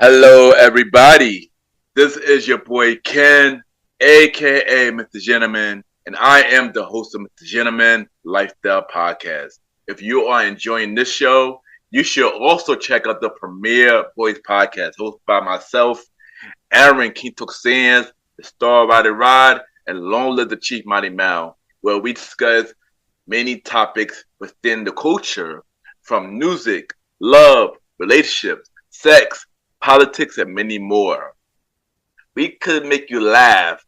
Hello, everybody. This is your boy Ken, aka Mr. Gentleman, and I am the host of Mr. Gentleman Lifestyle Podcast. If you are enjoying this show, you should also check out the premiere Boyz podcast hosted by myself, Aaron Kintok Sands, the Star Rider Rod, and Long Live the Chief Malimal, where we discuss many topics within the culture from music, love, relationships, sex, politics, and many more. We could make you laugh,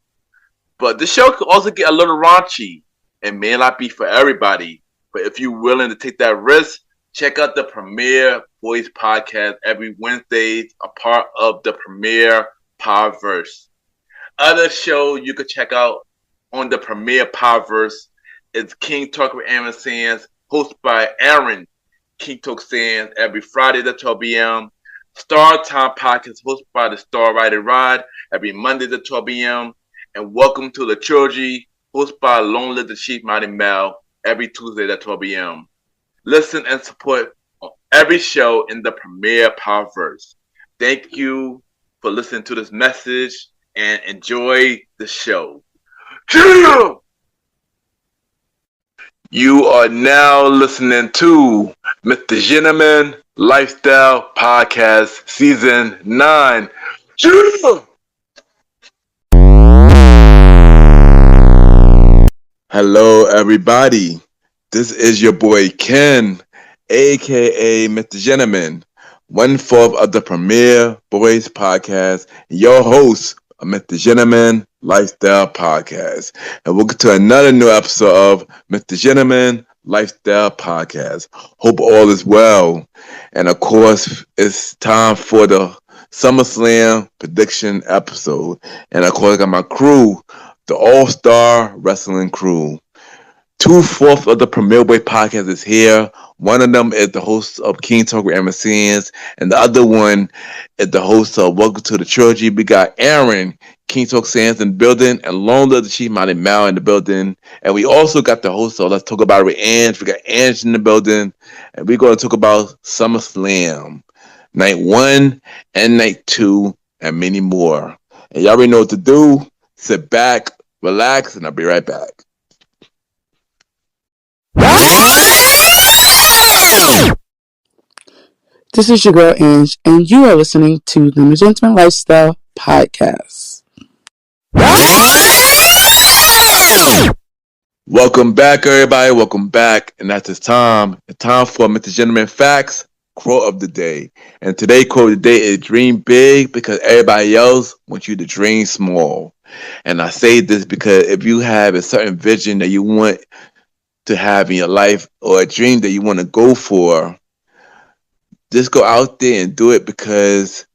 but the show could also get a little raunchy and may not be for everybody. But if you're willing to take that risk, check out the Premiere Boyz podcast every Wednesday, a part of the Premiere Powerverse. Other show you could check out on the Premiere Powerverse is King Talk with Aaron Sands, hosted by Aaron King Talk Sands every Friday at 12 p.m. Star Time Podcast hosted by the Star Rider Rod every Monday at 12 p.m. And Welcome to the Trilogy hosted by Long Live the Chief Malimal every Tuesday at 12 p.m. Listen and support on every show in the Premiere Powerverse. Thank you for listening to this message and enjoy the show. You are now listening to Mr. Gentleman Lifestyle Podcast Season 9. Hello, everybody. This is your boy Ken, aka Mr. Gentleman, 1/4 of the Premiere Boyz Podcast, your host of Mr. Gentleman Lifestyle Podcast. And welcome to another new episode of Mr. Gentleman Lifestyle Podcast. Hope all is well. And of course, it's time for the Summerslam prediction episode. And of course, I got my crew, the All-Star Wrestling Crew. 2/4 of the Premiere Boyz Podcast is here. One of them is the host of King Talk with Aaron Sands, and the other one is the host of Welcome to the Trilogy. We got Aaron King Talk Sands in the building, and Long Live the Chief Malimal in the building. And we also got the host of Let's Talk About It with Anj. We got Anj in the building, and we're going to talk about SummerSlam, Night 1 and Night 2, and many more. And y'all already know what to do. Sit back, relax, and I'll be right back. This is your girl Anj, and you are listening to the Gentleman Lifestyle Podcast. Welcome back, everybody. Welcome back. And that's time. It's time for Mr. Gentleman Facts, quote of the day. And today's quote of the day is dream big because everybody else wants you to dream small. And I say this because if you have a certain vision that you want to have in your life or a dream that you want to go for, just go out there and do it because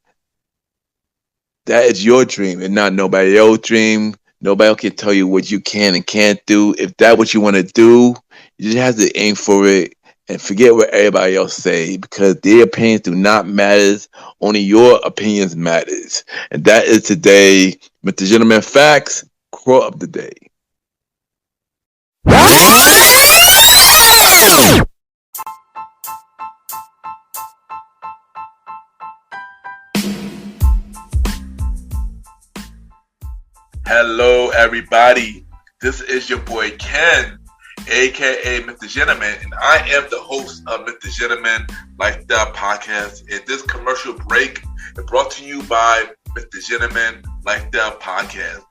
that is your dream and not nobody else's dream. Nobody else can tell you what you can and can't do. If that's what you want to do, you just have to aim for it and forget what everybody else say because their opinions do not matter. Only your opinions matters. And that is today, Mr. Gentleman Facts, quote of the day. Hello, everybody. This is your boy Ken, aka Mr. Gentleman, and I am the host of Mr. Gentleman Lifestyle Podcast. And this commercial break is brought to you by Mr. Gentleman Lifestyle Podcast.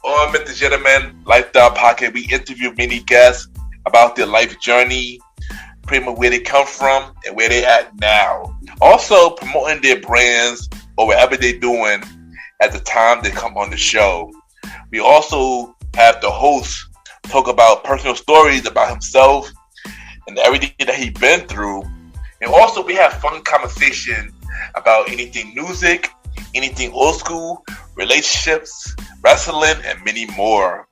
On Mr. Gentleman Lifestyle Podcast, we interview many guests about their life journey, pretty much where they come from and where they're at now. Also promoting their brands or whatever they're doing at the time they come on the show. We also have the host talk about personal stories about himself and everything that he's been through. And also we have fun conversation about anything music, anything old school, relationships, wrestling, and many more.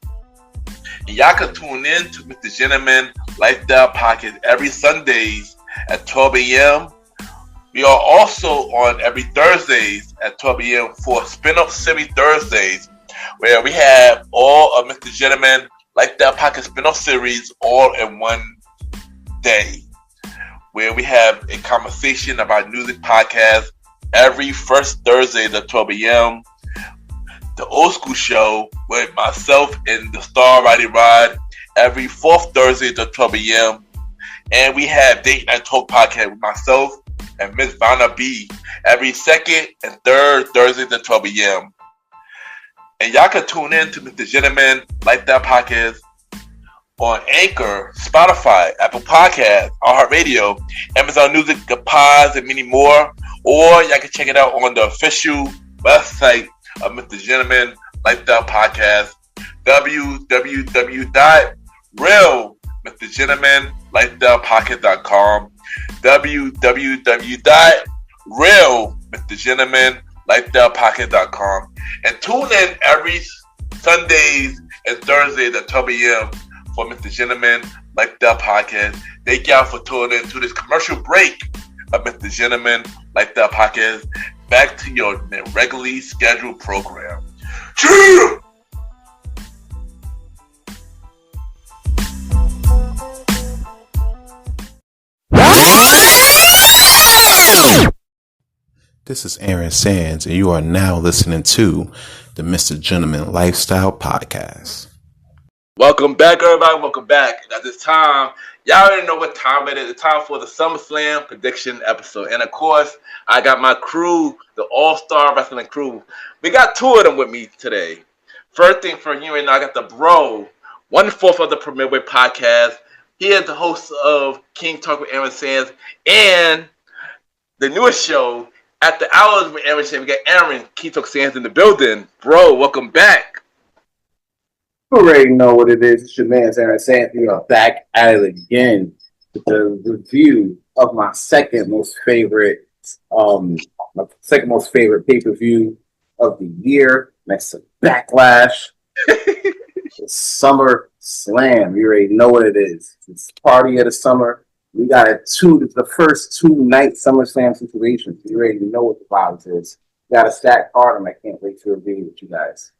And y'all can tune in to Mr. Gentleman Lifestyle Podcast every Sundays at 12 a.m. We are also on every Thursdays at 12 a.m. for Spin-Off Series Thursdays, where we have all of Mr. Gentleman Lifestyle Podcast spin-off series all in one day, where we have a conversation about music podcasts every first Thursday at 12 a.m. The Old School Show with myself and the Star Riding Rod every fourth Thursday at 12 a.m. And we have Date Night Talk Podcast with myself and Miss Vanna B every second and third Thursday at 12 a.m. And y'all can tune in to Mr. Gentleman Lifestyle Podcast on Anchor, Spotify, Apple Podcasts, iHeartRadio, Amazon Music, The Pods, and many more. Or y'all can check it out on the official website of Mr. Gentleman Lifestyle Podcast, www.realmrgentlemanlifestylepodcast.com, www.realmrgentlemanlifestylepodcast.com, and tune in every Sundays and Thursdays at 12 a.m. for Mr. Gentleman Lifestyle Podcast. Thank y'all for tuning in to this commercial break of Mr. Gentleman Lifestyle Podcast. Back to your regularly scheduled program. Cheer! This is Aaron Sands, and you are now listening to the Mr. Gentleman Lifestyle Podcast. Welcome back, everybody. Welcome back. At this time, y'all already know what time it is. It's time for the Summerslam prediction episode. And of course, I got my crew, the All-Star Wrestling crew. We got two of them with me today. First thing for you right now, I got the bro, 1/4 of the Premier Way podcast. He is the host of King Talk with Aaron Sands and the newest show, After Hours with Aaron Sands. We got Aaron, King Talk Sands in the building. Bro, welcome back. You already know what it is. It's your man, Aaron Sands. We are back at it again with the review of my second most favorite pay-per-view of the year, next to Backlash. Summerslam. You already know what it is. It's party of the summer. We got the first 2-night SummerSlam situation. You already know what the vibes is. We got a stacked card, and I can't wait to review with you guys.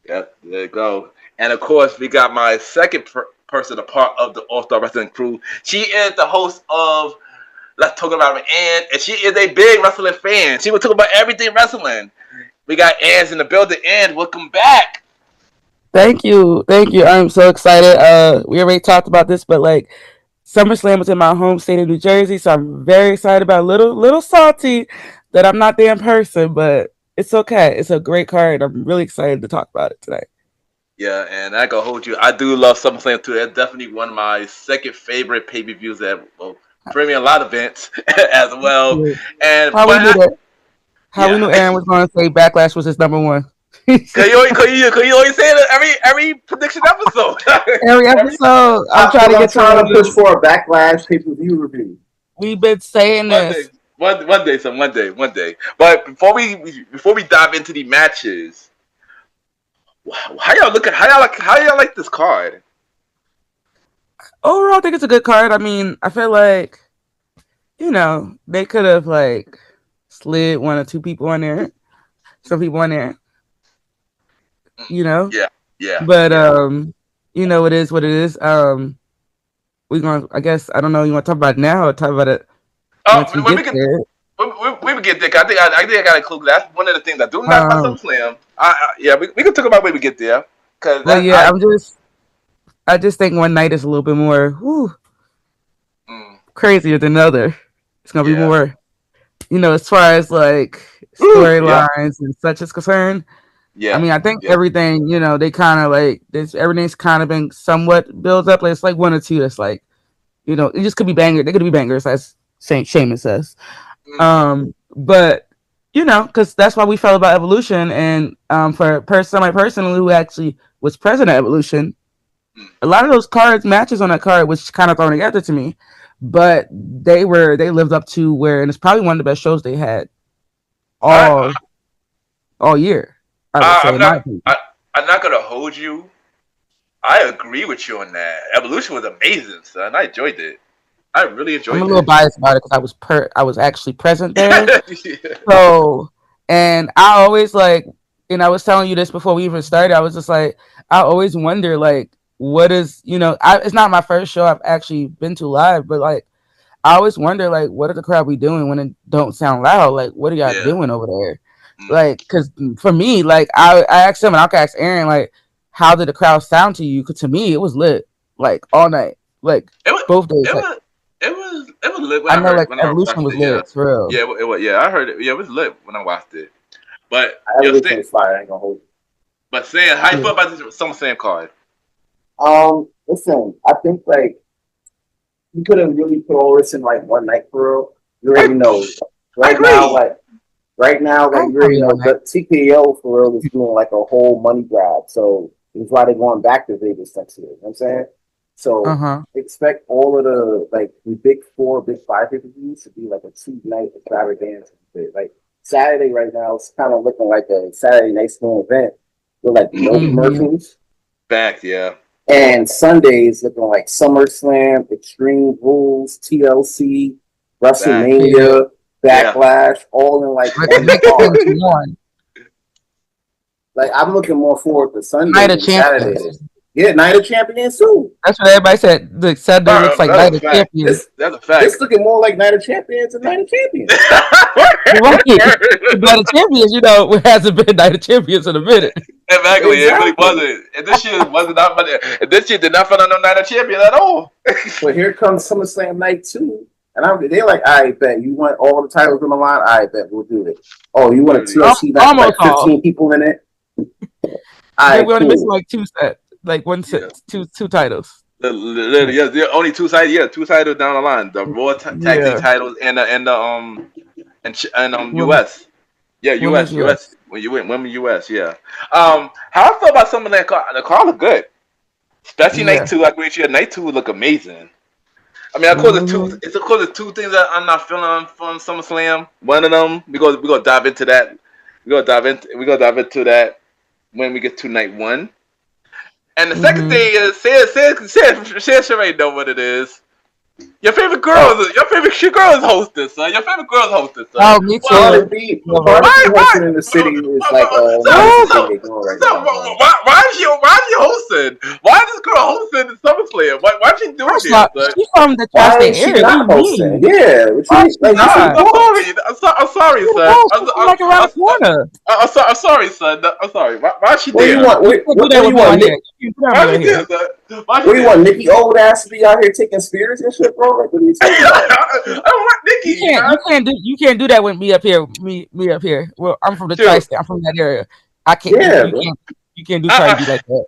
Yep, there you go. And of course, we got my second person, a part of the All-Star Wrestling crew. She is the host of Let's Talk About It, and she is a big wrestling fan. She will talk about everything wrestling. We got Anj in the building. Anj, welcome back. Thank you. I'm so excited. We already talked about this, but like SummerSlam was in my home state of New Jersey, so I'm very excited about little salty that I'm not there in person, but it's okay. It's a great card. I'm really excited to talk about it today. Yeah, and I can hold you. I do love SummerSlam too. That's definitely one of my second favorite pay-per-views that will bring me a lot of events as well. Yeah. And we knew Aaron was going to say Backlash was his number one. Cause you always say that every prediction episode. Every episode, I'm trying to push for a Backlash pay-per-view review. We've been saying this. One day. But before we dive into the matches, how y'all like this card? Overall, I think it's a good card. I mean, I feel like, they could have like slid one or two people in there, some people in there, Yeah. But it is what it is. I guess I don't know. You want to talk about it now or talk about it? We would get there. I think I got a clue. That's one of the things I do not about SummerSlam. We can talk about when we get there. I just think one night is a little bit more crazier than another. It's gonna be more, as far as like storylines and such is concerned. Yeah, I mean, I think everything, they kind of like this. Everything's kind of been somewhat built up. Like, it's like one or two that's like, it just could be bangers. They could be bangers, as Saint Seamus says. But because that's why we felt about Evolution, and for somebody personally who actually was present at Evolution, a lot of those matches on that card was kind of thrown together to me, but they lived up to where, and it's probably one of the best shows they had all year. I'm not gonna hold you. I agree with you on that. Evolution was amazing, son. I enjoyed it. I really enjoyed it. I'm a little biased about it because I was actually present there. So, and I always I was telling you this before we even started. I was just like, I always wonder, like, what is, it's not my first show I've actually been to live, but like, I always wonder, like, what are the crowd be doing when it don't sound loud? Like, what are y'all doing over there? Like, because for me, like, I asked him and I asked Aaron, like, how did the crowd sound to you? Because to me, it was lit, like, all night, like, both days. It was lit. I know, like, Evolution was lit, for real. Yeah, it was. Yeah, I heard it. Yeah, it was lit when I watched it. But Evolution was fire. I ain't gonna hold you. But saying, how you feel about this SummerSlam card? Listen, I think like you could have really put all this in like one night for real. You already know. Right now, you already know the TKO for real is doing like a whole money grab. So that's why they're going back to Vegas next year. You know what I'm saying? So expect all of the big 4, big 5 pay-per-views to be like a 2-night extravaganza. Like Saturday right now, it's kind of looking like a Saturday night small event with like no commercials. Back, yeah. And Sunday is looking like SummerSlam, Extreme Rules, TLC, WrestleMania, Backlash, all in like one. Like I'm looking more forward to Sunday than Saturday. Yeah, Night of Champions too. That's what everybody said. The Saturday looks like Night of Champions. That's a fact. It's looking more like Night of Champions than Night of Champions. Night of Champions, you know, it hasn't been Night of Champions in a minute. Exactly. It really wasn't. And this shit wasn't not funny. And this shit did not feel like no Night of Champions at all. But here comes SummerSlam Night 2. And they're like, I bet you want all the titles on the line. I bet we'll do it. Oh, you want a TLC night like 15 people in it? We're only missing like 2 sets. Like two titles. Yeah, only 2 titles. Yeah, 2 titles down the line. The Raw tag team titles and US. Yeah, US. When you win, women US. Yeah. How I feel about some of that car? The car look good, especially night 2. I agree with you. Night 2 would look amazing. I mean, of course, it's of course the 2 things that I'm not feeling from SummerSlam. One of them, we gonna dive into that. We gonna dive into that when we get to night 1. And the second thing is, Sam already know what it is. Your favorite girl is hosting, son. Your favorite girl is hosting, son. Oh, me too. Hosting in the city is like why is she hosting? Why is this girl hosting in SummerSlam? Why is she doing this? She's from the tri-state area. I'm sorry, son. Like around the corner. I'm sorry, son. I'm sorry. Why is she there? What do you want? What do you want? Nikki old ass to be out here taking spears and shit, bro? Like, what are you talking about? I don't want Nikki. You can't do that with me up here. Me up here. Well, I'm from the tri-state. I'm from that area. I can't. Yeah, you can't do try to be like that.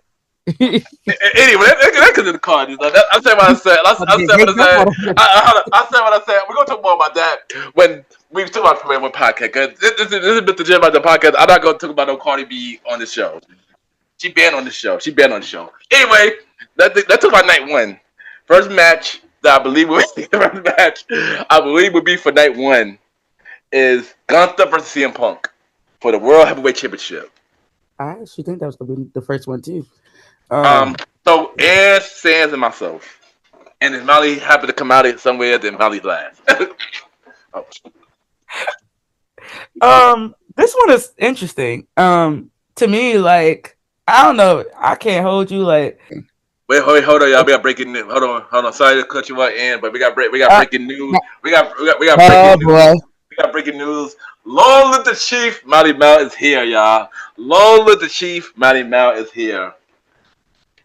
Anyway, that's because of the card. I said what I said. I said what I said. We're gonna talk more about that when we talk about Premier One podcast. Cause this is Mr. Jim about the podcast. I'm not gonna talk about no Cardi B on the show. She banned on the show. Anyway, let's talk about night 1. First match that I believe would be for night 1 is Gunther versus CM Punk for the World Heavyweight Championship. I actually think that was gonna be the first one too. So Aaron, Sands, and myself, and then Molly happened to come out of somewhere. Then Molly's last. This one is interesting. To me, like, I don't know. I can't hold you. Like, wait, hold on, y'all. We got breaking news. Hold on. Sorry to cut you out, Ann, but we got breaking news. We got breaking news. Boy. We got breaking news. Long live the Chief. Malimal is here, y'all. Long live the Chief. Malimal is here.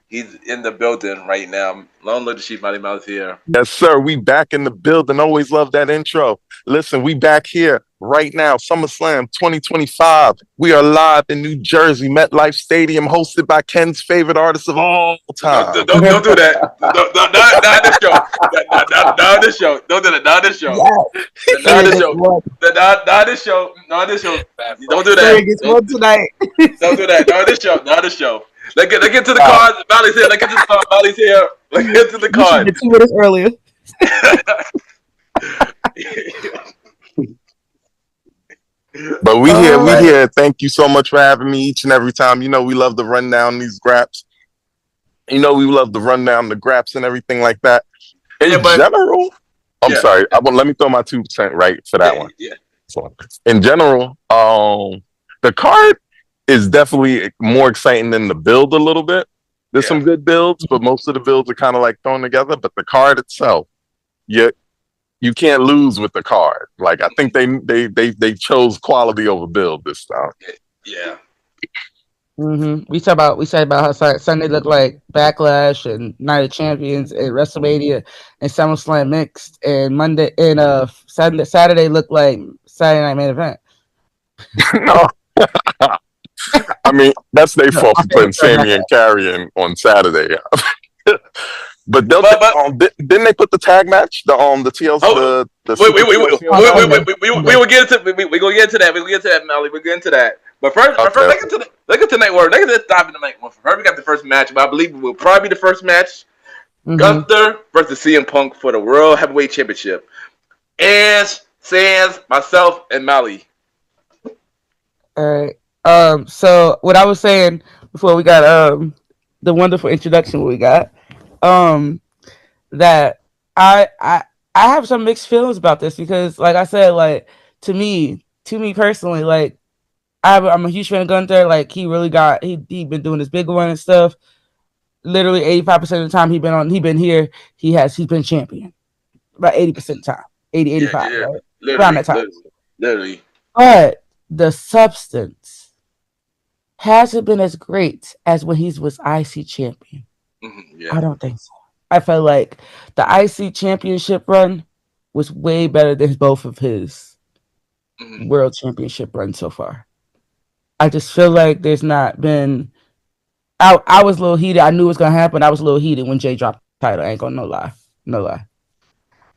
He's in the building right now. Long live the Chief. Malimal is here. Yes, sir. We back in the building. Always love that intro. Listen, we back here right now. SummerSlam 2025. We are live in New Jersey, MetLife Stadium, hosted by Ken's favorite artist of all time. Don't do that. Not this show. Not this show. Don't do that. Not this show. Not this show. Not this show. Not this show. Don't do that. Don't do that. Not this show. Let's get to the cards. Valley's here. Let's get to the card. Valley's here. Let's get to the card. 2 minutes earlier. But we here. Thank you so much for having me each and every time. You know, we love to run down these graps. You know, we love to run down the graps and everything like that. In general, I'm sorry. Let me throw my 2% right for that one. Yeah. So, in general, the card is definitely more exciting than the build a little bit. There's some good builds, but most of the builds are kind of like thrown together. But the card itself, you can't lose with the card. Like I think they chose quality over build this time. Yeah. We said about how Sunday looked like Backlash and Night of Champions and WrestleMania and SummerSlam mixed, and Monday and Saturday looked like Saturday Night Main Event. No. I mean, that's their fault for putting Sammy and Carrion on Saturday. But didn't they put the tag match? The TLC. We will get into we gonna get into that. We'll get to that, Melly. We'll get into that. But first, let's get to night work. Let's get to the night one. First, we got the first match, but I believe it will probably be the first match. Gunther versus CM Punk for the World Heavyweight Championship. Anj, Sands, myself, and Mally. All right. So what I was saying before we got the wonderful introduction we got, that I have some mixed feelings about this because, like I said, like to me personally, like I'm a huge fan of Gunther. Like he been doing this big one and stuff. Literally 85% of the time he's been here, he's been champion. About 80% of the time. 80, 85, yeah. right? Around that time. Literally. But the substance hasn't been as great as when he was IC champion. I don't think so. I felt like the IC championship run was way better than both of his world championship runs so far. I just feel like there's not been. I was a little heated. I knew it was gonna happen. I was a little heated when Jay dropped the title. I ain't gonna no lie.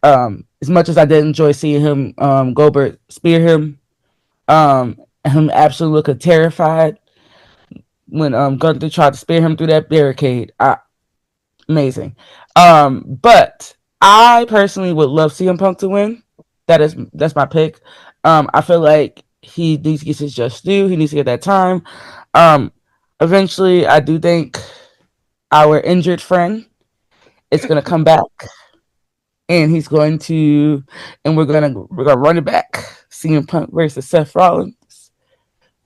As much as I did enjoy seeing him, Goldberg spear him, him absolutely looking terrified when Gunther tried to spear him through that barricade. Amazing. But I personally would love CM Punk to win. That's my pick. I feel like he needs to get his just due. He needs to get that time. Eventually, I do think our injured friend is gonna come back, and we're gonna run it back. CM Punk versus Seth Rollins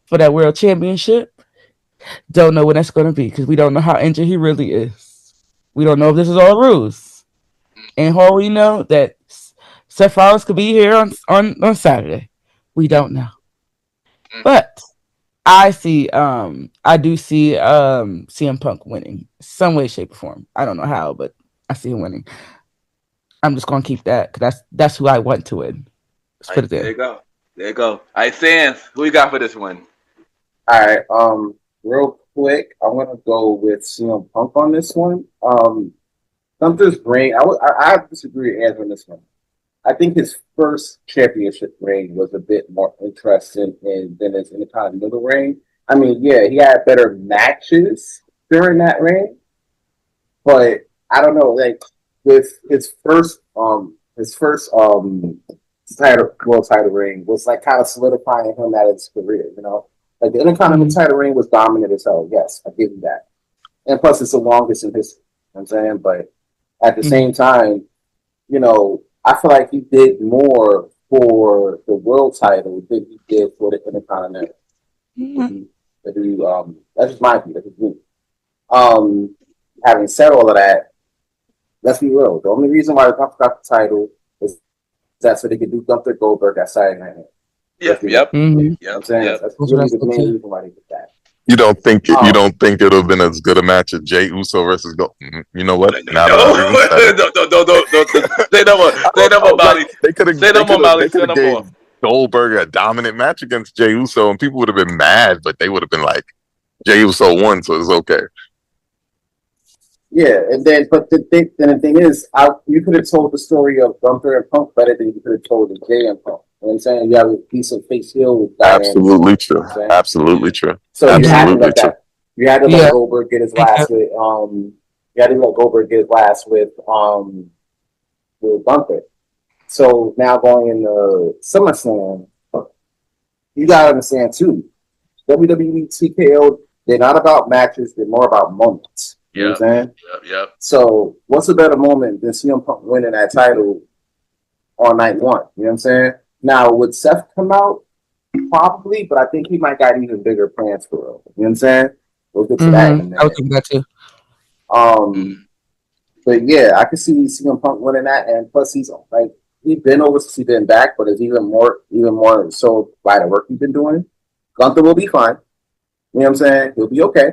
for that world championship. Don't know when that's gonna be because we don't know how injured he really is. We don't know if this is all ruse. And how we know that Seth Rollins could be here on Saturday. We don't know. But I do see CM Punk winning some way, shape, or form. I don't know how, but I see him winning. I'm just gonna keep that because that's who I want to win. Let's put it there. There you go. All right, Sands, who you got for this one? All right. Real quick, I'm gonna go with CM Punk on this one. Gunther's reign. I disagree with Anj on this one. I think his first championship reign was a bit more interesting than his Intercontinental reign. I mean, yeah, he had better matches during that reign, but I don't know, like with his first world title reign was like kind of solidifying him at his career, you know? Like the Intercontinental title reign was dominant as hell. Yes, I give you that. And plus it's the longest in history, you know what I'm saying? But at the same time, you know, I feel like he did more for the world title than he did for the Intercontinental. That's just my view. That's just me. Having said all of that, let's be real. The only reason why Gunther got the title is that so they could do Gunther Goldberg that Saturday night. Yep. You know what I'm saying? That's really the main reason why they did that. You don't think it would have been as good a match as Jey Uso versus Goldberg? You know what? Say no more, Molly. They could have gave Goldberg a dominant match against Jey Uso, and people would have been mad, but they would have been like, Jey Uso won, so it's okay. Yeah, but the thing is, you could have told the story of Gunther and Punk better than you could have told of Jey and Punk. You know what I'm saying? You have a decent face heel with Absolutely true. You know Absolutely true. So Absolutely true. You had to let Goldberg get his last with Gunther. So now going into SummerSlam, you gotta understand too. WWE TKO, they're not about matches, they're more about moments. You know what I'm saying? Yep. So what's a better moment than CM Punk winning that title on night one? You know what I'm saying? Now, would Seth come out? Probably, but I think he might got even bigger plans for real. You know what I'm saying? We'll get to that in a minute. I would think that too. But yeah, I could see CM Punk winning that, and plus he's like he's been over since he's been back, but it's even more so by the work he's been doing. Gunther will be fine. You know what I'm saying? He'll be okay.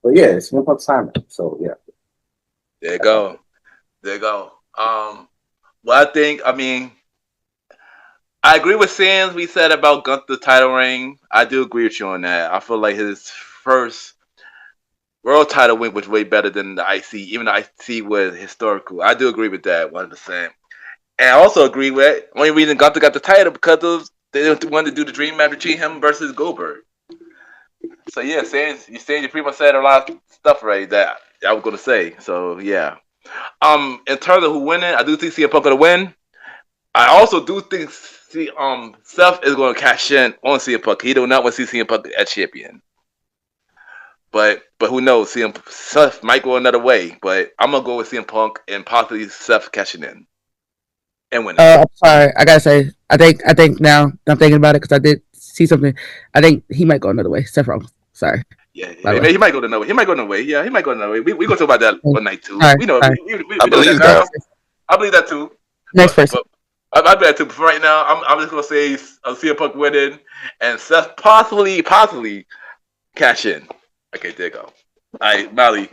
But yeah, it's CM Punk's time. So yeah. There you go. Well, I agree with Sands. We said about Gunther's title reign. I do agree with you on that. I feel like his first world title win was way better than the IC. Even the IC was historical. I do agree with that 100%. And I also agree with only reason Gunther got the title because they wanted to do the dream match between him versus Goldberg. So yeah, Sands, you pretty much said a lot of stuff right that I was gonna say. So yeah. In terms of who winning, I do think CM Punk gonna win. I also do think Seth is gonna cash in on CM Punk. He do not want to see CM Punk as champion. But who knows? Seth might go another way. But I'm gonna go with CM Punk and possibly Seth cashing in and winning. I'm sorry, I gotta say, I think now I'm thinking about it because I did see something. I think he might go another way. Seth Rollins. Sorry. Yeah, he might go another way. Yeah, he might go another way. We gonna talk about that one night too. Right, we know. right. We I believe that. I believe that too. Next person. I believe that too. But for right now, I'm just gonna say CM Punk winning and Seth possibly cash in. Okay, there you go. All right, Mali.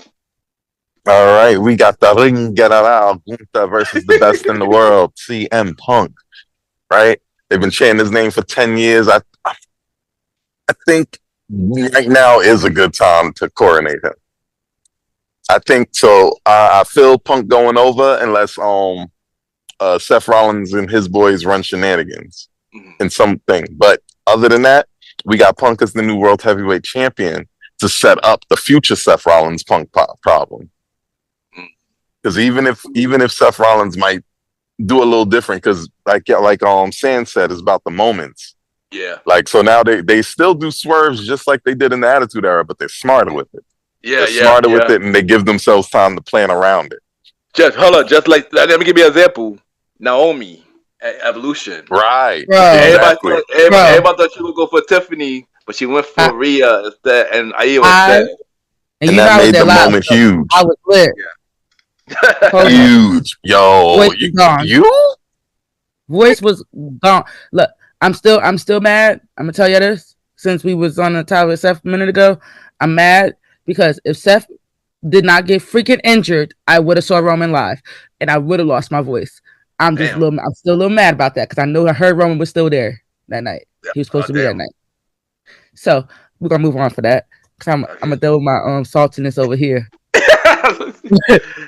All right, we got the Ring General Gunther versus the best in the world, CM Punk. Right? They've been chanting his name for 10 years. I think right now is a good time to coronate him. I think so. I feel Punk going over unless Seth Rollins and his boys run shenanigans in something. But other than that, we got Punk as the new world heavyweight champion to set up the future Seth Rollins Punk problem. Because even if Seth Rollins might do a little different, because like Sand said, it's about the moments. Yeah. Like so now they still do swerves just like they did in the Attitude Era, but they're smarter with it. They're smarter with it, and they give themselves time to plan around it. Just like let me give you an example. Naomi at Evolution. Right. Everybody thought she would go for Tiffany, but she went for Rhea instead and Io instead. And that made the moment huge. I was lit. Yeah. Huge. Yo. Voice was gone. Look, I'm still mad. I'm gonna tell you this. Since we was on the topic with Seth a minute ago, I'm mad because if Seth did not get freaking injured, I would have saw Roman live and I would have lost my voice. I'm still a little mad about that because I know I heard Roman was still there that night. He was supposed to be that night. So we're gonna move on for that. Cause I'm gonna throw my saltiness over here.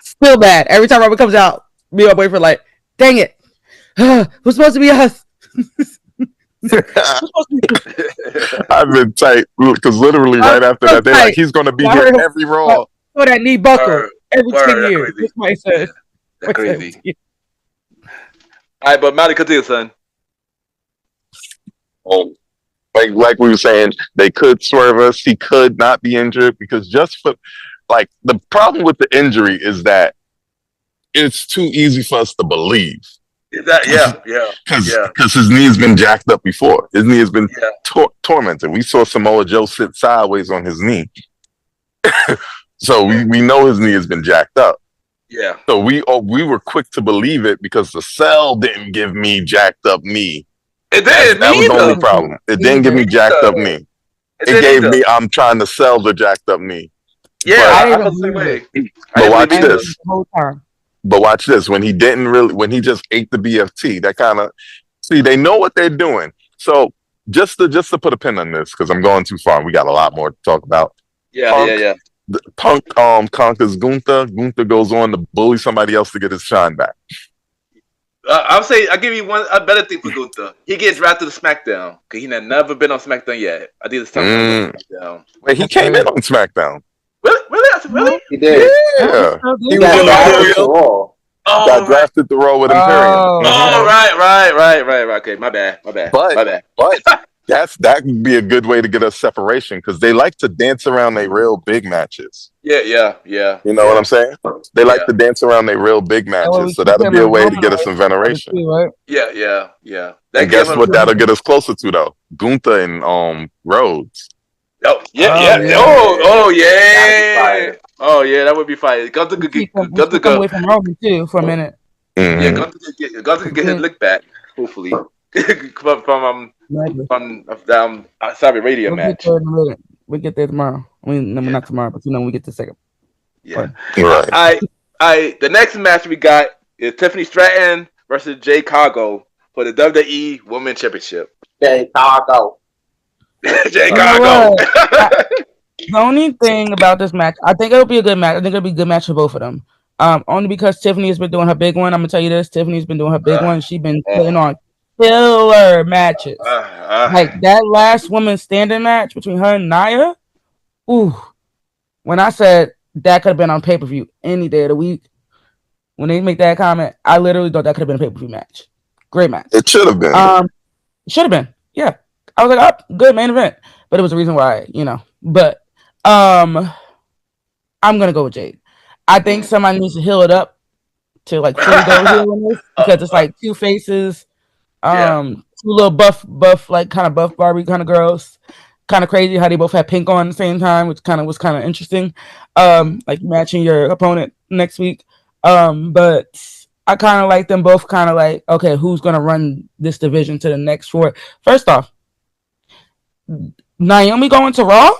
Still bad. Every time Roman comes out, me and my boyfriend like, dang it. Who's supposed to be us? I've been tight because literally right after that, they're like, he's gonna be here every Raw. Oh, that knee buckle every 10 years. That's what he says. That's crazy. All right, but Mally, continue, son. Like we were saying, they could swerve us. He could not be injured because just for like the problem with the injury is that it's too easy for us to believe. Because his knee has been jacked up before. His knee has been tormented. We saw Samoa Joe sit sideways on his knee. So we know his knee has been jacked up. Yeah. So we were quick to believe it because the cell didn't give me jacked up knee. It did. That was the only problem. It didn't give me jacked up knee. It gave me I'm trying to sell the jacked up knee. Yeah, I feel the same way. But watch this. But watch this. When he just ate the BFT, that kind of they know what they're doing. So just to put a pin on this, because I'm going too far. We got a lot more to talk about. Punk conquers Gunther. Gunther goes on to bully somebody else to get his shine back. I'll give you a better thing for Gunther. He gets drafted to SmackDown because he had never been on SmackDown yet. I think it's time on SmackDown. Wait, he came in on SmackDown. Really? He did. Yeah. He got drafted to Raw with Imperium. Right. Okay, my bad. But that would be a good way to get a separation because they like to dance around their real big matches. Yeah. You know what I'm saying? They like to dance around their real big matches, so that'll be a way to get us some veneration. Yeah. And guess what? That'll get us closer to though. Gunther and Rhodes. Oh yeah. Oh yeah, that would be fire. Gunther could away from Roman too for a minute. Yeah, Gunther get his lick back. Hopefully, from Saudi Arabia match. We'll get there tomorrow. I mean, no, not tomorrow, but we get the second. Yeah. Right. The next match we got is Tiffany Stratton versus Jade Cargill for the WWE Women's Championship. Jade Cargill. Jade Cargill. The only thing about this match, I think it'll be a good match. I think it'll be a good match for both of them. Only because Tiffany has been doing her big one. I'm gonna tell you this: Tiffany's been doing her big one. She's been putting on killer matches. Like that last women's standing match between her and Nia. Ooh, when I said that could have been on pay-per-view any day of the week, when they make that comment, I literally thought that could have been a pay-per-view match. Great match. It should have been. Should have been. Yeah, I was like, oh, good main event, but it was a reason why, But I'm gonna go with Jade. I think somebody needs to heal it up to like fully go healing this because it's like two faces, two little buff, like kind of buff Barbie kind of girls. Kind of crazy how they both had pink on at the same time, which was kind of interesting. Like matching your opponent next week. But I kind of like them both. Kind of like, okay, who's gonna run this division to the next four? First off, Naomi going to Raw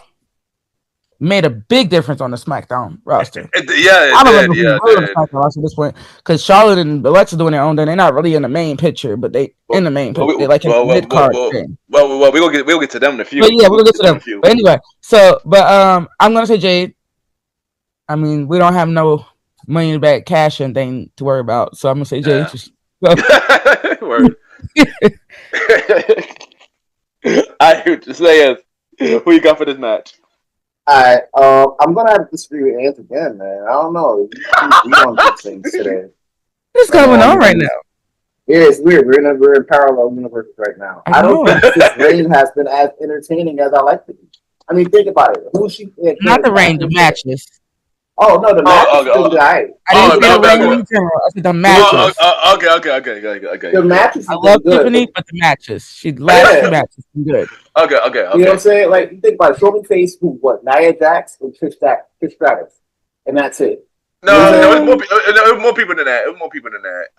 made a big difference on the SmackDown roster. I don't remember who on the SmackDown roster at this point because Charlotte and Alexa doing their own thing. They're not really in the main picture, but they in the main picture. They're like in the mid card thing. Well, we'll get to them in a few. But yeah, we'll get to them. But anyway, I'm gonna say Jade. I mean, we don't have no money back cash and thing to worry about, so I'm gonna say Jade. Word. I hear you saying. Who you got for this match? Alright, I'm gonna have to disagree with Ant again, man. I don't know. We don't do things today. What's going on right now? Yeah, it's weird. We're in parallel universes right now. I don't think this reign has been as entertaining as I like it to be. I mean, think about it. Who she? Not the reign, the matches. Oh no, the matches is alright. I didn't get a reign in general. I said the matches. Okay. The matches. I love Tiffany, but the matches. She last two matches good. Okay. You know what I'm saying? Like, you think about it. Show me face who? What? Nia Jax and Trish Stratus, and that's it. No, it was more people than that.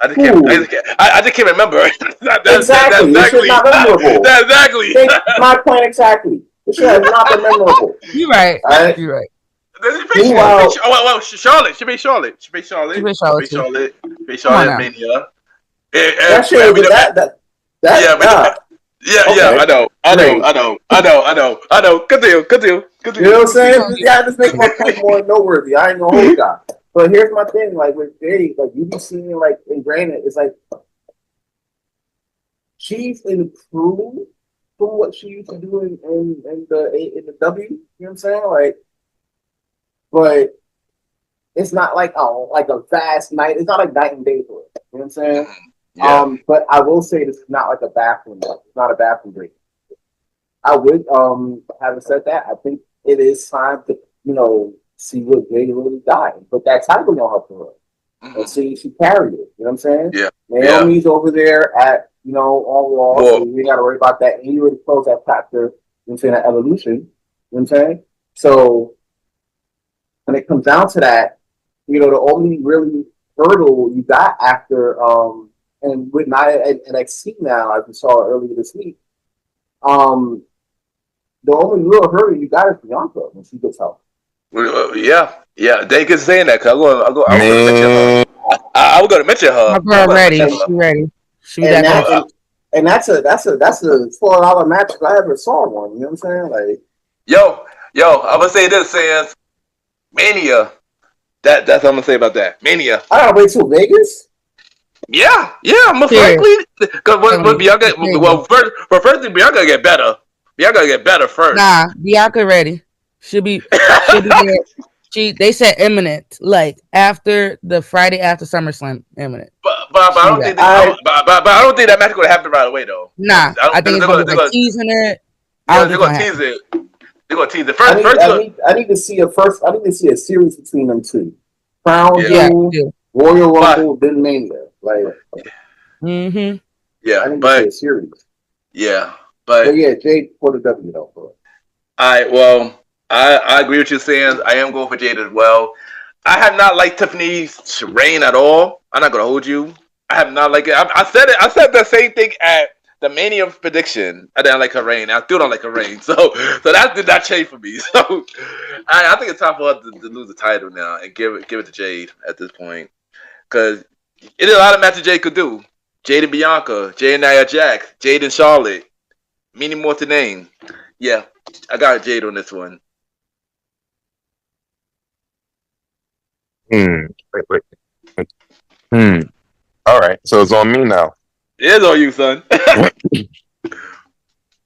I just can't remember. Exactly. This is not memorable. Exactly. My point exactly. This shit has not been memorable. You're right. You're right. Charlotte. She made Charlotte. Mania. That shit was that. I know. Good deal. You know what I'm saying? Yeah, just make my point more noteworthy. I ain't gonna hold y'all. But here's my thing, like with Jade, like you be seeing like in granted, it's like she's improved from what she used to do in the W. You know what I'm saying? Like, but it's not like a vast night. It's not like night and day for it. You know what I'm saying? Yeah. But I will say this is not like a bathroom. It's not a bathroom break. I would, having said that, I think it is time to, see what Jade really died. But that title don't help her. And see, she carried it. You know what I'm saying? Yeah. Naomi's over there at, on Raw. So we got to worry about that. And you already closed that chapter, you know what I'm saying, that evolution. You know what I'm saying? So when it comes down to that, the only really hurdle you got after, and with Nia and NXT now, as we saw earlier this week, the only real hurdle you got is Bianca when she gets help. Yeah. They keep saying that because I was going to mention her. My girl ready. She ready. And that's a $4 match if I ever saw one. You know what I'm saying? Like, yo, I'm gonna say this, Sans Mania. That's what I'm gonna say about that. Mania. I gotta wait till Vegas. Yeah, most likely. Because what Bianca? Well, first thing, Bianca get better. Bianca get better first. Nah, Bianca ready. She'll be there. They said imminent, like after the Friday after SummerSlam, imminent. But I don't think. But I don't think that match is gonna happen right away though. Nah, I think they're gonna teasing it. They're gonna tease it. They're gonna tease it first. I need to see a series between them two. Crown Jewel, Royal Rumble, then Mania. Like, yeah, I need to see a series. Yeah, but yeah, Jade for the W though. For it. Well, I agree with you, Sans. I am going for Jade as well. I have not liked Tiffany's reign at all. I'm not gonna hold you. I have not liked it. I said it. I said the same thing at the Mania prediction. I didn't like her reign. I still don't like her reign. So that did not change for me. So I think it's time for her to lose the title now and give it to Jade at this point, because it is a lot of matches Jade could do. Jade and Bianca, Jade and Nia Jax, Jade and Charlotte, many more to name. Yeah, I got Jade on this one. Wait. All right, so it's on me now. It is on you, son.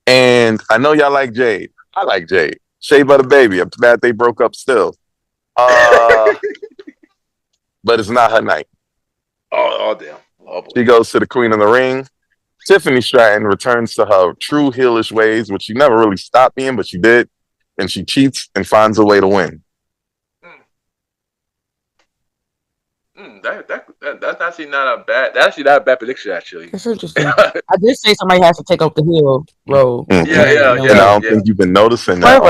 And I know y'all like Jade. I like Jade. Shea Butter Baby. I'm glad they broke up still. But it's not her night. Oh damn. Oh, she goes to the Queen of the Ring. Tiffany Stratton returns to her true heelish ways, which she never really stopped being, but she did. And she cheats and finds a way to win. That's actually not a bad. That's actually not a bad prediction. Actually, that's interesting. I did say somebody has to take up the heel role. Yeah. And I don't think you've been noticing that.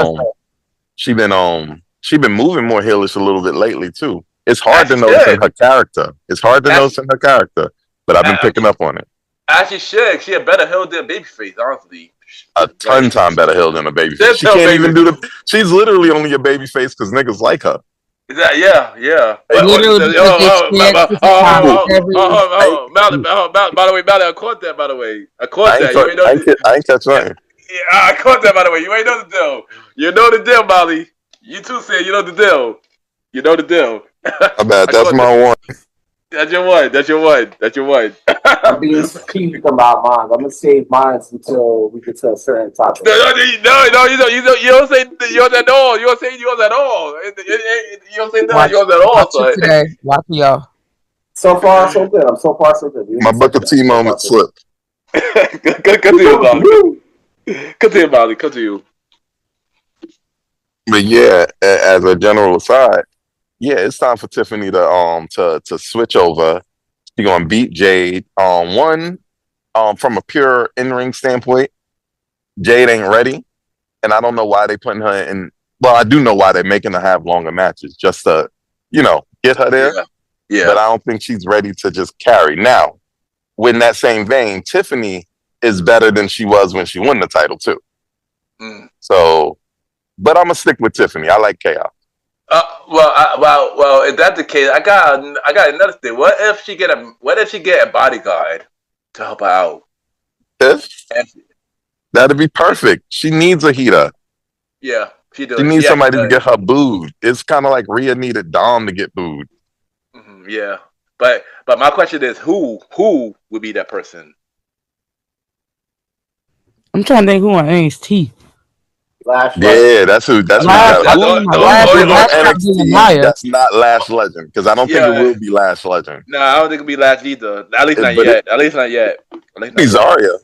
She been moving more heelish a little bit lately too. It's hard to notice in her character. But I've been picking up on it. Actually, she a better heel than babyface. Honestly, a ton time better heel than a babyface. She can't even do the. She's literally only a babyface because niggas like her. Yeah. By the way, Mally, I caught that. By the way, I caught that. I ain't catch nothing. Yeah, I caught that. By the way, you ain't know the deal. You know the deal, Molly. You too said you know the deal. You know the deal. I bet that's my one. That's your one. I'm being strategic about mine. I'm gonna save mine until we get to a certain topic. No, you don't say yours at all. You don't say yours at all. You don't say yours at all. Watch today. Watch y'all. So far, so good. My Booker T moment slipped. Continue, Molly. Continue. But yeah, as a general aside, yeah, it's time for Tiffany to switch over. She's gonna beat Jade. From a pure in-ring standpoint, Jade ain't ready, and I don't know why they putting her in. Well, I do know why they're making her have longer matches, just to, get her there. Yeah. But I don't think she's ready to just carry. Now, in that same vein, Tiffany is better than she was when she won the title too. So, but I'm gonna stick with Tiffany. I like chaos. Well, if that's the case, I got another thing. What if she get a bodyguard to help her out? That'd be perfect. She needs a heater. Yeah, she does. She needs somebody to get her booed. It's kind of like Rhea needed Dom to get booed. Yeah, but my question is, who would be that person? I'm trying to think who on NXT. Yeah, that's who. That's NXT. That's not Lash Legend, because I don't think it will be Lash Legend. No, I don't think it'll be Lash either. At least not yet. Be Zarya.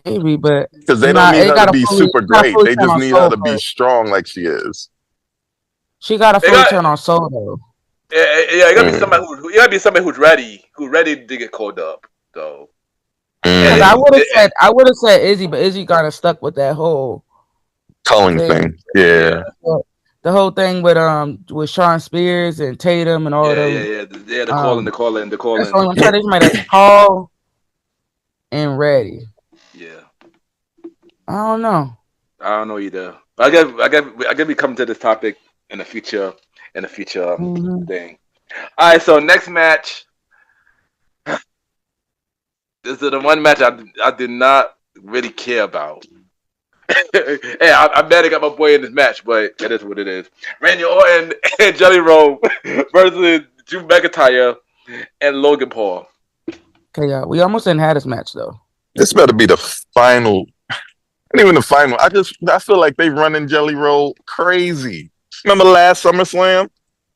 Maybe, but because they don't need her to be super great. They just need her to be strong like she is. She got a full turn on Soul though. Yeah, it gotta be somebody who's ready to get called up though. I would have said Izzy, but Izzy kind of stuck with that whole culling thing. Yeah. The whole thing with Shawn Spears and Tatum and all of them. Yeah. The calling. So I'm trying to somebody that's tall and ready. Yeah. I don't know either. I guess we come to this topic in the future thing. All right, so next match. This is the one match I did not really care about. Hey, I'm mad I got my boy in this match, but it is what it is. Randy Orton and Jelly Roll versus Drew McIntyre and Logan Paul. Okay, yeah, we almost didn't have this match though. This better be the final. Not even the final. I feel like they running Jelly Roll crazy. Remember last SummerSlam?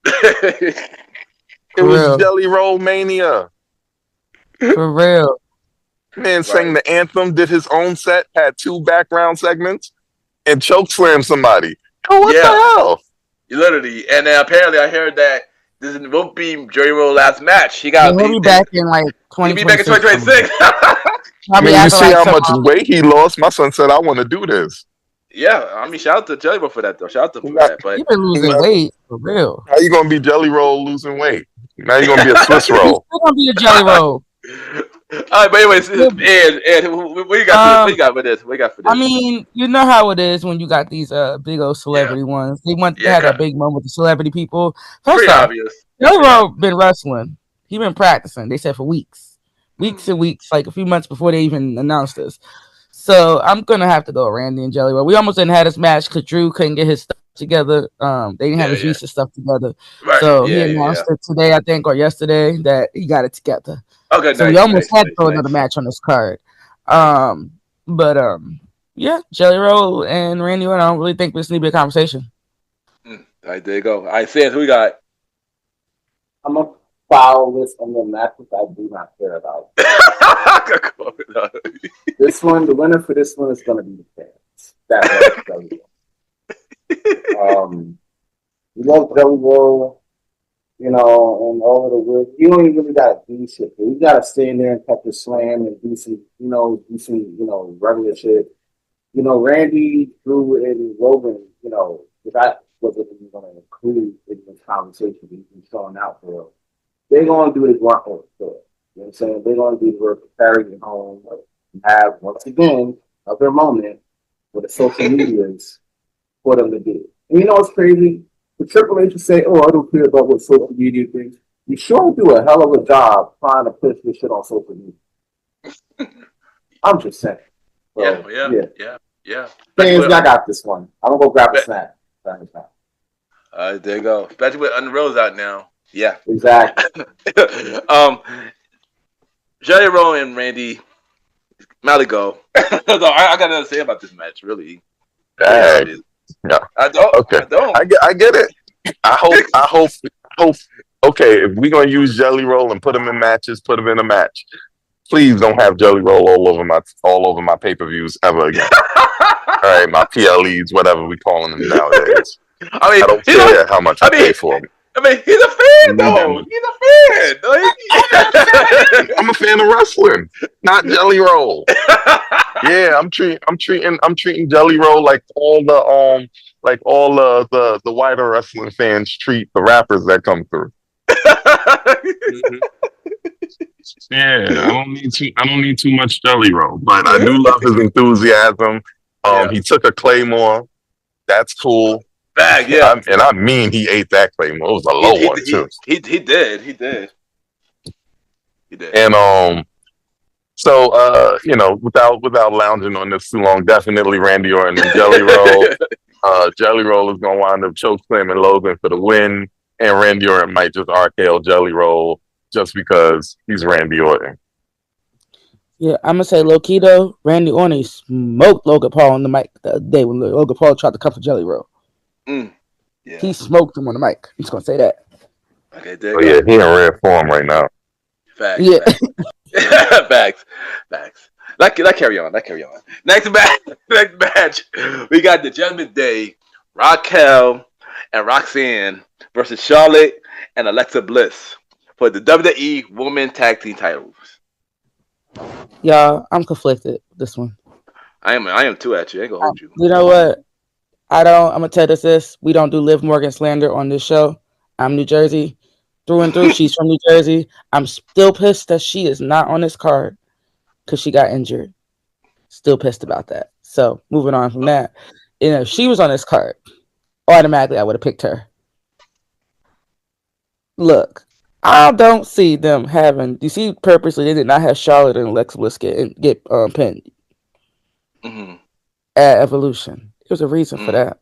It was Jelly Roll Mania. For real. Man sang the anthem, did his own set, had 2 background segments, and choke slammed somebody. Oh, what the hell? Literally. And then apparently I heard that this won't be Jelly Roll's last match. He'll be back in like 2026. He'll be back in 2026. I mean, you see how much weight he lost. My son said, I want to do this. Yeah, I mean, shout out to Jelly Roll for that though. Shout out to for that. But You've been losing weight for real. How you gonna be Jelly Roll losing weight? Now you're gonna be a Swiss He's roll. still gonna be a Jelly Roll. All right, but anyways, Ed, what you got? What you got for this? What you got for this? I mean, you know how it is when you got these big old celebrity ones. They had that big moment with the celebrity people. First off, Jelly Roll been wrestling. He been practicing. They said for weeks and weeks, like a few months before they even announced this. So I'm gonna have to go Randy and Jelly Roll. We almost didn't have this match because Drew couldn't get his stuff together. They didn't have his recent stuff together. Right. So he announced it today, I think, or yesterday, that he got it together. Okay, so we almost had to throw another match on this card. Yeah, Jelly Roll and Randy Orton, I don't really think this needs to be a conversation. All right, there you go. All right, Sans, who we got? I'm gonna follow this on the matches I do not care about. This one, the winner for this one is gonna be the fans. That was Jelly Roll. We love Jelly Roll. You know, and all of the work. You don't even really gotta do shit. You gotta stand there and cut the slam and do some, regular shit. You know, Randy, Drew, and Logan, if I wasn't even gonna include in this conversation, he's been showing out for, they're gonna do this work on the store. You know what I'm saying? They're gonna do the work to carry it home, have once again another moment for the social medias for them to do. And you know what's crazy? The Triple H would say, "Oh, I don't care about what social media thinks." You sure do a hell of a job trying to push this shit on social media. I'm just saying. So, yeah. Fans, I got this one. I'm gonna go grab a snack. There you go. Especially with Unreal's out now. Yeah, exactly. Jelly Roll and Randy Maligo. So I got nothing to say about this match, really. Dang. Yeah. I don't. Okay. I get it. I hope. Okay, if we're gonna use Jelly Roll and put him in matches, put him in a match. Please don't have Jelly Roll all over my pay-per-views ever again. All right, my PLEs, whatever we calling them nowadays. I don't care how much I pay for them. I mean, he's a fan, though. He's a fan. I'm a fan of wrestling, not Jelly Roll. Yeah, I'm treating Jelly Roll like all the wider wrestling fans treat the rappers that come through. Yeah, I don't need too much Jelly Roll, but I do love his enthusiasm. He took a Claymore. That's cool. Bag, yeah. And I mean he ate that Claymore. It was a low one too. He did. And so without lounging on this too long, definitely Randy Orton and Jelly Roll. Jelly Roll is gonna wind up chokeslamming Logan for the win, and Randy Orton might just RKO Jelly Roll just because he's Randy Orton. Yeah, I'm gonna say low key though, Randy Orton smoked Logan Paul on the mic the other day when Logan Paul tried to come for Jelly Roll. Yeah. He smoked him on the mic. I'm just gonna say that. Okay, yeah, he in rare form right now. Facts. Yeah. Facts. Let's carry on. Next match, we got the Judgment Day, Raquel and Roxanne versus Charlotte and Alexa Bliss for the WWE Women Tag Team titles. Y'all, I'm conflicted with this one. I am too, actually. I ain't gonna hold you. You know what? I'm gonna tell this. We don't do Liv Morgan slander on this show. I'm New Jersey through and through. She's from New Jersey. I'm still pissed that she is not on this card because she got injured. Still pissed about that. So moving on from that, if she was on this card, automatically I would have picked her. Look, I don't see them having. You see, purposely they did not have Charlotte and Alexa Bliss get pinned at Evolution. There's a reason for that.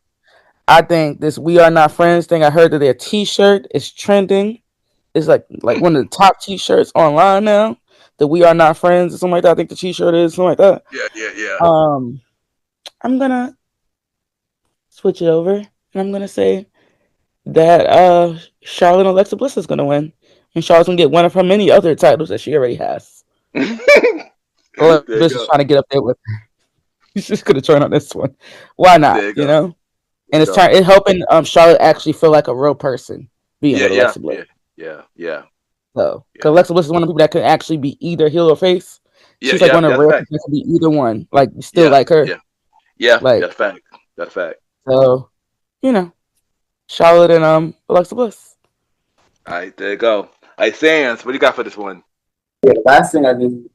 I think this "We Are Not Friends" thing. I heard that their T-shirt is trending. It's like one of the top T-shirts online now. The "We Are Not Friends" or something like that. I think the T-shirt is something like that. Yeah. I'm gonna switch it over, and I'm gonna say that Charlotte and Alexa Bliss is gonna win, and Charlotte's gonna get one of her many other titles that she already has. Bliss is trying to get up there with her. He's just gonna turn on this one. Why not? You know, and it's helping Charlotte actually feel like a real person being with Alexa Bliss. Yeah. So, because Alexa Bliss is one of the people that can actually be either heel or face. She's like one of the rare people that can be either one. Like, still like her. Yeah. Like, that's fact. That's a fact. So, Charlotte and Alexa Bliss. All right, there you go. All right, Sands, what do you got for this one? Yeah, the last thing I need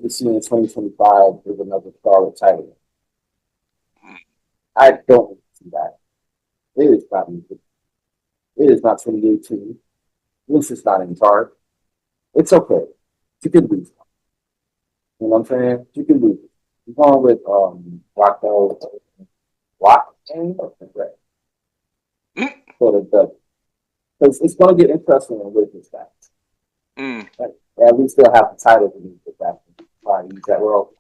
to see in 2025 is another Charlotte title. I don't see that. It is not. It is not 2018. This is not in charge. It's okay. You can lose. You know what I'm saying? You can lose. You're going with Raquel. For the because it's going to get interesting with this guy. And we still have the title to use with that. That well,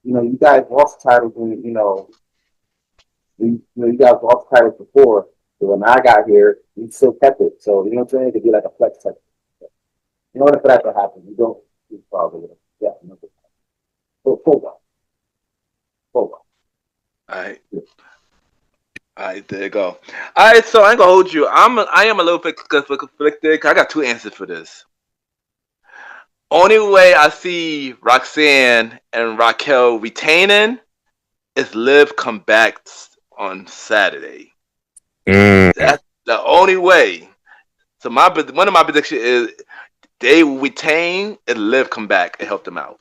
you guys lost titles when you guys lost titles before. So when I got here, we still kept it. So you know what I'm saying? To be like a flex type. In order for that to happen, you don't probably hold on. All right, there you go. All right, so I ain't gonna hold you. I am a little bit conflicted. I got two answers for this. Only way I see Roxanne and Raquel retaining is Liv come back on Saturday. That's the only way. So one of my predictions is they will retain and Liv come back and help them out.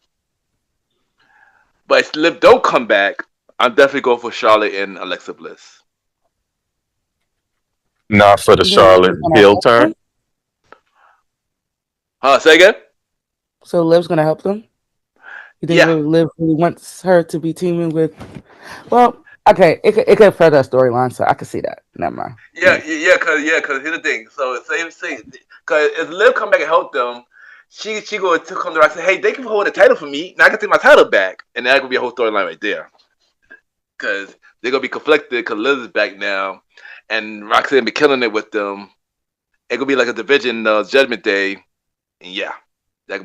But if Liv don't come back, I'm definitely going for Charlotte and Alexa Bliss. Not for the Charlotte heel turn. Say again? So Liv's gonna help them? You think Liv really wants her to be teaming with? Well, okay, it could further a storyline, so I can see that. Never mind. Cause here's the thing. So say because if Liv come back and help them, she go to come to her and say, hey, they can hold the title for me. Now I can take my title back, and that could be a whole storyline right there. Because they're gonna be conflicted because Liv is back now, and Roxanne be killing it with them. It could be like a division Judgment Day, and yeah, that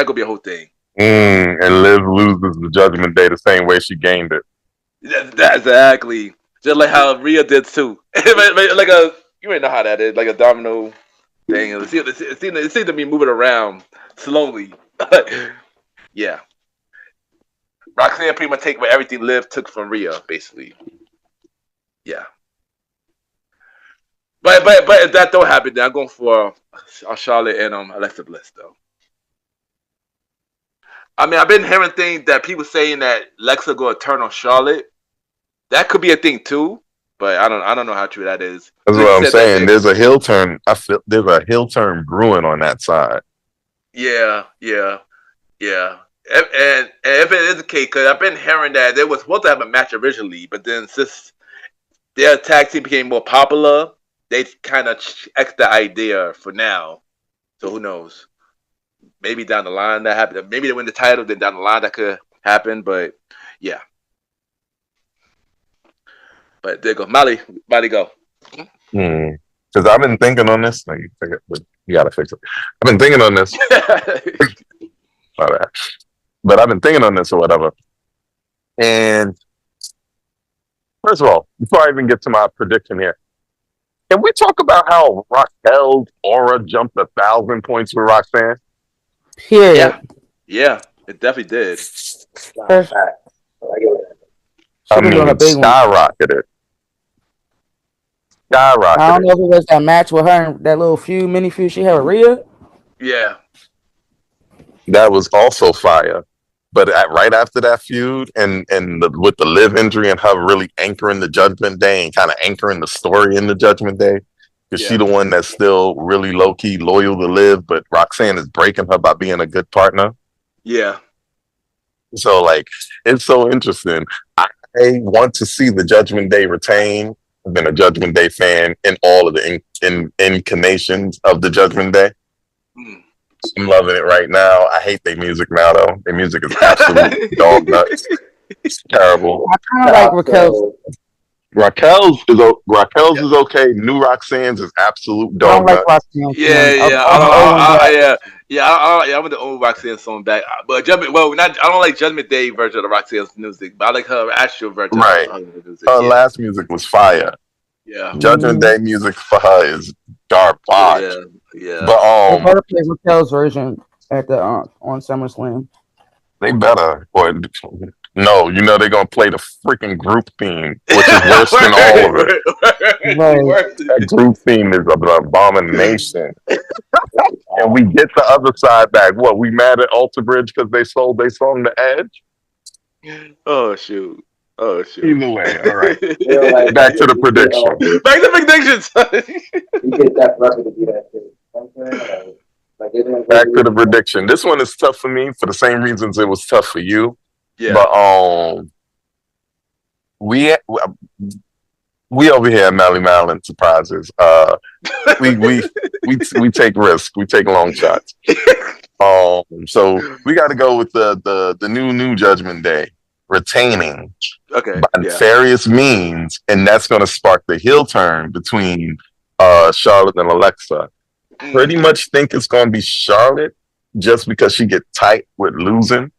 could be a whole thing. And Liv loses the Judgment Day the same way she gained it. That exactly, just like how Rhea did too. Like you already know how that is, like a domino thing. It seems to be moving around slowly. Yeah. Roxanne pretty much take what everything Liv took from Rhea, basically. Yeah. But if that don't happen, then I'm going for Charlotte and Alexa Bliss though. I mean, I've been hearing things that people saying that Alexa gonna turn on Charlotte. That could be a thing too, but I don't know how true that is. That's what I'm saying. There's a heel turn. I feel there's a heel turn brewing on that side. Yeah. And if it is the case, because I've been hearing that they were supposed to have a match originally, but then since their tag team became more popular, they kind of X the idea for now. So who knows? Maybe down the line that happened. Maybe they win the title, then down the line that could happen. But yeah. But there you go. Molly, go. Because I've been thinking on this. No, you gotta fix it. I've been thinking on this. But I've been thinking on this or whatever. And first of all, before I even get to my prediction here, can we talk about how Raquel's aura jumped 1,000 points with Roxanne? Yeah, it definitely did. I mean, skyrocketed. I don't know if it was that match with her and that little mini feud she had with Rhea. Yeah. That was also fire. But right after that feud and with the Liv injury and her really anchoring the Judgment Day and kind of anchoring the story in the Judgment Day, because she's the one that's still really low-key loyal to Liv, but Roxanne is breaking her by being a good partner. Yeah. So, it's so interesting. I want to see the Judgment Day retain. I've been a Judgment Day fan in all of the incarnations of the Judgment Day. I'm loving it right now. I hate their music now, though. Their music is absolute dog nuts. It's terrible. I kind of like Raquel's. Raquel's is okay. New Roxanne's is absolute dog nuts. I want the old Roxanne song back. But I don't like Judgment Day version of Roxanne's music, but I like her actual version. Right. Of her music. Her last music was fire. Yeah. Judgment Day music for her is garbage. Yeah. But they better play Raquel's version at the on SummerSlam. They better, or No, you know they're gonna play the freaking group theme, which is worse than all of it. That group theme is an abomination. And we get the other side back. What, we mad at Alter Bridge because they sold their song to Edge? Oh shoot. Either way, all right. Like, Back to the prediction. Back to predictions. You get that brother to do that shit. Back to the prediction. This one is tough for me for the same reasons it was tough for you. Yeah. But we over here at Malimal and Surprises. We take risks. We take long shots. So we got to go with the new Judgment Day retaining by nefarious means, and that's going to spark the heel turn between Charlotte and Alexa. Pretty much think it's going to be Charlotte just because she get tight with losing.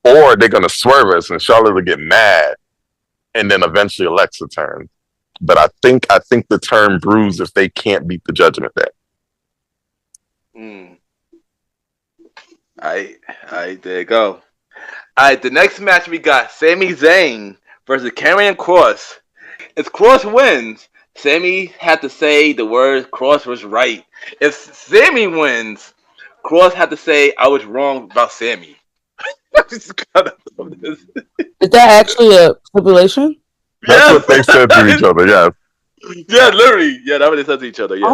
Or they're going to swerve us and Charlotte will get mad and then eventually Alexa turns. But I think the turn brews if they can't beat the Judgment Day. Alright, there you go. Alright, the next match we got Sami Zayn versus Karrion Kross. If Kross wins, Sami had to say the word Kross was right. If Sami wins, Kross had to say I was wrong about Sami. Is that actually a stipulation? That's what they said to each other, yes. Yeah, literally. Yeah, that's what they said to each other, yeah.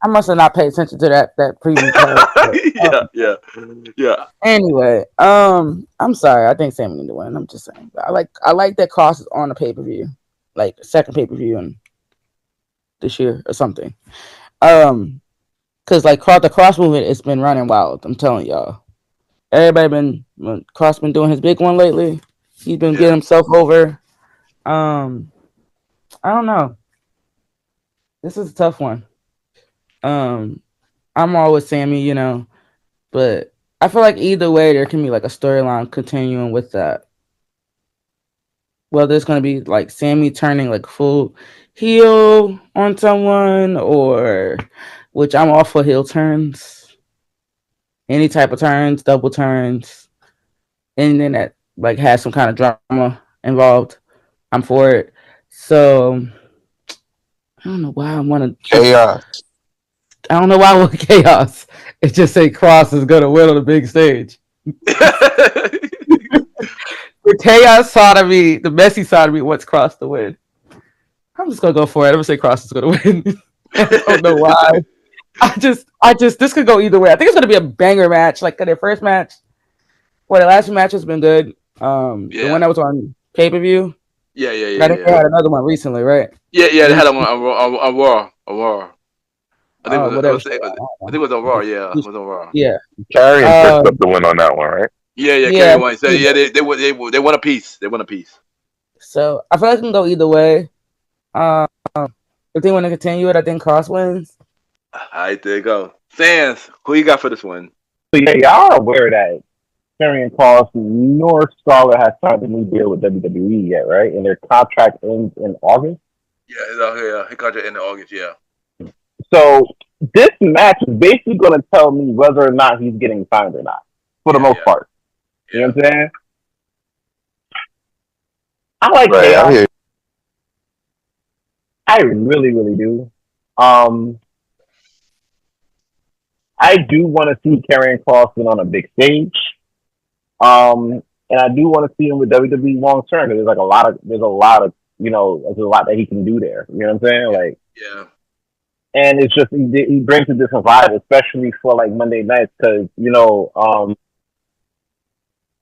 I must have not paid attention to that previous part. Yeah. Anyway, I'm sorry. I think Sami need to win. I'm just saying. I like that Kross is on the pay-per-view. Like second pay-per-view in this year or something. Cause like the Kross movement, it's been running wild. I'm telling y'all. Kross been doing his big one lately. He's been getting himself over. I don't know. This is a tough one. I'm all with Sami, but I feel like either way there can be like a storyline continuing with that. Well, there's gonna be like Sami turning like full heel on someone, or which I'm all for heel turns. Any type of turns, double turns, anything that like has some kind of drama involved, I'm for it. So I don't know why I want to chaos. I don't know why I want chaos. It just say Kross is gonna win on the big stage. The chaos side of me, the messy side of me wants Kross to win. I'm just gonna go for it. I'm gonna say Kross is gonna win. I don't know why. I just this could go either way. I think it's gonna be a banger match, like their first match. Well, the last match has been good. The one that was on pay-per-view. Yeah. I think they had another one recently, right? Yeah, they had one on Raw. I think it was on Raw. Yeah, it was on Raw. Yeah. Karrion picked up the win on that one, right? Yeah. Karrion won. So they won a piece. They won a piece. So I feel like it can go either way. If they want to continue it, I think Kross wins. All right, there you go. Sans, who you got for this one? So yeah, y'all are aware that Karrion Kross nor Scarlett has signed a new deal with WWE yet, right? And their contract ends in August. Yeah, his contract ends in August. Yeah. So this match is basically going to tell me whether or not he's getting signed or not, for the most part. You know what I'm saying? I like chaos. I really, really do. I do want to see Karrion Kross on a big stage. And I do want to see him with WWE long term. There's a lot of, there's a lot that he can do there. You know what I'm saying? Like, yeah. And it's just, he brings a different vibe, especially for like Monday nights, because,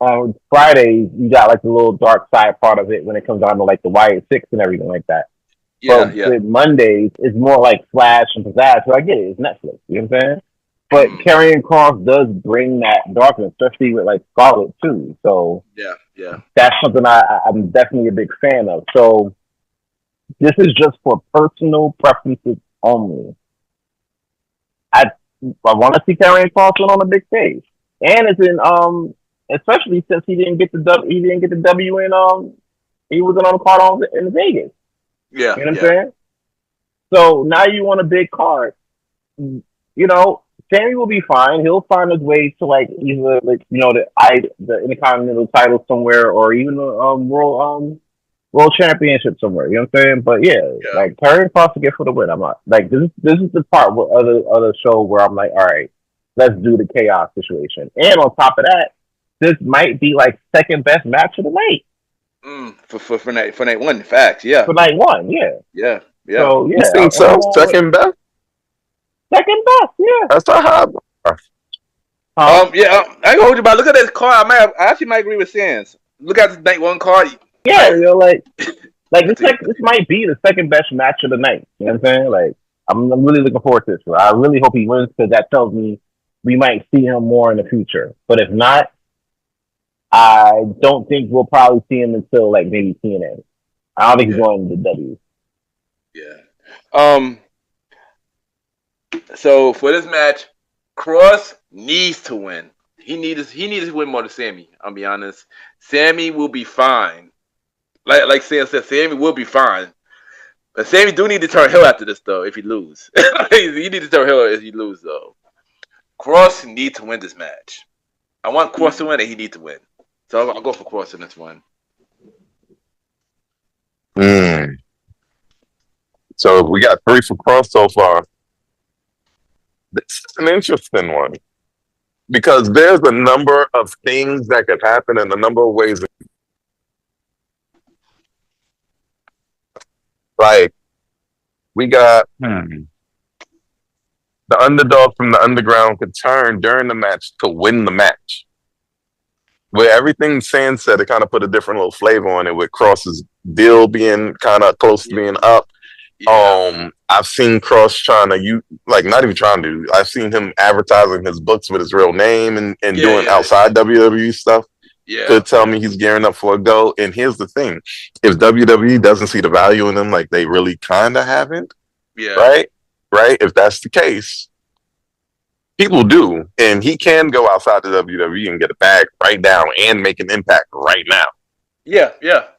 on Fridays, you got like the little dark side part of it when it comes down to like the Wyatt Six and everything like that. But with Mondays, it's more like Flash and pizzazz. So I get it. It's Netflix. You know what I'm saying? But Karrion Kross does bring that darkness, especially with like Scarlett too. So that's something I'm definitely a big fan of. So this is just for personal preferences only. I want to see Karrion Kross on a big stage, and it's in especially since he didn't get the W in he wasn't on the card in Vegas. Yeah, you know what I'm saying? So now you want a big card. Sammy will be fine. He'll find his way to like either like the Intercontinental title somewhere or even the World Championship somewhere. You know what I'm saying? But yeah. Like Karrion Kross to get for the win. I'm not like this is the part with other show where I'm like, all right, let's do the chaos situation. And on top of that, this might be like second best match of the night. For night one, facts, yeah. For night one, yeah. Yeah. So yeah. You think so? Second best? Second best, yeah. That's a high bar. I ain't gonna hold you about. Look at this card. I actually might agree with Sands. Look at the night one card. Yeah, like this might be the second best match of the night. You know what I'm saying? Like I'm really looking forward to this. I really hope he wins because that tells me we might see him more in the future. But if not, I don't think we'll probably see him until like maybe TNA. I don't think he's going to the W. Yeah. So for this match, Kross needs to win. He needs to win more than Sammy. I'll be honest. Sammy will be fine. Like Sam said, Sammy will be fine. But Sammy do need to turn heel after this though. If he lose, he need to turn heel if he lose though. Kross needs to win this match. I want Kross to win, and he needs to win. So I'll go for Kross in this one. So we got 3 for Kross so far. This is an interesting one because there's a number of things that could happen and a number of ways. Like we got the underdog from the underground could turn during the match to win the match. Where everything Sand said, it kind of put a different little flavor on it with Kross's deal being kind of close to being up. Yeah. I've seen Kross not even trying to. I've seen him advertising his books with his real name and doing outside WWE stuff. Yeah. Could tell me he's gearing up for a go. And here's the thing. If WWE doesn't see the value in him like they really kind of haven't, right? If that's the case, people do. And he can go outside the WWE and get a bag right now and make an impact right now. Yeah.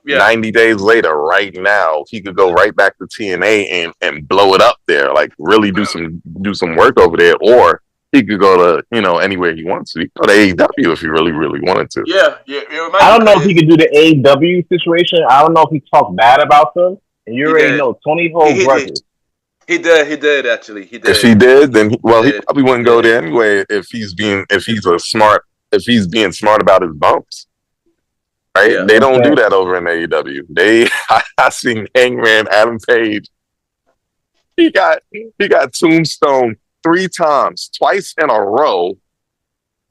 90 days later, right now, he could go right back to TNA and blow it up there. Like really do some work over there. Or he could go to, anywhere he wants to. He could go to AEW if he really, really wanted to. Yeah. I don't know if he could do the AEW situation. I don't know if he talked bad about them. And you already know Tony holds grudges. He did actually. He did. If he did, then he probably wouldn't go there anyway. If he's being smart about his bumps, right? Yeah, they don't do that over in AEW. I seen Hangman Adam Page. He got tombstone 3 times, twice in a row.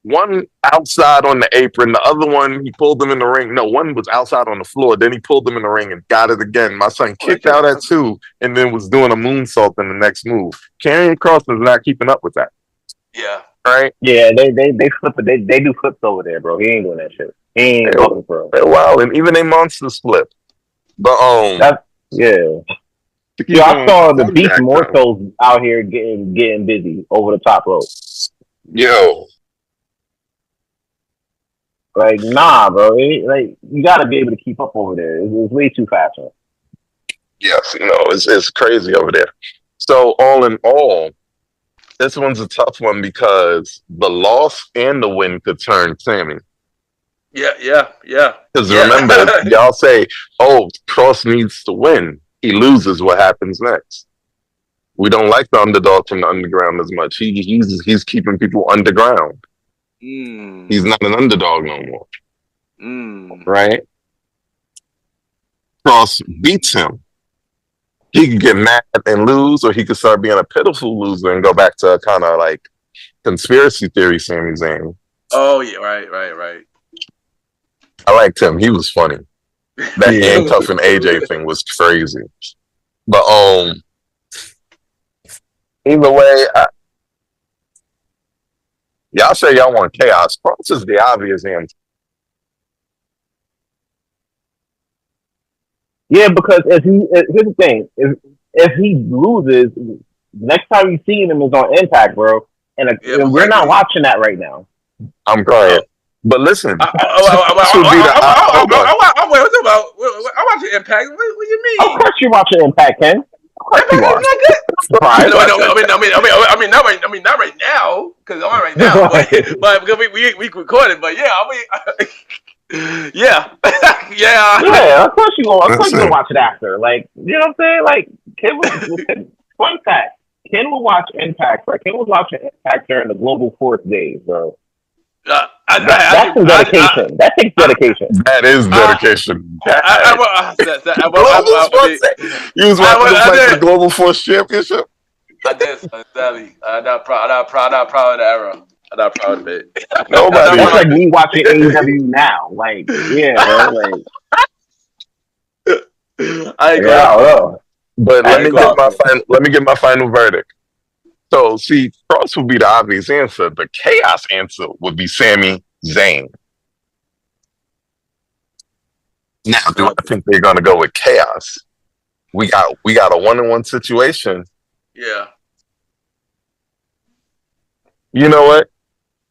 One outside on the apron, the other one he pulled them in the ring. No, one was outside on the floor. Then he pulled them in the ring and got it again. My son kicked out at 2 and then was doing a moonsault in the next move. Karrion Kross is not keeping up with that. Yeah. Right? Yeah, they flip it. They do flips over there, bro. He ain't doing that shit. He ain't fucking bro. Wow, and even they monsters flip. But Yo, I saw the Beast Mortals out here getting busy over the top rope. Yo. Like, nah, bro. You got to be able to keep up over there. It's way too fast, man. Yes, it's crazy over there. So, all in all, this one's a tough one because the loss and the win could turn Sammy. Yeah. Because remember, y'all say, Kross needs to win. He loses, what happens next? We don't like the underdog from the underground as much. He's keeping people underground. He's not an underdog no more. Right? Kross beats him. He could get mad and lose, or he could start being a pitiful loser and go back to a kind of like conspiracy theory Sami Zayn. Oh yeah, right. I liked him. He was funny. That handcuffing AJ thing was crazy. But either way, y'all say y'all want chaos. Kross is the obvious answer. Yeah, because here's the thing: if he loses, next time you see him is on Impact, bro, and we're not watching that right now. I'm crying. But listen, I'm watching Impact. What do you mean? Of course you're watching Impact, Ken. Of Impact is not good. I mean, not right now, because I'm right now. But because we recorded. But yeah, yeah. Yeah, of course you gonna watch it after. Like, you know what I'm saying? Like, fun fact. Ken will watch Impact. Right? Ken will watch Impact during the Global Force days, bro. That's some dedication. That takes dedication. That is dedication. You was watching the Global Force Championship? I did. I'm not proud of the era. I'm not proud of it. Nobody. That's like me watching AEW now. Like, yeah, bro. Like, I agree. But let me get my final verdict. So, see, Cross would be the obvious answer. The chaos answer would be Sami Zayn. Now, do I think they're going to go with chaos? We got a 1-on-1 situation. Yeah. You know what?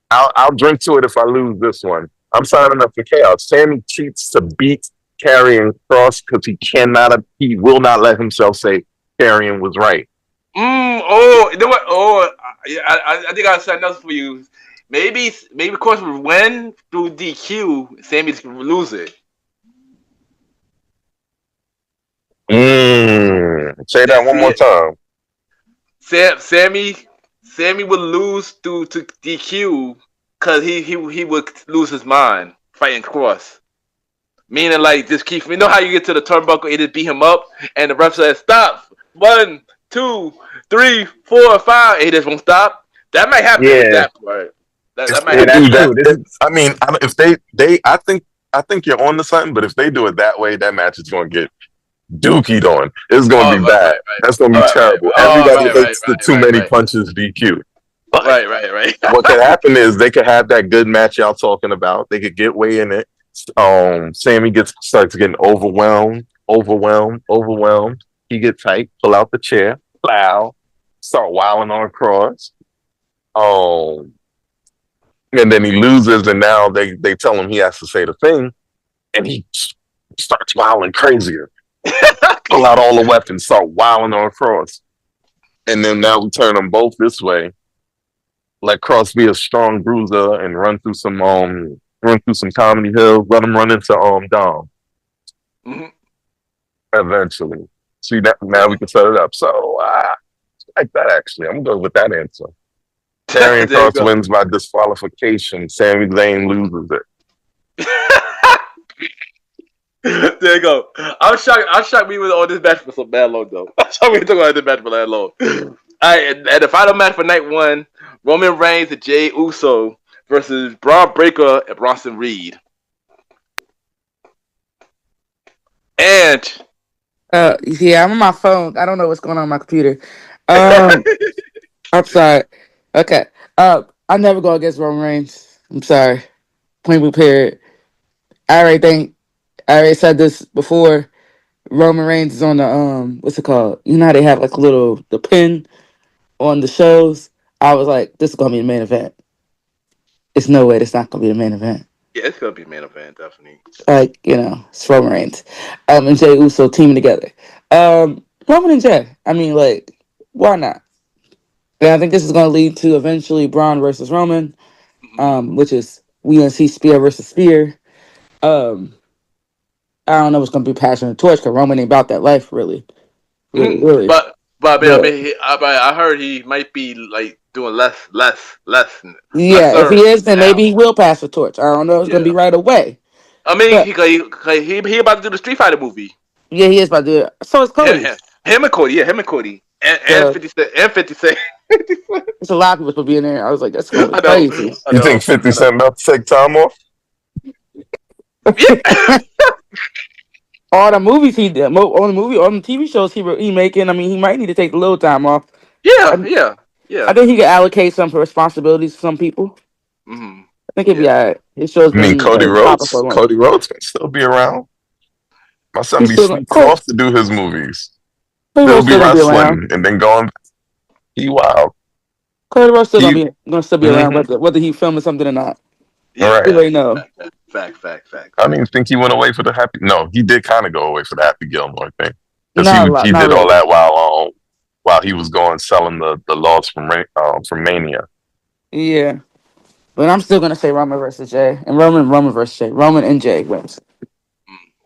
I'll drink to it if I lose this one. I'm signing up for chaos. Sami cheats to beat Karrion Kross because he will not let himself say Karrion was right. You know what? I think I said nothing for you. Maybe Kross will win through DQ. Sammy's gonna lose it. Say that one more time. Sammy would lose to DQ because he would lose his mind fighting Kross. Meaning, like, just keep. You know how you get to the turnbuckle, it just beat him up, and the ref says stop. 1, 2, 3, 4, 5. And he just won't stop. That might happen with that part. That might happen. I mean, if they, I think you're on to something. But if they do it that way, that match is going to get dookied on. It's going to be bad. Right. That's going to be terrible. Everybody hates the too many punches DQ. But right. What could happen is they could have that good match y'all talking about. They could get way in it. Sammy starts getting overwhelmed. He gets tight, pull out the chair, plow, start wilding on Kross. And then he loses, and now they tell him he has to say the thing, and he starts wilding crazier. Pull out all the weapons, start wilding on Kross. And then now we turn them both this way. Let Kross be a strong bruiser and run through some comedy hills. Let him run into Dom. Mm-hmm. Eventually. See that now we can set it up. So I like that actually. I'm going with that answer. Karrion Kross wins by disqualification. Sami Zayn loses it. There you go. I'm shocked we were on this match for so bad long though. I'm shocked we took on this match for that long. Alright, and the final match for night 1, Roman Reigns and Jey Uso versus Braun Breaker and Bronson Reed. And yeah, I'm on my phone. I don't know what's going on my computer. I'm sorry. Okay. I never go against Roman Reigns. I'm sorry. Plain blue period. I already said this before. Roman Reigns is on the what's it called? You know how they have like the pin on the shows? I was like, this is gonna be the main event. It's no way that's not gonna be the main event. Yeah, it's gonna be the main event, definitely. Like, it's Roman Reigns. And Jey Uso teaming together. Roman and Jey. I mean, like, why not? And I think this is gonna lead to eventually Braun versus Roman, which is UNC Spear versus Spear. I don't know what's gonna be passing the torch because Roman ain't about that life, really. Really. But I heard he might be like doing less. Yeah, if he is, then maybe he will pass the torch. I don't know. It's gonna be right away. I mean, he about to do the Street Fighter movie. Yeah, he is about to do it. So it's Cody. Him and Cody. And 50 Cent. There's a lot of people supposed to be in there. I was like, that's gonna be crazy. You think 50 Cent about to take time off? All the movies he did, on the TV shows he making. I mean, he might need to take a little time off. Yeah. I think he could allocate some responsibilities to some people. Mm-hmm. I think it'd be alright. His shows. I mean, Cody Rhodes. Cody Rhodes can still be around. My son be sneaking off to do his movies. He'll be wrestling and then going. He wild. Cody Rhodes still gonna still be around whether he filming something or not. Yeah, right. You already know. Fact. I didn't think he went away for the Happy. No, he did kind of go away for the Happy Gilmore thing. Because he did all that while he was going selling the laws from Mania. Yeah, but I'm still gonna say Roman versus Jay, and Roman versus Jay. Roman and Jay wins.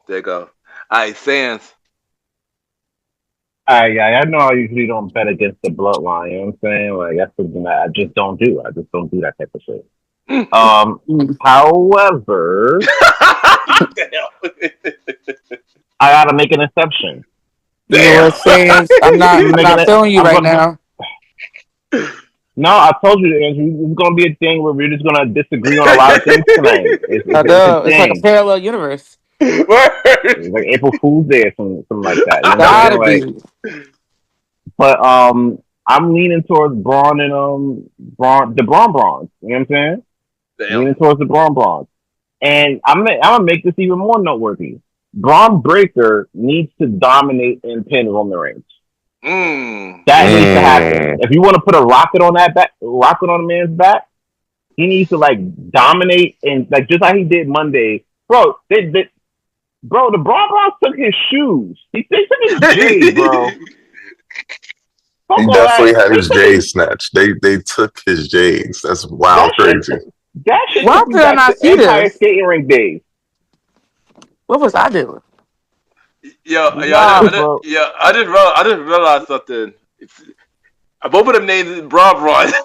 There you go. All right, Sans. I know I usually don't bet against the bloodline. You know what I'm saying? Like that's something that I just don't do. I just don't do that type of shit. However, I gotta make an exception. You know what, Sans? I'm not feeling you right now. No, I told you it's gonna be a thing where we're just gonna disagree on a lot of things tonight. It's like a parallel universe. It's like April Fool's Day or something like that. You know Gotta be. But I'm leaning towards Braun and the Braun. You know what I'm saying? Damn. Leaning towards the Braun. And I'm gonna make this even more noteworthy. Braun Breaker needs to dominate and pin Roman Reigns. That needs to happen. If you want to put a rocket on a man's back, he needs to like dominate and like just like he did Monday, bro. The Braun took his shoes. They took his J's, bro. He definitely had his J's snatched. They took his J's. That's wild, crazy. That shit. Why did I not see this? Skating rink days. What was I doing? I didn't realize something. Both of them names is Braun.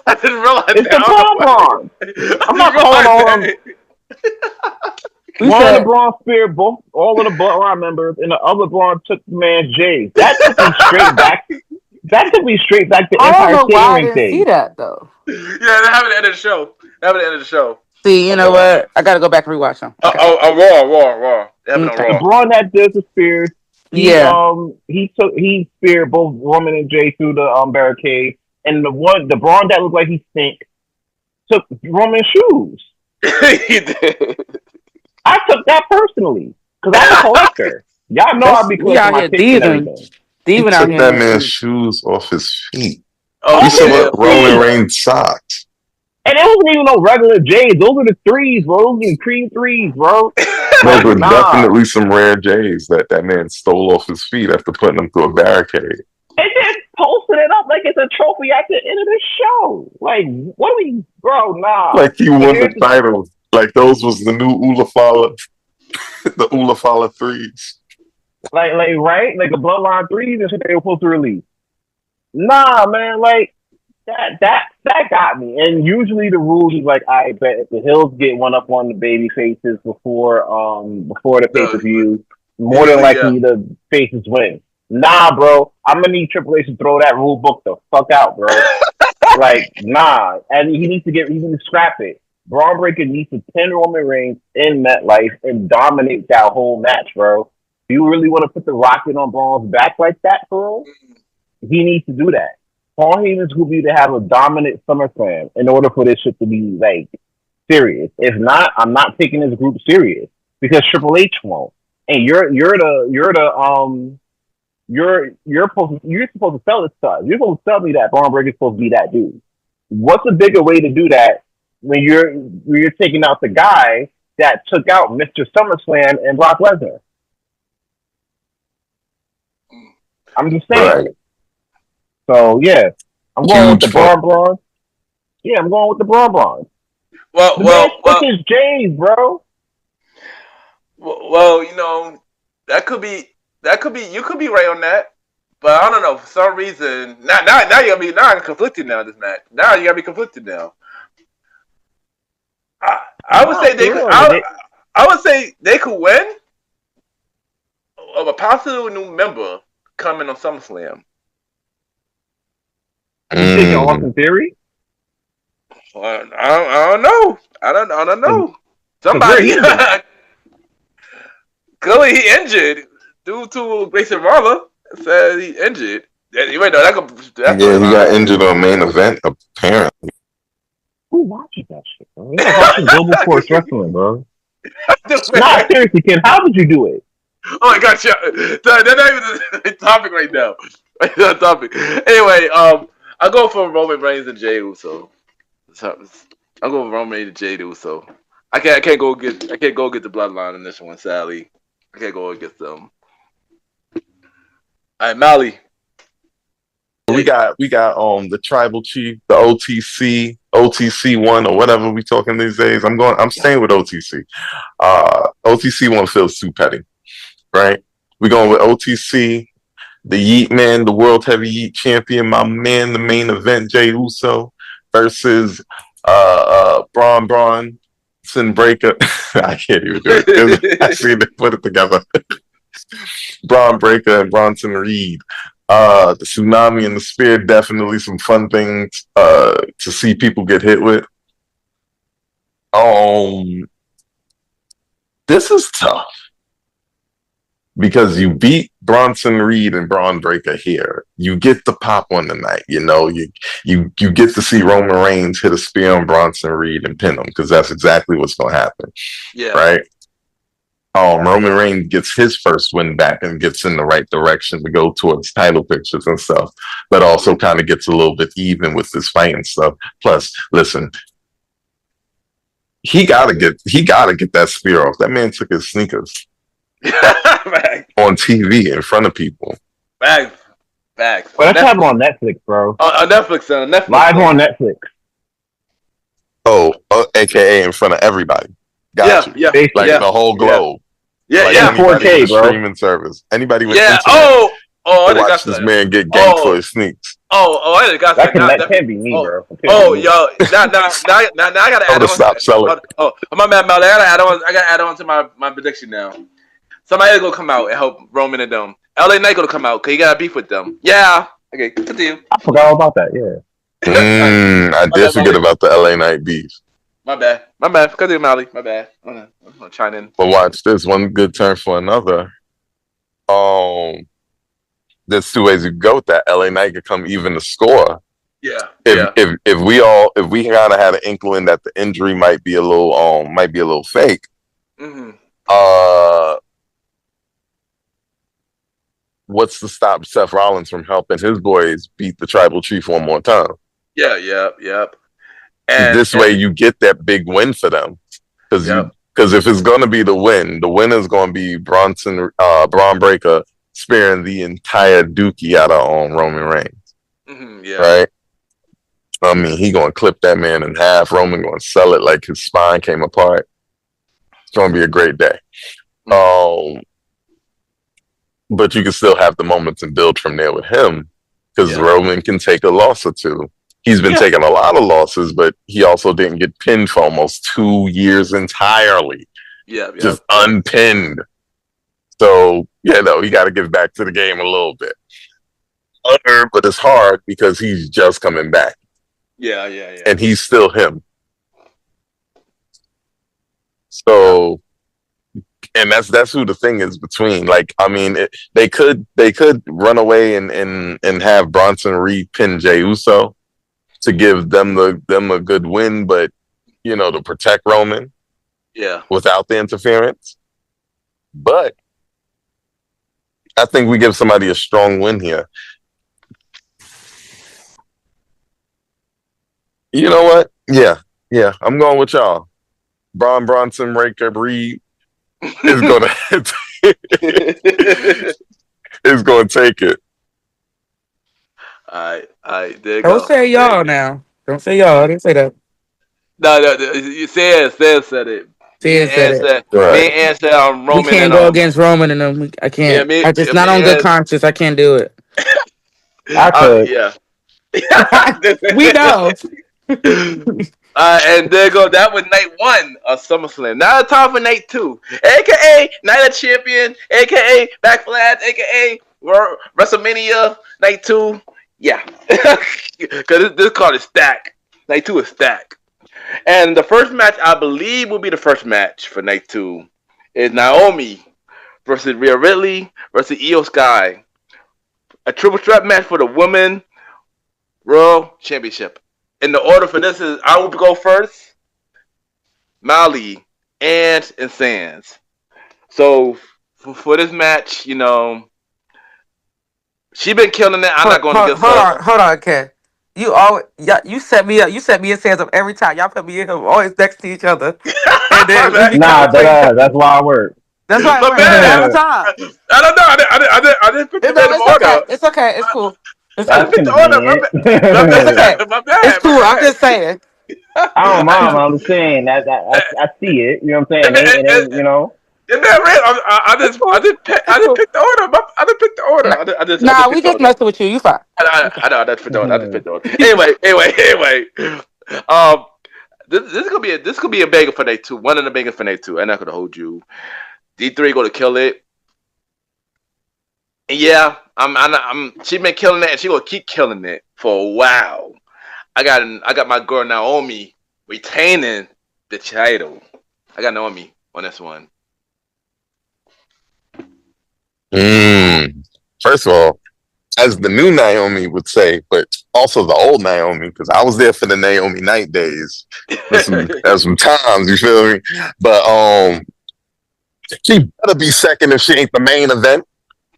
I didn't realize it's that. It's the Braun. I'm not calling on him. One of the Braun speared all of the Bloodline members, and the other Braun took the man's J's. That took me straight back. That took me straight back to Empire Skating Rink days. I didn't see that though. Yeah, they haven't ended the show. See, you know what? I gotta go back and rewatch them. Okay. Raw. The Braun that does the spears. He speared both Roman and Jay through the barricade, and the Braun that looked like he stink took Roman's shoes. He did. I took that personally because I'm a collector. Y'all know I'll be collecting my picks and everything. He took that man's shoes off his feet. He took Roman Reigns socks. And it wasn't even no regular J's. Those are the threes, bro. Those are cream threes, bro. Those were definitely some rare J's that man stole off his feet after putting them through a barricade. And then posted it up like it's a trophy at the end of the show. Like, what are we, bro? Nah. Like he won the title. Like those was the new Ulafala, the Ulafala threes. Like right? Like the Bloodline threes and shit they were supposed to release. Nah, man, like that got me. And usually the rules is like, I bet if the Hills get one up on the baby faces before the pay-per-view, more than likely the faces win. Nah, bro. I'm gonna need Triple H to throw that rule book the fuck out, bro. Like, nah. And he needs to scrap it. Braun Breaker needs to pin Roman Reigns in MetLife and dominate that whole match, bro. Do you really want to put the rocket on Braun's back like that, bro? He needs to do that. Paul Heyman's going to need to have a dominant SummerSlam in order for this shit to be like serious. If not, I'm not taking this group serious because Triple H won't. And you're supposed to sell this stuff. You're supposed to tell me that Braun Breaker's supposed to be that dude. What's a bigger way to do that when you're taking out the guy that took out Mr. SummerSlam and Brock Lesnar? I'm just saying. Right. So yeah, I'm going with the Braun. Yeah, I'm going with the Braun. Well, his J's, bro. Well, you know, that could be. You could be right on that, but I don't know. For some reason, now I'm conflicted now. This match. Now you gotta be conflicted now. I would say they could. I would say they could win of a possible new member coming on SummerSlam. You taking Austin Theory? I don't know. I don't know. Somebody. Clearly he injured due to Grayson Waller. Said he injured. Wait, no, he got injured on Main Event apparently. Who watches that shit, bro? You're watching Global Force Wrestling, bro. Not seriously, Ken. How would you do it? Oh my gosh, that's not even the topic right now. That topic. Anyway, I'll go for Roman Reigns and Jey Uso. I'll go for Roman Reigns and Jey Uso. I can't go get the Bloodline in this one, sadly. I can't go against them. All right, Mally. We got the tribal chief, the OTC one or whatever we talking these days. I'm staying with OTC. OTC one feels too petty, right? We're going with OTC, the Yeet Man, the World Heavy Yeet Champion, my man, the main event, Jey Uso versus Braun Breaker. I can't even do it. I see they put it together. Braun Breaker and Bronson Reed. The tsunami and the spear, definitely some fun things to see people get hit with. This is tough because you beat Bronson Reed and Braun Breaker here. You get the pop on the night, you get to see Roman Reigns hit a spear on Bronson Reed and pin him because that's exactly what's going to happen. Yeah. Right. Roman Reigns gets his first win back and gets in the right direction to go towards title pictures and stuff, but also kind of gets a little bit even with this fight and stuff. Plus, listen, he gotta get that spear off. That man took his sneakers on TV in front of people. Facts. Well, that's happening on Netflix, bro. On Netflix. Live on Netflix. AKA in front of everybody. Got you. The whole globe. Yeah, 4K, bro. Streaming service. Anybody with internet. I watch this man get ganked for his sneaks. I got that can't be me, bro. Yo, now I gotta add on. Stop selling. My bad, Mal. I gotta add on to my prediction now. Somebody gonna come out and help Roman and them. LA Knight gonna come out because he got a beef with them. Yeah. Okay, continue. I forgot all about that. Yeah. I did forget about the LA Knight beef. My bad. Continue, Mally. My bad. I'm gonna chime in. But watch this. One good turn for another. There's two ways you go with that. LA Knight could come even to score. Yeah. If we kind of had an inkling that the injury might be a little fake. Mm-hmm. What's to stop Seth Rollins from helping his boys beat the Tribal Chief one more time? Yeah. And this way you get that big win for them. Because if it's going to be the win is going to be Braun Breaker sparing the entire dookie out of Roman Reigns. Mm-hmm, yeah. Right? I mean, he going to clip that man in half. Roman going to sell it like his spine came apart. It's going to be a great day. Mm-hmm. But you can still have the moments and build from there with him because Roman can take a loss or two. He's been taking a lot of losses, but he also didn't get pinned for almost 2 years entirely. Yeah. Just unpinned. So, he got to get back to the game a little bit. But it's hard because he's just coming back. Yeah. And he's still him. So, and that's who the thing is between. Like, I mean, they could run away and have Bronson Reed pin Jey Uso to give them a good win, but to protect Roman, without the interference. But I think we give somebody a strong win here. You know what? Yeah, I'm going with y'all. Bronson Reed is going to take it. All right, there you Don't go. say y'all now. Don't say y'all. I didn't say that. No, you said it. Said it. Right. Me and said Roman. We can't go against Roman and them. I can't. I just not on good conscience. I can't do it. I could. Yeah. We know. And there you go. That was night 1 of SummerSlam. Now it's time for night 2, aka Night of Champion, aka Backlash, aka WrestleMania night 2. Yeah, because this card is stacked. Night 2 is stacked. And the first match, I believe, will be the first match for night 2 is Naomi versus Rhea Ripley versus Io Sky. A triple threat match for the Women World Championship. And the order for this is I will go first, Mally, Anj, and Sands. So for this match, she been killing it. I'm not going to get Hold on, Ken. You set me up. You set me and Sands up every time. Y'all put me in him always next to each other. And then that's why I work. That's why My we're bad. on time. I don't know. I didn't pick the random order. Okay. It's okay. It's cool. I didn't pick the order. My bad. It's okay. My bad. It's cool. I'm just saying. I don't mind. I'm just saying that I see it. You know what I'm saying? It ain't, you know. Isn't that right? I didn't pick the order. I didn't pick the order. We just messing with you. You fine. I know. I didn't pick the order. I didn't pick the order. Anyway. This could be a banger for night 2. One of the bangers for night 2. I'm not gonna hold you. D3 gonna kill it. And yeah, she been killing it, and she gonna keep killing it for a while. I got my girl Naomi retaining the title. I got Naomi on this one. First of all, as the new Naomi would say, but also the old Naomi, because I was there for the Naomi night days. There's some times, you feel me? But she better be second if she ain't the main event.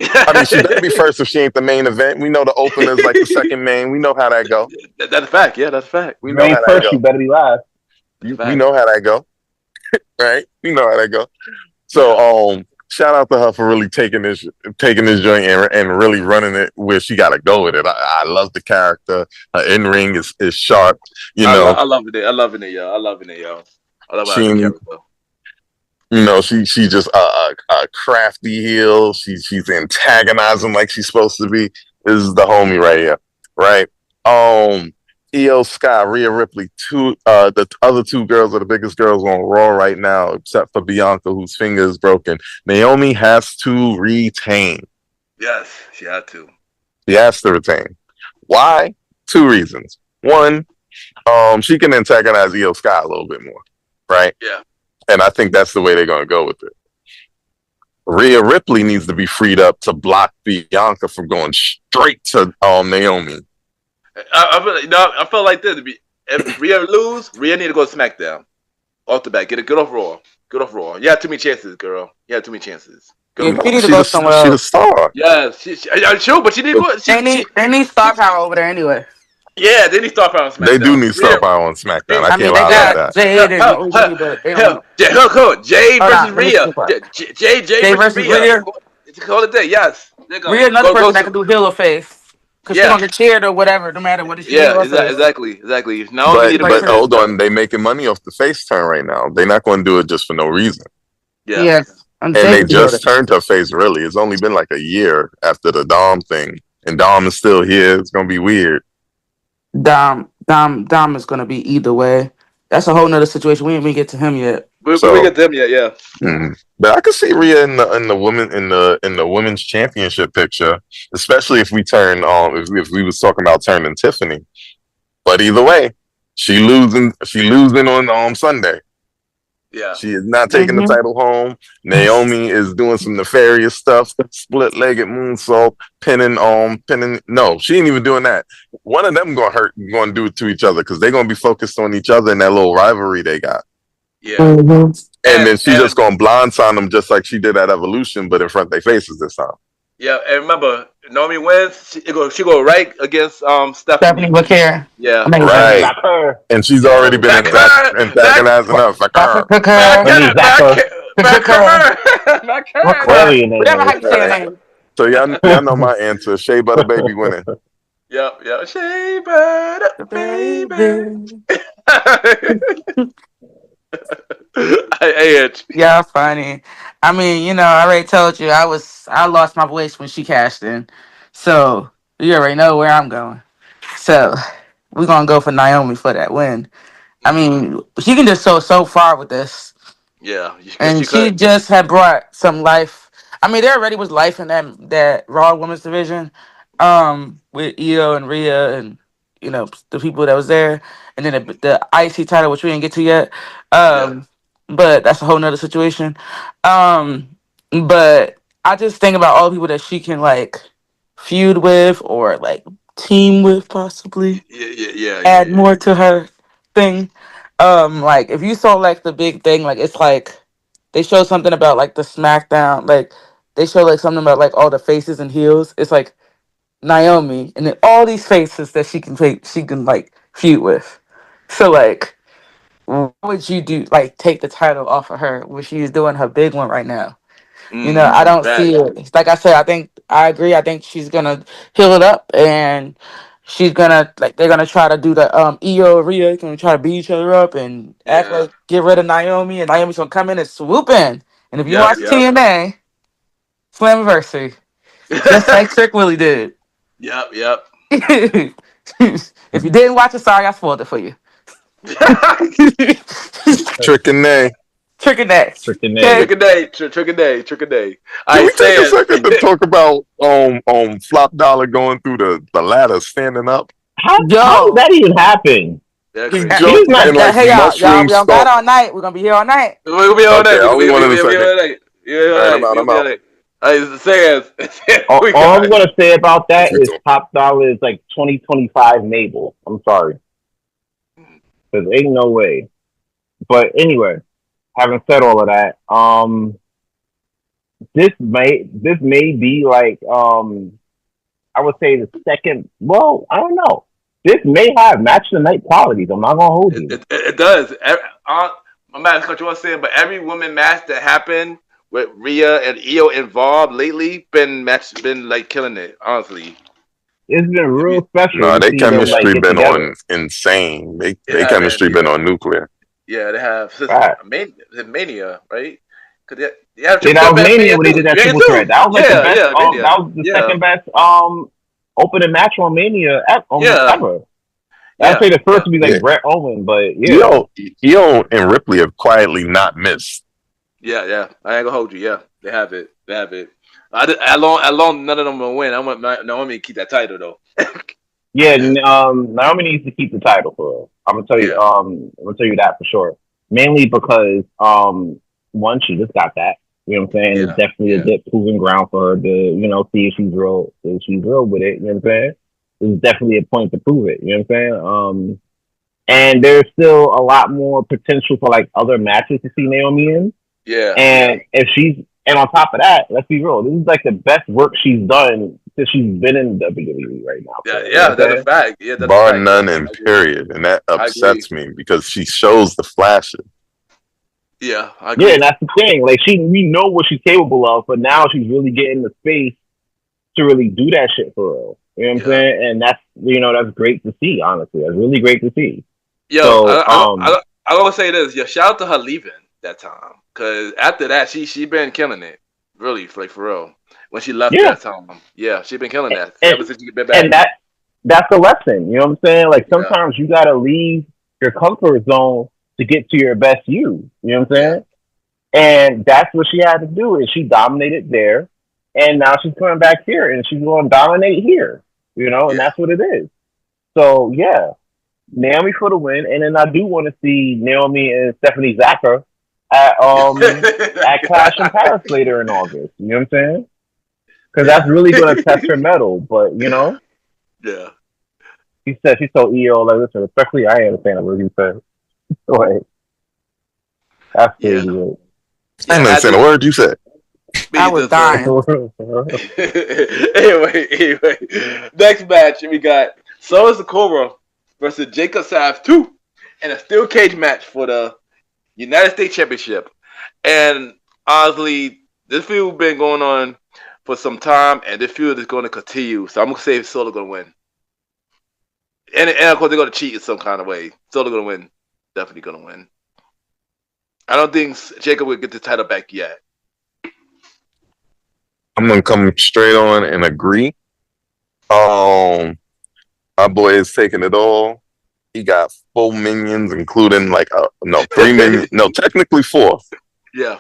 I mean, she better be first if she ain't the main event. We know the opener's like the second main. We know how that go. That's a fact. Yeah, that's a fact. We know how that first, go. You better be last. We know how that go. Right? We know how that go. So, shout out to her for really taking this joint and really running it where she got to go with it. I love the character. Her in ring is sharp. You know, I love it. I love it, yo. I love her character. You know, she just a crafty heel. She's antagonizing like she's supposed to be. This is the homie right here, right? Io Sky, Rhea Ripley, the other 2 girls are the biggest girls on Raw right now, except for Bianca, whose finger is broken. Naomi has to retain. Yes, she had to. She has to retain. Why? 2 reasons. One, she can antagonize Io Sky a little bit more, right? Yeah. And I think that's the way they're going to go with it. Rhea Ripley needs to be freed up to block Bianca from going straight to Naomi. I feel like this. If Rhea lose, Rhea need to go to SmackDown. Off the bat. Get off Raw. Get off Raw. You had too many chances, girl. You had too many chances. She need to go somewhere else. She's a star. Yeah, sure, but she need to go. They need star power over there anyway. Yeah, they need star power on SmackDown. They do need star power on SmackDown. I can't lie about that. Jade versus Rhea. Jade versus Rhea. Call it day, yes. Rhea another person that can do heel or face. Because she's gonna get cheered or whatever, no matter what it's. Yeah, exactly. No, but hold on, they making money off the face turn right now. They're not going to do it just for no reason. Yeah. Yes. And they just turned her face. Really, it's only been like a year after the Dom thing, and Dom is still here. It's gonna be weird. Dom is gonna be either way. That's a whole nother situation. We ain't even get to him yet. We get to him yet, yeah. Mm-hmm. But I could see Rhea in the women's championship picture, especially if we turn if we was talking about turning Tiffany. But either way, she losing on Sunday. Yeah, she is not taking the title home. Naomi is doing some nefarious stuff, split-legged moonsault, pinning. No, she ain't even doing that. One of them going to do it to each other because they're going to be focused on each other in that little rivalry they got. Yeah, and then she's just going to blindside them just like she did at Evolution, but in front of their faces this time. Yeah, and remember, Naomi wins. She go right against Stephanie McCare. Yeah, right. And she's already been antagonizing her. Whatever how you say her name. So y'all know my answer. Shea Butter Baby winning. Yeah, Shea Butter Baby. Yeah, funny. I mean, I already told you I lost my voice when she cashed in, so you already know where I'm going. So we're gonna go for Naomi for that win. I mean, she can just so far with this. Yeah, and she just had brought some life. I mean, there already was life in that Raw Women's division, with Io and Rhea and the people that was there, and then the IC title, which we didn't get to yet. But that's a whole nother situation. But I just think about all the people that she can feud with or team with, possibly. Yeah. Add more to her thing. If you saw the big thing, it's they show something about the SmackDown, they show something about all the faces and heels. It's Naomi, and then all these faces that she can feud with. So why would you take the title off of her when she's doing her big one right now? You know, I don't see it. It's like I said, I agree. I think she's gonna heal it up, and she's gonna they're gonna try to do the Io and Rhea gonna try to beat each other up and act like get rid of Naomi, and Naomi's gonna come in and swoop in. And if you watch TNA Slammiversary, just like Trick Willie did. Yep. If you didn't watch it, sorry, I spoiled it for you. Trick and Nay. Trick and Nay. Trick and Day. Can we take a second to talk about Flop Dollar going through the ladder standing up? How did that even happen? Hey, y'all got all night. We're gonna be here all night. We'll be all night. I'm out. All I'm gonna say about that is Top Dollar is like 2025 Mabel. I'm sorry, because ain't no way. But anyway, having said all of that, this may be like I would say the second. Well, I don't know. This may have match of the night qualities. I'm not gonna hold you. It does. I'm not what you want to say, but every woman match that happened with Rhea and Io involved lately been like killing it. Honestly, it's been real special. No, their chemistry been on insane. They chemistry been on nuclear. Yeah, they have. Mania, right? Because that was Mania when they did that triple threat. That was like the best. That was the second best opening match on Mania ever. I'd say the first would be like Brett Owen, but Io and Ripley have quietly not missed. Yeah. I ain't gonna hold you. Yeah, they have it. As long none of them will win. I want Naomi to keep that title though. Naomi needs to keep the title for her. I'm gonna tell you. I'm gonna tell you that for sure. Mainly because one, she just got that. You know what I'm saying? It's definitely a good proving ground for her to see if she's real with it. You know what I'm saying? It's definitely a point to prove it. You know what I'm saying? And there's still a lot more potential for like other matches to see Naomi in. Yeah. And and on top of that, let's be real, this is like the best work she's done since she's been in WWE right now. That's a fact. Yeah, that's bar none and period. And that upsets me because she shows the flashes. Yeah, I agree. Yeah, and that's the thing. Like we know what she's capable of, but now she's really getting the space to really do that shit for her. You know what I'm saying? And that's that's great to see. Honestly, that's really great to see. Yo, I gonna say this. Yo, shout out to her leaving that time, because after that, she been killing it. Really, like for real. When she left that time, she been killing that. Ever since she been back. And that's the lesson. You know what I'm saying? Like sometimes you gotta leave your comfort zone to get to your best you. You know what I'm saying? And that's what she had to do. And she dominated there. And now she's coming back here and she's going to dominate here. And that's what it is. So, Naomi for the win. And then I do want to see Naomi and Stephanie Zacher at Clash in Paris later in August. You know what I'm saying? Because that's really going to test her mettle. But, Yeah. She said she's so EO. Like, listen, especially I ain't a fan of what you said. Like, that's crazy. I ain't understand a word you said. I was dying. Anyway, next match we got Solo Sakura versus Jacob Sav 2 in a steel cage match for the United States Championship. And honestly, this feud been going on for some time, and this feud is going to continue. So I'm gonna say Solo gonna win, and of course they're gonna cheat in some kind of way. Solo gonna win, definitely gonna win. I don't think Jacob will get the title back yet. I'm gonna come straight on and agree. My boy is taking it all. He got 4 minions, including 3 minions. No, technically 4. Yeah,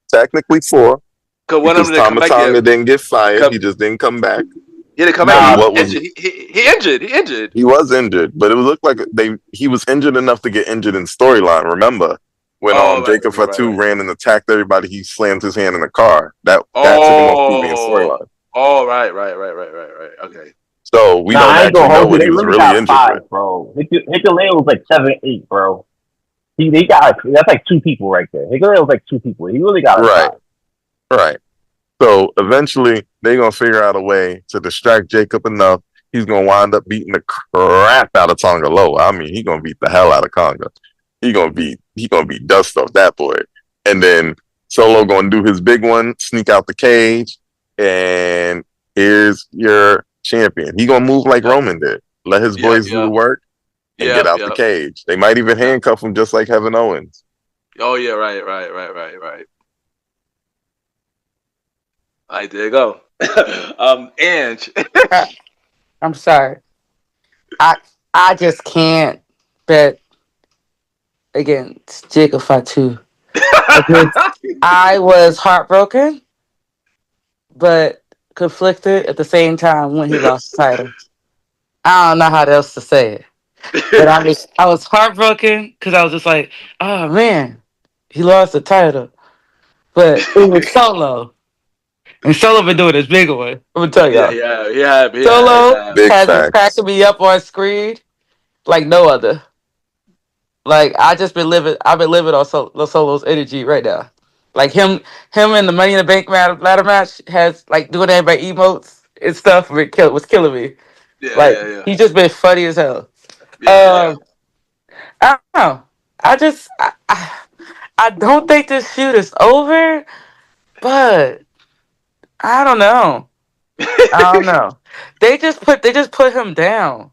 technically 4. Because one of them didn't get fired. He just didn't come back. He didn't come back. He injured. He was injured, but it looked like he was injured enough to get injured in storyline. Remember? When Jacob Fatu ran and attacked everybody, he slammed his hand in the car. That took him off TV in storyline. Oh, right. Okay. So we don't actually know what he was really injured 5, with. Bro. Hikuleo was like 7-8, bro. He got that's like 2 people right there. Hikuleo was like 2 people. He really got 5. Right. So eventually they're gonna figure out a way to distract Jacob enough. He's gonna wind up beating the crap out of Tonga Loa. I mean, he's gonna beat the hell out of Conga. He gonna be dust off that boy. And then Solo gonna do his big one, sneak out the cage, and here's your champion. He gonna move like Roman did. Let his boys do the work and get out the cage. They might even handcuff him just like Kevin Owens. Oh yeah, right. All right, there you go. Anj. I'm sorry. I just can't bet against Jacob Fatu. I was heartbroken, but conflicted at the same time when he lost the title. I don't know how else to say it. But I was heartbroken because I was just like, oh man, he lost the title. But it was Solo. And Solo been doing this big one. I'm gonna tell y'all. Yeah. Solo has been facts. cracking me up on screen like no other. Like I've been living on Solo's energy right now. Like him in the Money in the Bank ladder match has like doing everybody emotes and stuff. Was killing me. Yeah. He's just been funny as hell. Yeah. I don't know. I don't think this feud is over, but I don't know. They just put him down.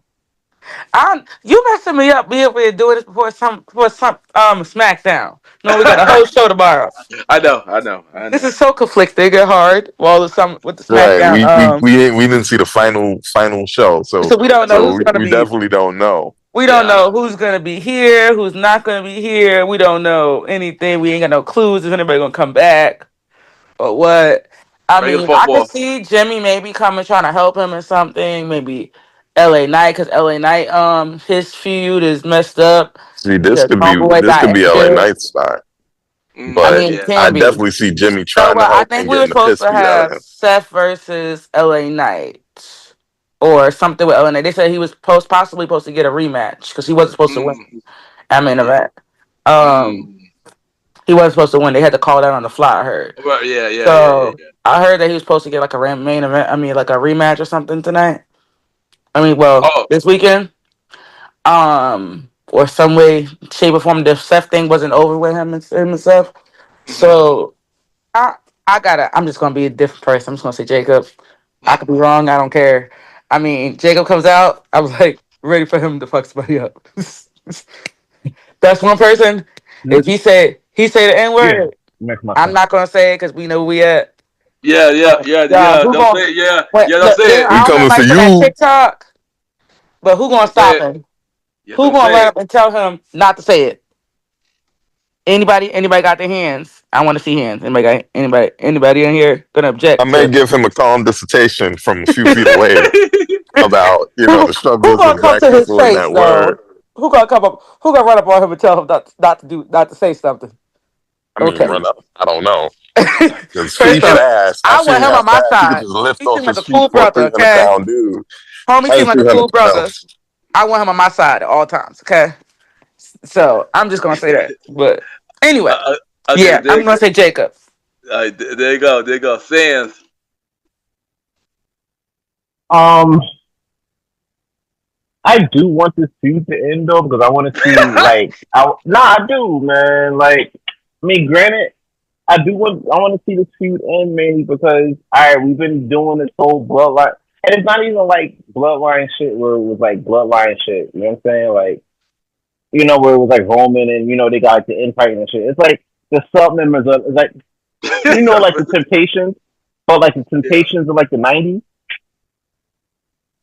You messing me up being able to do this before some SmackDown. No, we got a whole show tomorrow. I know. This is so conflicting and hard. With the SmackDown. Right. We didn't see the final show, so we don't know who's gonna be. We definitely don't know. We don't know who's gonna be here, who's not gonna be here. We don't know anything. We ain't got no clues if anybody gonna come back or what. I can see Jimmy maybe coming trying to help him or something. Maybe LA Knight, because LA Knight, his feud is messed up. See, this could be LA Knight's spot. But I definitely see Jimmy trying to help. I think we were supposed to have Seth versus LA Knight or something with LA Knight. They said he was possibly supposed to get a rematch because he wasn't supposed to win at main event. He wasn't supposed to win. They had to call that on the fly, I heard. Well, yeah. I heard that he was supposed to get like a main event. Like a rematch or something tonight. This weekend. Or some way, shape, or form, the Seth thing wasn't over with him and stuff. So, I'm just gonna be a different person. I'm just gonna say Jacob. I could be wrong. I don't care. Jacob comes out. I was like ready for him to fuck somebody up. That's one person. If he say the N word, I'm not gonna say it because we know where we at. Yeah. Don't say it. Yeah. Don't say it. We coming for you. TikTok. But who gonna stop him? Who gonna run up and tell him not to say it? Anybody got their hands? I want to see hands. Anybody in here gonna object? I may give him a calm dissertation from a few feet away about the struggles of black people in that word. Who gonna come up? Who gonna run up on him and tell him not to say something? Run up. I don't know. Because feet and ass. I want him on my side. He lift He off seems like his a cool feet for a brother. 300-pound dude. Homie seems like a cool brother. I want him on my side at all times. Okay. So I'm just gonna say that. But anyway, I'm gonna say Jacob. There you go. Sands. I do want this feud to end though because I want to see I do, man. Granted, I want to see this feud end mainly because we've been doing this whole bloodline, and it's not even like bloodline shit where it was like bloodline shit. You know what I'm saying? Where it was like Roman and they got the infighting and shit. It's like the sub members of like like the Temptations, but like the Temptations of like the '90s.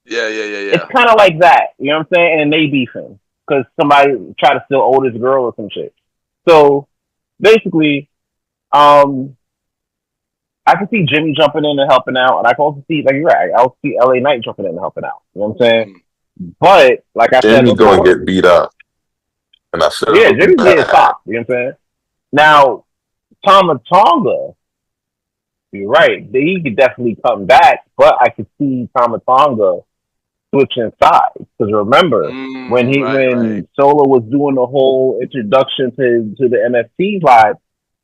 Yeah. It's kind of like that, you know what I'm saying? And they beefing because somebody tried to steal Otis' girl or some shit. So basically, I can see Jimmy jumping in and helping out, and I can also see, like you're right, I'll see LA Knight jumping in and helping out. You know what I'm saying? But like I said, Jimmy's going to get beat up, and I said, Jimmy's getting stopped. You know what I'm saying? Now, Tama Tonga, you're right. He could definitely come back, but I could see Tama Tonga switching sides. Because remember, when Solo was doing the whole introduction to the NFT vibe,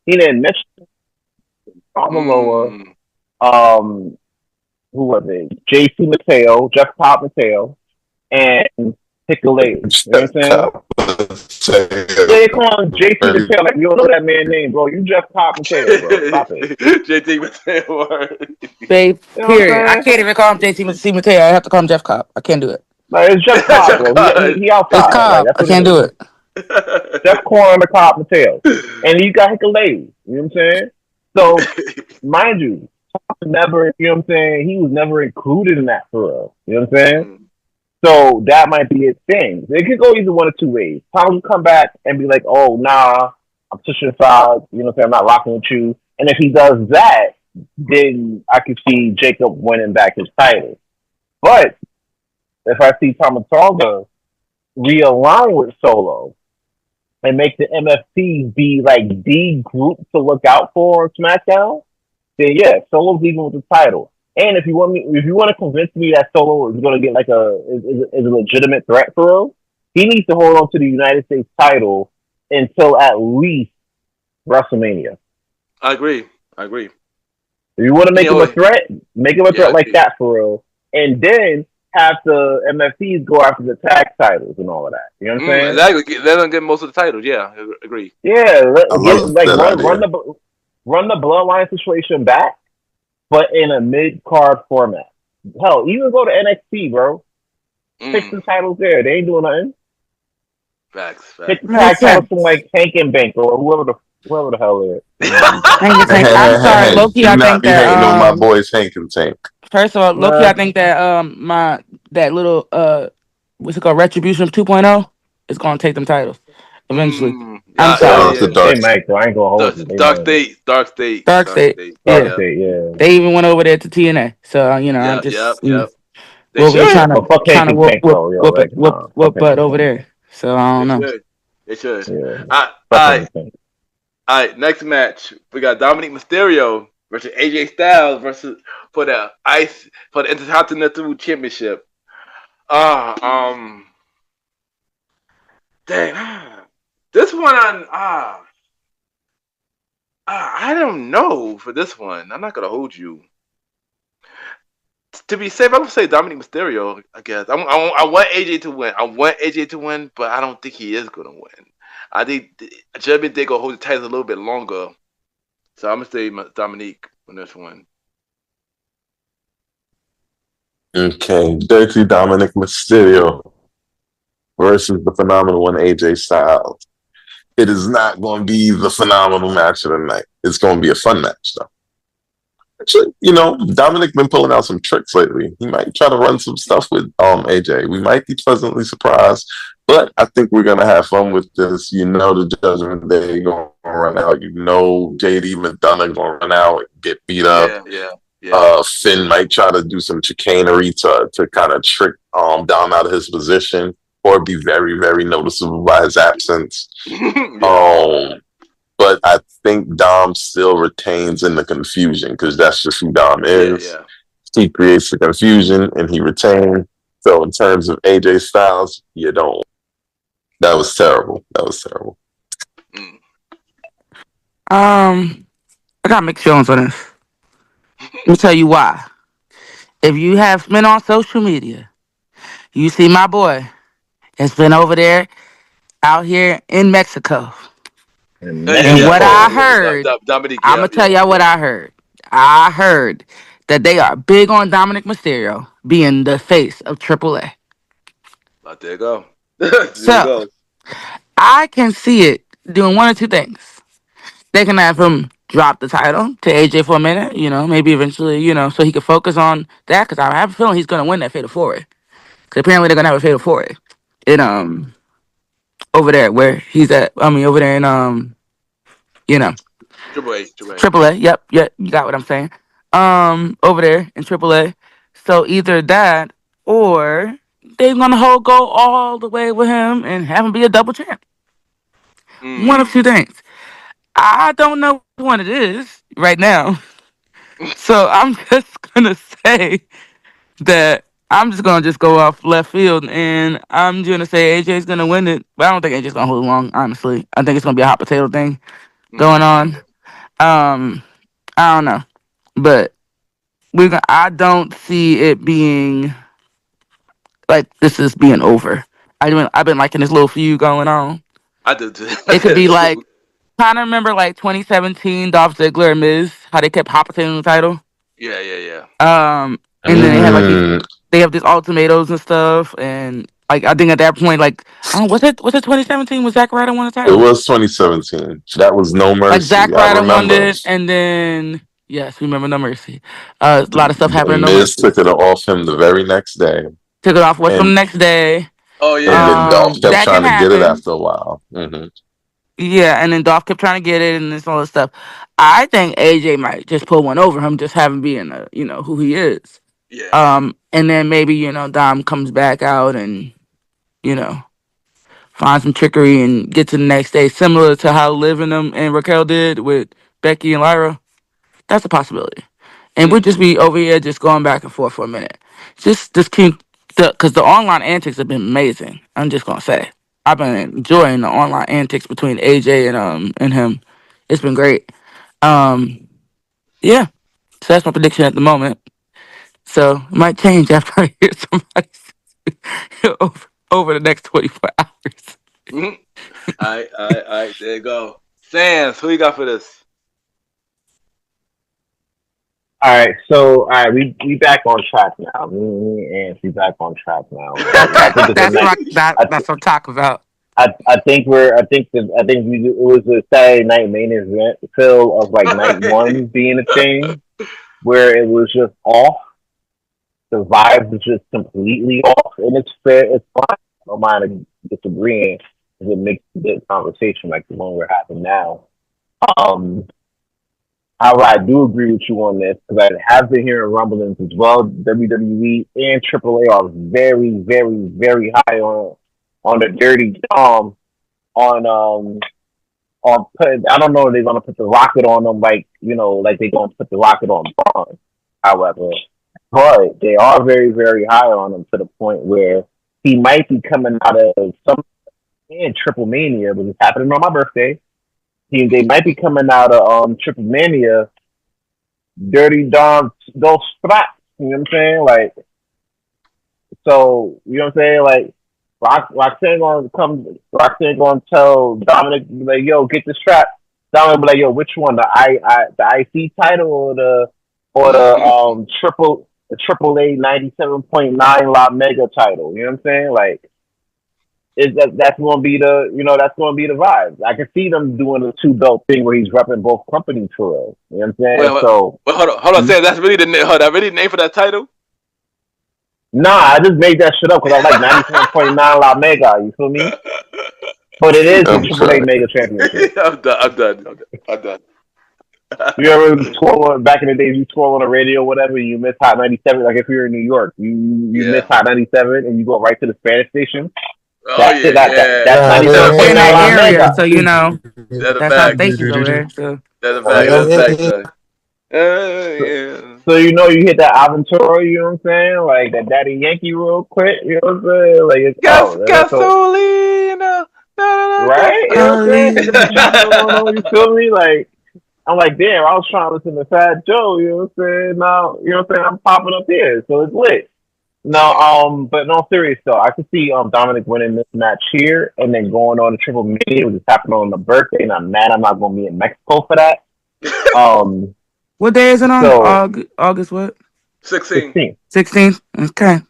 he didn't mention Amaloa, who was it? JC Mateo, Jeff Pop Mateo, and Hickalays. You know what I'm saying? Yeah, they call him JT Mateo. Like, you don't know that man's name, bro. You just Pop Mateo, bro. Stop it. JT Mateo. Babe, You know period. I can't even call him JT Mateo. I have to call him Jeff Cobb. I can't do it. Like, it's Jeff Cobb, bro. He outside. It's Cobb. Like, that's I can't do it. Jeff Corn the Cobb Mateo. And he got Hickalays. You know what I'm saying? So, mind you, never, you know what I'm saying? He was never included in that for real. You know what I'm saying? So that might be his thing. It could go either one of two ways. Tom will come back and be like, oh, nah, I'm pushing aside. You know what I'm saying? I'm not rocking with you. And if he does that, then I could see Jacob winning back his title. But if I see Tama Tonga realign with Solo and make the MFTs be like the group to look out for on SmackDown, then yeah, Solo's leaving with the title. And if you want to convince me that Solo is going to get like is a legitimate threat for real, he needs to hold on to the United States title until at least WrestleMania. I agree. If you want to make him a threat, make him a threat like that for real, and then have the MFTs go after the tag titles and all of that. You know what I'm saying? Exactly. They're gonna get most of the titles. Yeah, I agree. Yeah, run the bloodline situation back, but in a mid-card format. Hell, even go to NXT, bro. Pick the titles there. They ain't doing nothing. Facts. Pick the tag titles from like Hank and Bank or whoever the hell it is. I'm sorry, Loki. I think that hating on my boys Hank and Tank. First of all, Loki, I think that that little what's it called, Retribution 2.0 is gonna take them titles eventually. I'm sorry. They might, though. I ain't gonna hold it. Dark State. Yeah. They even went over there to TNA. So I'm just we'll be trying to whoop butt over there. So I don't know. They should. Yeah. All right. Next match, we got Dominic Mysterio versus AJ Styles for the Intercontinental Championship. Dang. This one I don't know for this one. I'm not gonna hold you. To be safe, I'm gonna say Dominic Mysterio. I guess I want AJ to win. But I don't think he is gonna win. I think Judgment Day gonna hold the titles a little bit longer. So I'm gonna say Dominique on this one. Okay, Dirty Dominic Mysterio versus the phenomenal one AJ Styles. It is not going to be the phenomenal match of the night. It's going to be a fun match, though. Actually, Dominic been pulling out some tricks lately. He might try to run some stuff with AJ. We might be pleasantly surprised, but I think we're going to have fun with this. The Judgment Day going to run out. JD McDonough going to run out and get beat up. Yeah. Finn might try to do some chicanery to kind of trick Dom out of his position or be very, very noticeable by his absence. But I think Dom still retains in the confusion because that's just who Dom is. Yeah. He creates the confusion and he retains. So in terms of AJ Styles, you don't. That was terrible. I got mixed feelings on this. Let me tell you why. If you have been on social media, you see my boy has been over there, out here in Mexico. And what I heard, I'm going to tell y'all what I heard. I heard that they are big on Dominic Mysterio being the face of AAA. There you go. So, I can see it doing one or two things. They can have him drop the title to AJ for a minute, maybe eventually, so he can focus on that, because I have a feeling he's going to win that Fatal 4-Way. Because apparently they're going to have a Fatal 4-Way. Over there where he's at. Over there in AAA. Yep, you got what I'm saying. Over there in AAA. So either that or they're gonna go all the way with him and have him be a double champ. One of two things. I don't know which one it is right now. So I'm just gonna say that I'm just gonna go off left field, and I'm gonna say AJ's gonna win it, but I don't think AJ's gonna hold long. Honestly, I think it's gonna be a hot potato thing going on. I don't know, but I don't see it being like this is being over. I've been liking this little feud going on. I do too. It could be like, kind of remember like 2017 Dolph Ziggler and Miz, how they kept hopping the title. Yeah. And then they had like they have these ultimatums and stuff, and like I think at that point, like, was it 2017? Was Zack Ryder won the title? It was 2017. That was No Mercy. Like Zack Ryder won it, and then yes, remember No Mercy. A lot of stuff happened. Miz took it off him the very next day. Took it off with him the next day. Oh yeah. And then Dolph kept trying to get it after a while. Mm-hmm. Yeah, and then Dolph kept trying to get it, and this all this stuff. I think AJ might just pull one over him, just having being who he is. Yeah. And then maybe Dom comes back out and finds some trickery and get to the next day, similar to how Liv and Raquel did with Becky and Lyra. That's a possibility. And we'll just be over here just going back and forth for a minute. Just keep because the online antics have been amazing. I'm just gonna say. I've been enjoying the online antics between AJ and him. It's been great. Yeah. So that's my prediction at the moment. So it might change after I hear somebody over the next 24 hours. Mm-hmm. All right. There you go. Sans, who you got for this? All right, we back on track now. Me and we back on track now. That's what I'm talking about. I think it was a Saturday night main event feel of like night one being a thing where it was just off. The vibe was just completely off, and it's fair. It's fine. I don't mind disagreeing because it makes a good conversation like the one we're having now. However, I do agree with you on this because I have been hearing rumblings as well. WWE and AAA are very, very, very high on the dirty on put. I don't know if they're gonna put the rocket on them like they're gonna put the rocket on Braun. However, but they are very, very high on him to the point where he might be coming out of some Triple Mania, which is happening on my birthday. They might be coming out of Triple Mania, Dirty Dom, those straps. You know what I'm saying? Like, so you know what I'm saying? Like, Roxanne gonna tell Dominic, like, yo, get the strap. Dominic be like, yo, which one? The IC title or the Triple A 97.9 lot mega title. You know what I'm saying? Like, that's gonna be the vibe. I can see them doing a 2-belt thing where he's repping both companies for real. You know what I'm saying? Hold on, Sam. That's really the name for that title? Nah, I just made that shit up because I like 97.9 La Mega. You feel me? But it is the Triple A Mega Championship. I'm done. You ever scroll back in the days? You scroll on the radio, whatever. You miss Hot 97. Like if you're in New York, you miss Hot 97, and you go right to the Spanish station. That's 97.9 La Mega. So that's how stations over there. So that's a fact. So you hit that Aventura, you know what I'm saying? Like that Daddy Yankee real quick, you know what I'm saying? Like it's gasolina. Right? You know what I'm saying? You feel me? Like I'm like, damn, I was trying to listen to Fat Joe, you know what I'm saying? Now, you know what I'm saying? I'm popping up here, so it's lit. No, but no, serious though. I could see Dominic winning this match here and then going on to Triple Mania, which is happening on the birthday, and I'm mad I'm not gonna be in Mexico for that. What day is it on? So, August what? 16th. 16th. Okay.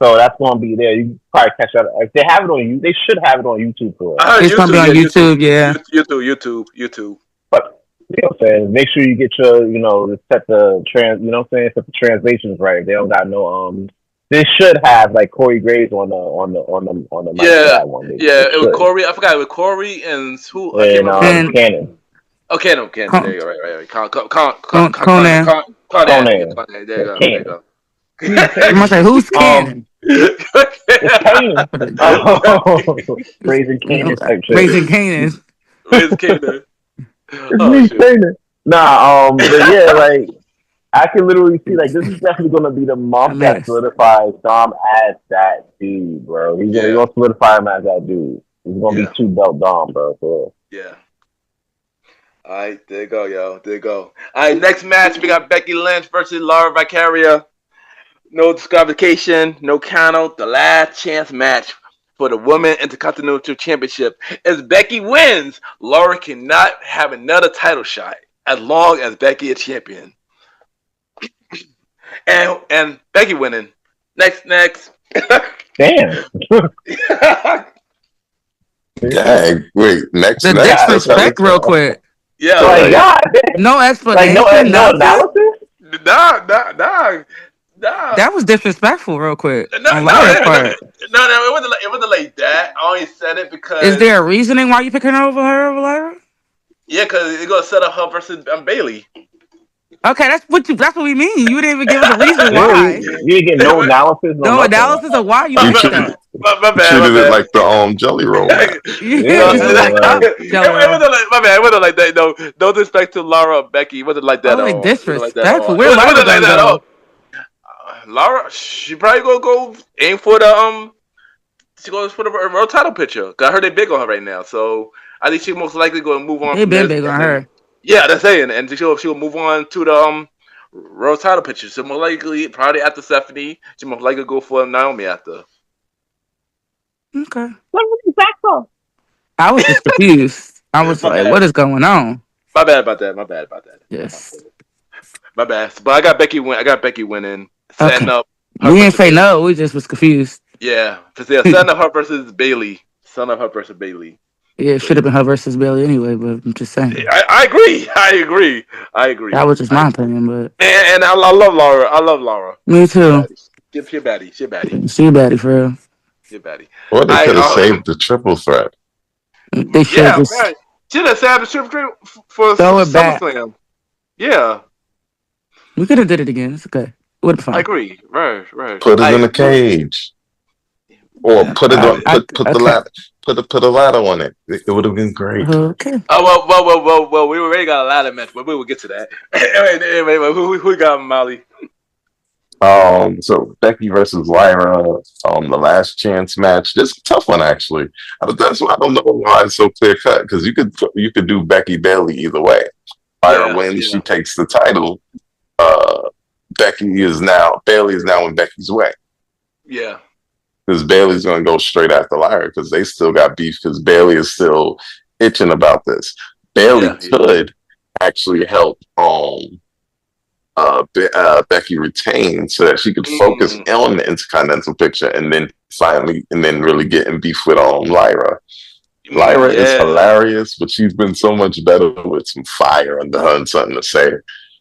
So that's gonna be there. You can probably catch that. If they have it on you, they should have it on YouTube for it. It's gonna be on YouTube, yeah. YouTube. But you know what I'm saying? Make sure you get your, set the translations right. They don't got no they should have like Corey Graves on the mic for that one. It was Corey. I forgot it was Corey and who? And Cannon. Oh, Cannon. There you go. Right. Conan. There you go. I must say, who's Cannon? It's Cannon. Raising Cannon type shit. Raising Cannon. It's me Cannon. Nah, but yeah, like I can literally see like this is definitely gonna be the month that solidifies Dom as that dude, bro. He's gonna solidify him as that dude. He's gonna be 2-belt Dom, bro. So. Yeah. All right, there you go, yo. There you go. All right, next match, we got Becky Lynch versus Laura Vicaria. No disqualification, no count out. The last chance match for the Women Intercontinental Championship. As Becky wins, Laura cannot have another title shot as long as Becky is champion. And Becky winning. Next. Damn. Dang, wait, next. The disrespect, real quick. Yeah, like, God, no explanation. Like, no analysis. Nah. That was disrespectful, real quick. No, it wasn't like that. I only said it because. Is there a reasoning why you picking her over Lyra? Yeah, because it's gonna set up her versus Bailey. Okay, that's what we mean. You didn't even give us a reason why. You didn't get no analysis. No analysis of why you picked that. My bad. Treated it like the jelly roll. My bad. It wasn't like that. No disrespect to Laura or Becky. It wasn't like that. Like disrespectful. Where Laura gonna go? Laura, she probably gonna go aim for the She goes for the world title picture. Cause I heard they big on her right now, so I think she most likely gonna move on. They been big on her. Yeah, that's saying, and she'll move on to the world title picture. So more likely, probably after Stephanie, she most likely go for Naomi after. Okay. I was just confused. I was like, "What is going on?" My bad about that. Yes. My bad. But I got Becky winning. Setting up. We didn't say no. We just was confused. Yeah, because they're setting up her versus Bailey. Yeah, it should have been her versus Bailey anyway, but I'm just saying. I agree. That was just my opinion, but and I love Laura. Me too. She a baddie. She a baddie for real. She a baddie. Well, they could have saved the triple threat. They should have should have saved the triple threat for Summerslam. Yeah. We could have did it again. It's okay. It would have been fine. I agree. Right. Put it in a cage. Or put it on put a ladder on it. It would have been great. Okay. Oh well we already got a ladder match, but we will get to that. Anyway, who got Molly? So Becky versus Lyra, the last chance match. This is a tough one actually. That's why I don't know why it's so clear cut, because you could do Becky Bailey either way. Lyra wins, she takes the title. Bailey is now in Becky's way. Yeah. Because Bailey's going to go straight after Lyra because they still got beef because Bailey is still itching about this. Bailey could actually help Becky retain so that she could focus on the Intercontinental picture and then really get in beef with Lyra. Lyra is hilarious, but she's been so much better with some fire under her and something to say.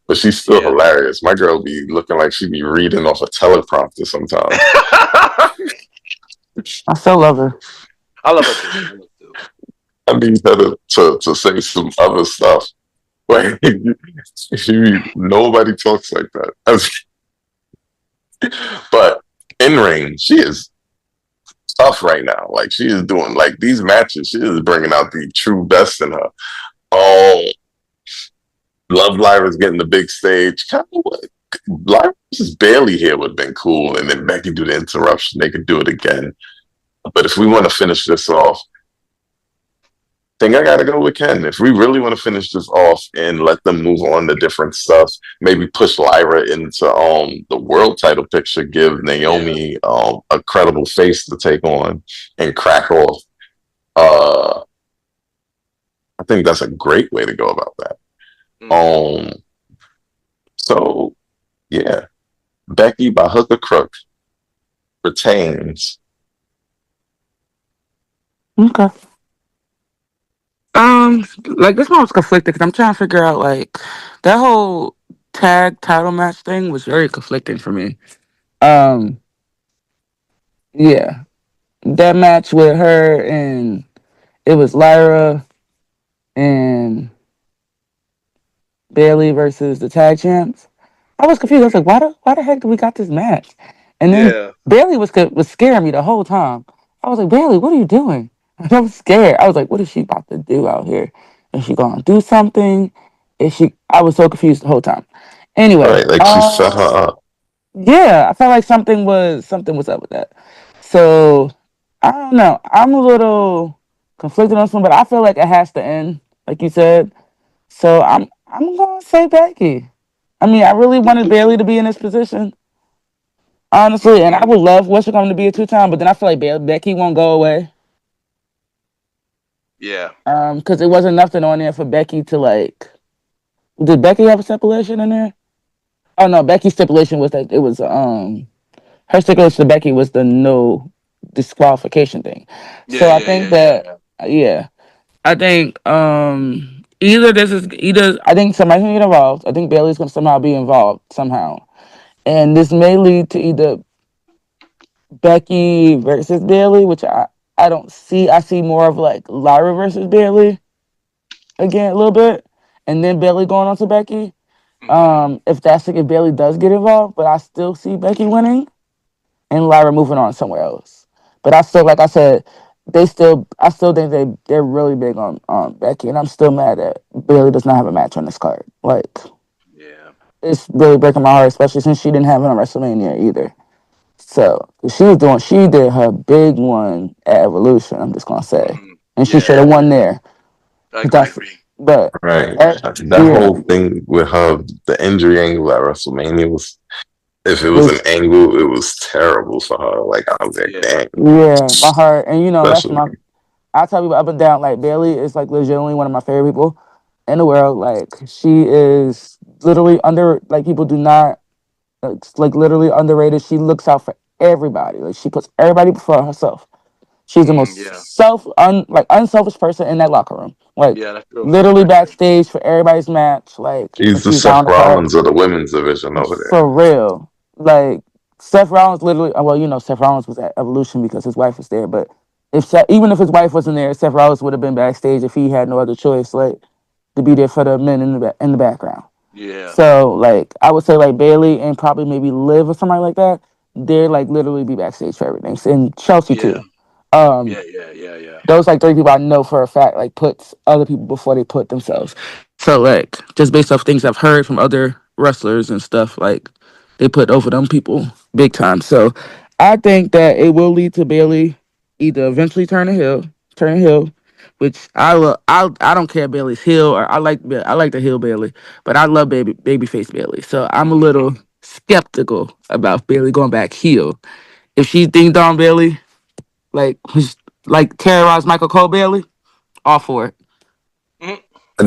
But she's still hilarious. My girl be looking like she be reading off a teleprompter sometimes. I still love her. I love her too. I need her to say some other stuff. Like, nobody talks like that. But in ring, she is tough right now. Like, she is doing, like, these matches, she is bringing out the true best in her. Love Lyra's getting the big stage. Kind of what Lyra versus Bailey here would have been cool, and then Becky do the interruption. They could do it again. But if we want to finish this off, I think I got to go with Ken. If we really want to finish this off and let them move on to different stuff, maybe push Lyra into the world title picture, give Naomi a credible face to take on and crack off. I think that's a great way to go about that. So yeah, Becky by hook or crook retains. Okay. Like this one was conflicted because I'm trying to figure out like that whole tag title match thing was very conflicting for me. Yeah, that match with her and it was Lyra and Bailey versus the tag champs. I was confused. I was like, why the heck do we got this match? And then Bailey was scaring me the whole time. I was like, Bailey, what are you doing? And I was scared. I was like, what is she about to do out here? Is she gonna do something? I was so confused the whole time. Anyway, right, like she set her up. Yeah, I felt like something was up with that. So I don't know. I'm a little conflicted on this one, but I feel like it has to end, like you said. So I'm gonna say Becky. I mean, I really wanted Bailey to be in this position, Honestly, and I would love what's going to be a 2-time, but then I feel like Becky won't go away. Yeah. Because it wasn't nothing on there for Becky to like. Did Becky have a stipulation in there? Oh no, Becky's stipulation was that it was her stipulation to Becky was the no disqualification thing. So I think that yeah. I think either I think somebody's gonna get involved. I think Bailey's gonna somehow be involved somehow. And this may lead to either Becky versus Bailey, which I don't see. I see more of like Lyra versus Bailey again a little bit, and then Bailey going on to Becky. If if Bailey does get involved, but I still see Becky winning and Lyra moving on somewhere else. But I still, like I said, I still think they're really big on Becky, and I'm still mad that Bailey does not have a match on this card. Like, Yeah. it's really breaking my heart, especially since she didn't have it on WrestleMania either. So she did her big one at Evolution. I'm just gonna say, and she should have won there. I agree. But Right. That whole thing with her, the injury angle at WrestleMania was, if it was an angle, it was terrible for her. Like, I was like, dang. Yeah, my heart. And I tell people up and down, like, Bailey is like legitimately one of my favorite people in the world. Like, she is literally people do not, like literally underrated. She looks out for everybody. Like, she puts everybody before herself. She's the most unselfish person in that locker room. Like, literally backstage for everybody's match. Like, she's the Seth Rollins of the women's division over there. For real. Like, Seth Rollins literally. Well, Seth Rollins was at Evolution because his wife was there. But even if his wife wasn't there, Seth Rollins would have been backstage if he had no other choice, like, to be there for the men in the background. Yeah. So, like, I would say like Bailey and probably maybe Liv or somebody like that. They're like literally be backstage for everything. And Chelsea too. Yeah. Those like 3 people I know for a fact like puts other people before they put themselves. So like just based off things I've heard from other wrestlers and stuff, like they put over them people big time. So I think that it will lead to Bailey either eventually turning heel, which I don't care Bailey's heel or I like the heel Bailey, but I love babyface Bailey. So I'm a little skeptical about Bailey going back heel. If she's Ding Dong Bailey, like terrorize Michael Cole Bailey, all for it. I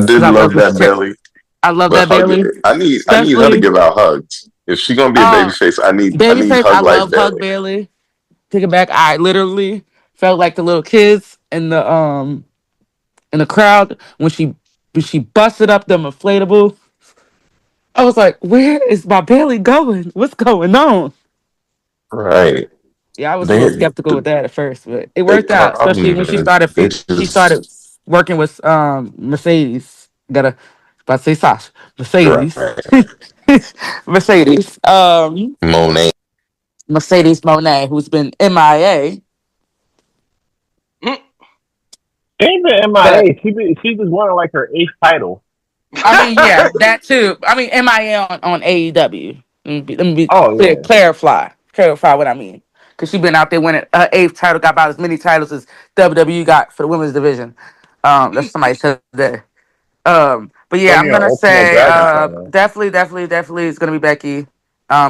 did love that Bailey. I love that Bailey. I need her to give out hugs. If she's gonna be a babyface, I need babyface. I love Hug Bailey. Take it back. I literally felt like the little kids in the crowd when she busted up them inflatable. I was like, where is my Bailey going? What's going on? Right. Yeah, I was a little skeptical with that at first, but it worked out. Especially when she started working with Mercedes. About to say Sasha. Mercedes. Right. Mercedes. Mercedes Monet, who's been MIA. She ain't been MIA. She was winning like her 8th title. I mean, yeah, that too. I mean, MIA on AEW. Let me clarify what I mean. Because she's been out there winning her 8th title, got about as many titles as WWE got for the women's division. That's somebody said that. But yeah, I'm gonna say definitely it's gonna be Becky,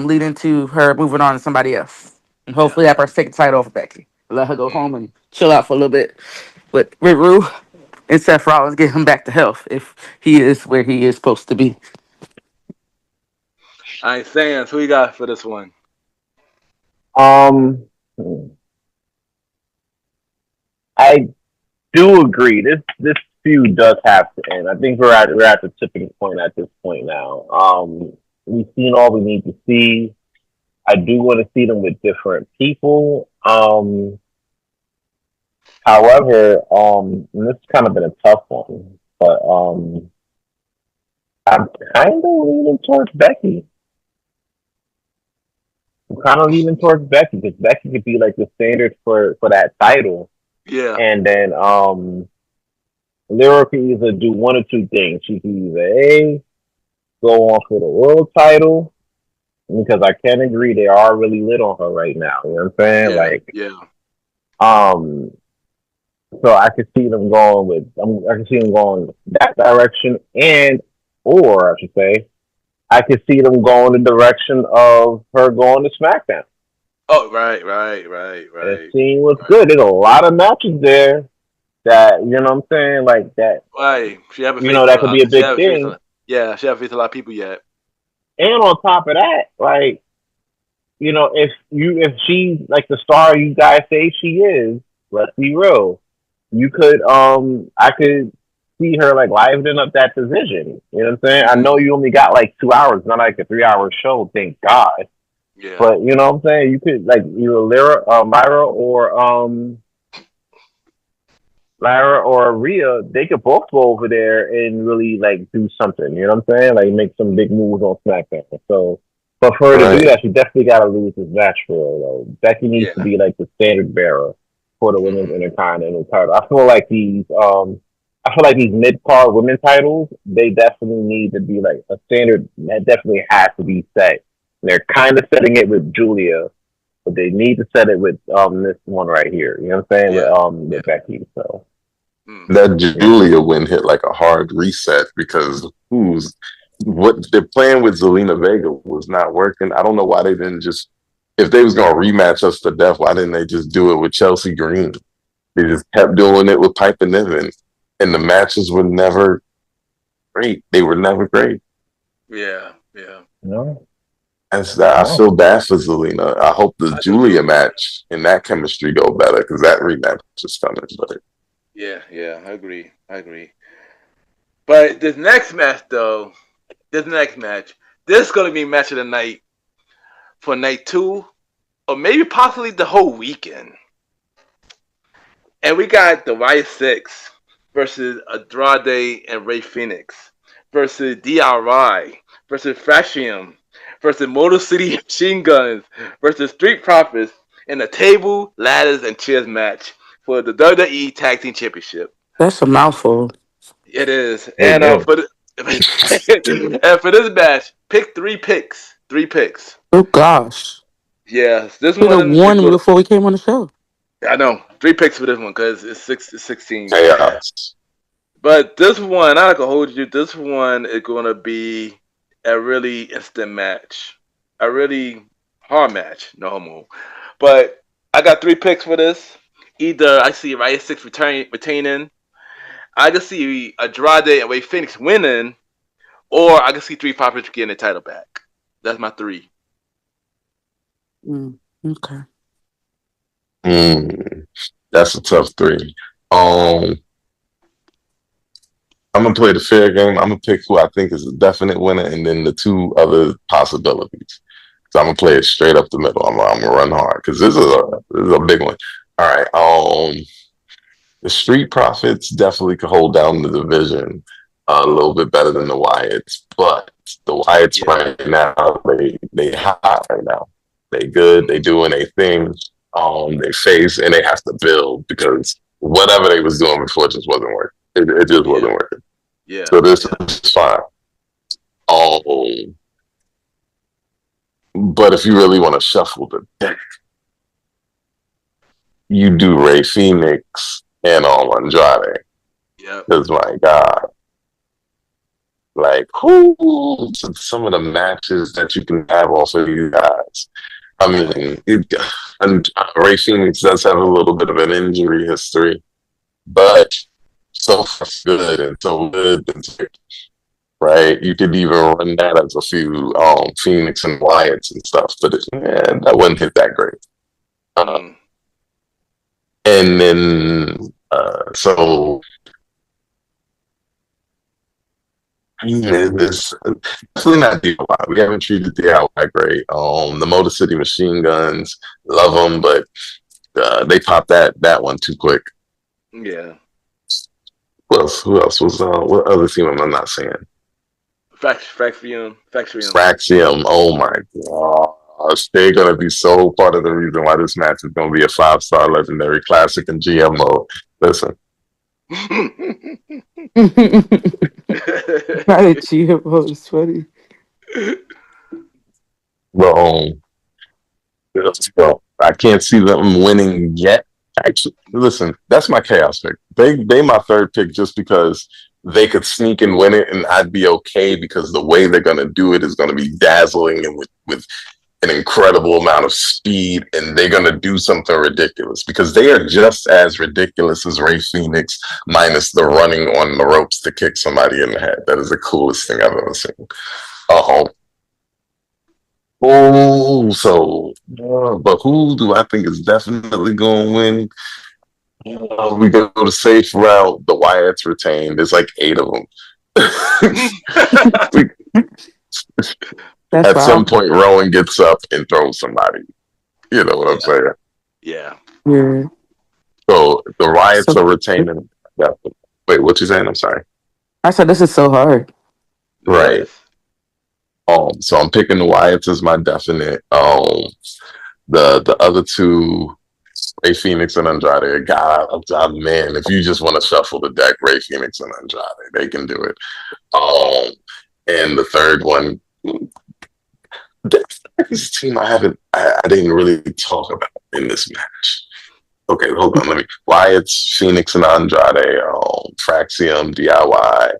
leading to her moving on to somebody else, and hopefully have her take the title off of Becky. Let her go home and chill out for a little bit. But Rue and Seth Rollins get him back to health if he is where he is supposed to be. All right, Sans, who you got for this one? I do agree. This feud does have to end. I think we're at the tipping point at this point now. We've seen all we need to see. I do want to see them with different people. However, and this has kind of been a tough one, but I'm kind of leaning towards Becky. because Becky could be like the standard for that title. Yeah. And then Lyra can either do one or two things. She can either go on for the world title, because I can agree they are really lit on her right now. You know what I'm saying? Yeah. So I could see them going that direction, or I should say, I could see them going the direction of her going to SmackDown. Oh, right. The scene was good. There's a lot of matches there that, you know what I'm saying, like that. Right. She haven't you faced know, that could be a big thing. She haven't faced a lot of people yet. And on top of that, like, you know, if she's like the star you guys say she is, let's be real. You could I could see her like livening up that division. You know what I'm saying? I know you only got like 2 hours, not like a 3-hour show, thank God. Yeah. But you know what I'm saying? You could like either Lyra or Rhea, they could both go over there and really like do something. You know what I'm saying? Like make some big moves on SmackDown. So, but for her to do that, she definitely got to lose this match for her. Though Becky needs to be like the standard bearer for the women's Intercontinental title. I feel like these mid-card women titles, they definitely need to be like a standard that definitely has to be set. They're kind of setting it with Julia, but they need to set it with this one right here. You know what I'm saying? With Becky. So that Julia win hit like a hard reset because what they're playing with Zelina Vega was not working. I don't know why they didn't just, if they was gonna rematch us to death, why didn't they just do it with Chelsea Green? They just kept doing it with Piper Niven, and the matches were never great. They were never great. Yeah. No. I feel bad for Zelina. I hope the Julia match and that chemistry go better because that rematch is coming. But yeah, I agree. But this next match, this is going to be match of the night for night 2, or maybe possibly the whole weekend. And we got the Y6 versus Andrade and Rey Fenix versus DRI versus Fashion versus Motor City Machine Guns versus Street Profits in a table, ladders, and chairs match for the WWE Tag Team Championship. That's a mouthful. It is. And for this match, pick 3 picks. 3 picks. Oh gosh. Yes, this one before we came on the show. I know. 3 picks for this one because it's 16. Chaos. But this one, I can hold you. This one is going to be a really instant match, a really hard match. No homo. But I got 3 picks for this. Either I see Riot 6 retaining, I can see Andrade and Rey Fenix winning, or I can see Street Profits getting the title back. That's my 3. Okay. That's a tough 3. I'm gonna play the fair game. I'm gonna pick who I think is a definite winner, and then the 2 other possibilities. So I'm gonna play it straight up the middle. I'm gonna run hard because this is a big one. All right. The Street Profits definitely could hold down the division a little bit better than the Wyatts, but the Wyatts right now they hot right now. They good. They doing a thing. They face and they have to build because whatever they was doing before just wasn't working. It just wasn't working. Yeah. So this is fine. But if you really want to shuffle the deck, you do Rey Fenix and Andrade. Yeah. Because my God, like some of the matches that you can have off of you guys. I mean, Rey Fenix does have a little bit of an injury history, but so good and so good, right? You could even run that as a few Phoenix and Wyatts and stuff, but that wouldn't hit that great. And then so it's definitely not DIY. We haven't treated DIY great. The Motor City Machine Guns, love them, but they popped that one too quick. Yeah. Who else was what other team am I not saying? Fraxium. Oh my gosh. They're gonna be so part of the reason why this match is gonna be a 5-star legendary classic in GM mode. Listen. Not a GM mode, it's funny. Well, I can't see them winning yet. Actually, listen, that's my chaos pick. They my 3rd pick just because they could sneak and win it, and I'd be okay because the way they're gonna do it is gonna be dazzling and with an incredible amount of speed, and they're going to do something ridiculous because they are just as ridiculous as Ray Phoenix, minus the running on the ropes to kick somebody in the head. That is the coolest thing I've ever seen. But who do I think is definitely going to win? We go the safe route. The Wyatts retained. There's like 8 of them. At some point, Rowan gets up and throws somebody. You know what I'm saying? Yeah. So the Wyatts are retaining. Wait, what you saying? I'm sorry. I said this is so hard. Right. So I'm picking the Wyatts as my definite. The other two, Ray Phoenix and Andrade. God, man, if you just want to shuffle the deck, Ray Phoenix and Andrade, they can do it. And the third one, this team I didn't really talk about in this match. Okay, hold on. Wyatts, Phoenix and Andrade, Fraxium, DIY.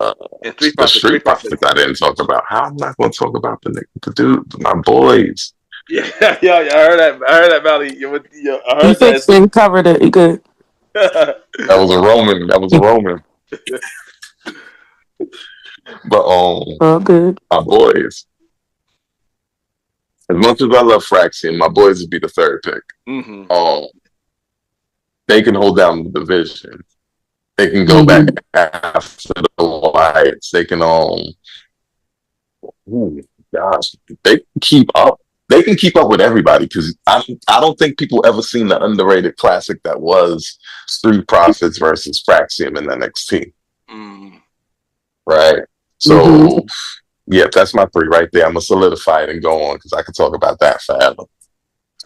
And the Street Profits I didn't talk about. How am I not going to talk about the dude, my boys? Yeah, I heard that, Valley. I heard that. You covered it. You good? That was a Roman. But good. My boys. As much as I love Fraxium, my boys would be the third pick. Mm-hmm. They can hold down the division. They can go back after the Wyatts. They can they can keep up. They can keep up with everybody because I don't think people ever seen the underrated classic that was Street Profits versus Fraxium in NXT. Right? So yeah, that's my 3 right there. I'm gonna solidify it and go on because I can talk about that forever.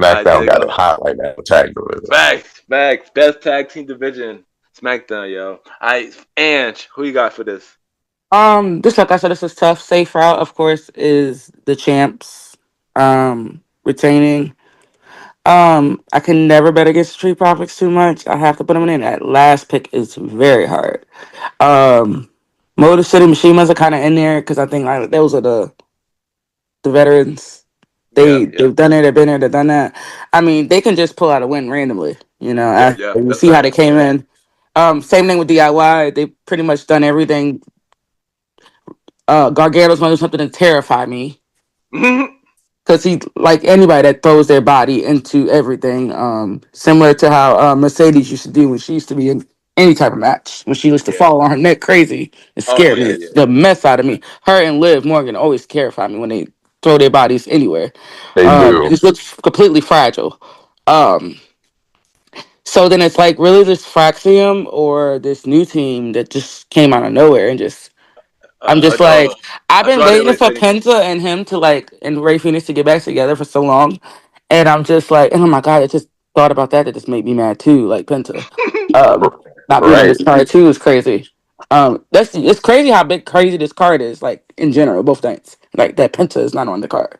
SmackDown got it hot right now. Tag division. Facts. Best tag team division. SmackDown, yo. Anj, who you got for this? This, like I said, this is tough. Safe route, of course, is the champs retaining. I can never bet against Street Profits too much. I have to put them in. That last pick is very hard. Motor City Machine Guns are kind of in there because I think like those are the veterans. They've done it. They've been there. They've done that. I mean, they can just pull out a win randomly. You know, you see how they came in. Same thing with DIY. They pretty much done everything. Gargano's gonna do something to terrify me. Because he, like anybody that throws their body into everything, similar to how Mercedes used to do when she used to be in any type of match. When she used to fall on her neck crazy, it scared me. The mess out of me. Her and Liv Morgan always terrify me when they throw their bodies anywhere. They do. It just looks completely fragile. So then it's like really this Fraxium or this new team that just came out of nowhere and just I'm just like I've been waiting for Penta and him to and Ray Phoenix to get back together for so long, and I'm just like, oh my god, I just thought about that. It just made me mad too. Like Penta, not being on this card too is crazy. It's crazy how crazy this card is. Like in general, both things. Like that Penta is not on the card.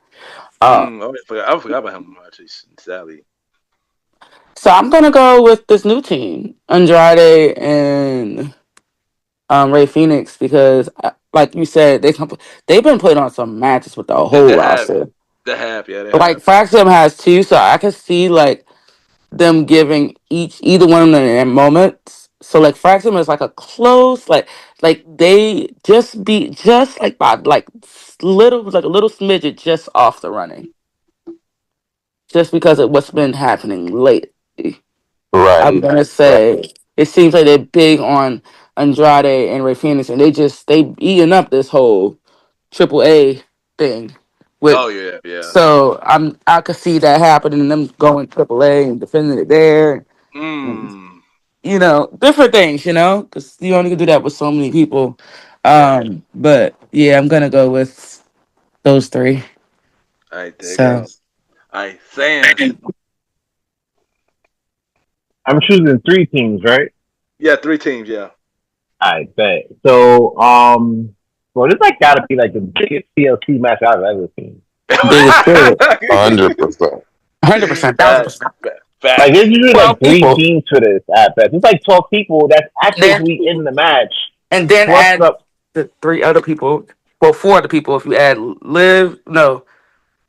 I forgot about him actually. Sadly. So I'm gonna go with this new team, Andrade and Ray Phoenix, because like you said, they've been putting on some matches with the whole roster. They have. Like Fraxium has 2, so I can see like them giving either one of them their moments. So like Fraxium is like a close, like they just beat just like by like a little smidget just off the running, just because of what's been happening lately. Right. I'm gonna say it seems like they're big on Andrade and Ray Phoenix, and they eating up this whole AAA thing. So I could see that happening, and them going AAA and defending it there. And, you know, different things. You know, because you only can do that with so many people. But yeah, I'm gonna go with those 3. All right, Sam. I'm choosing 3 teams, right? Yeah, 3 teams. Yeah. I bet. So, well, this like gotta be like the biggest TLC match I've ever seen. 100%. 100%. 1,000%. Like there's usually like 3 teams for this at best. It's like 12 people that's actively in the match, and then add the 3 other people. Well, 4 other people if you add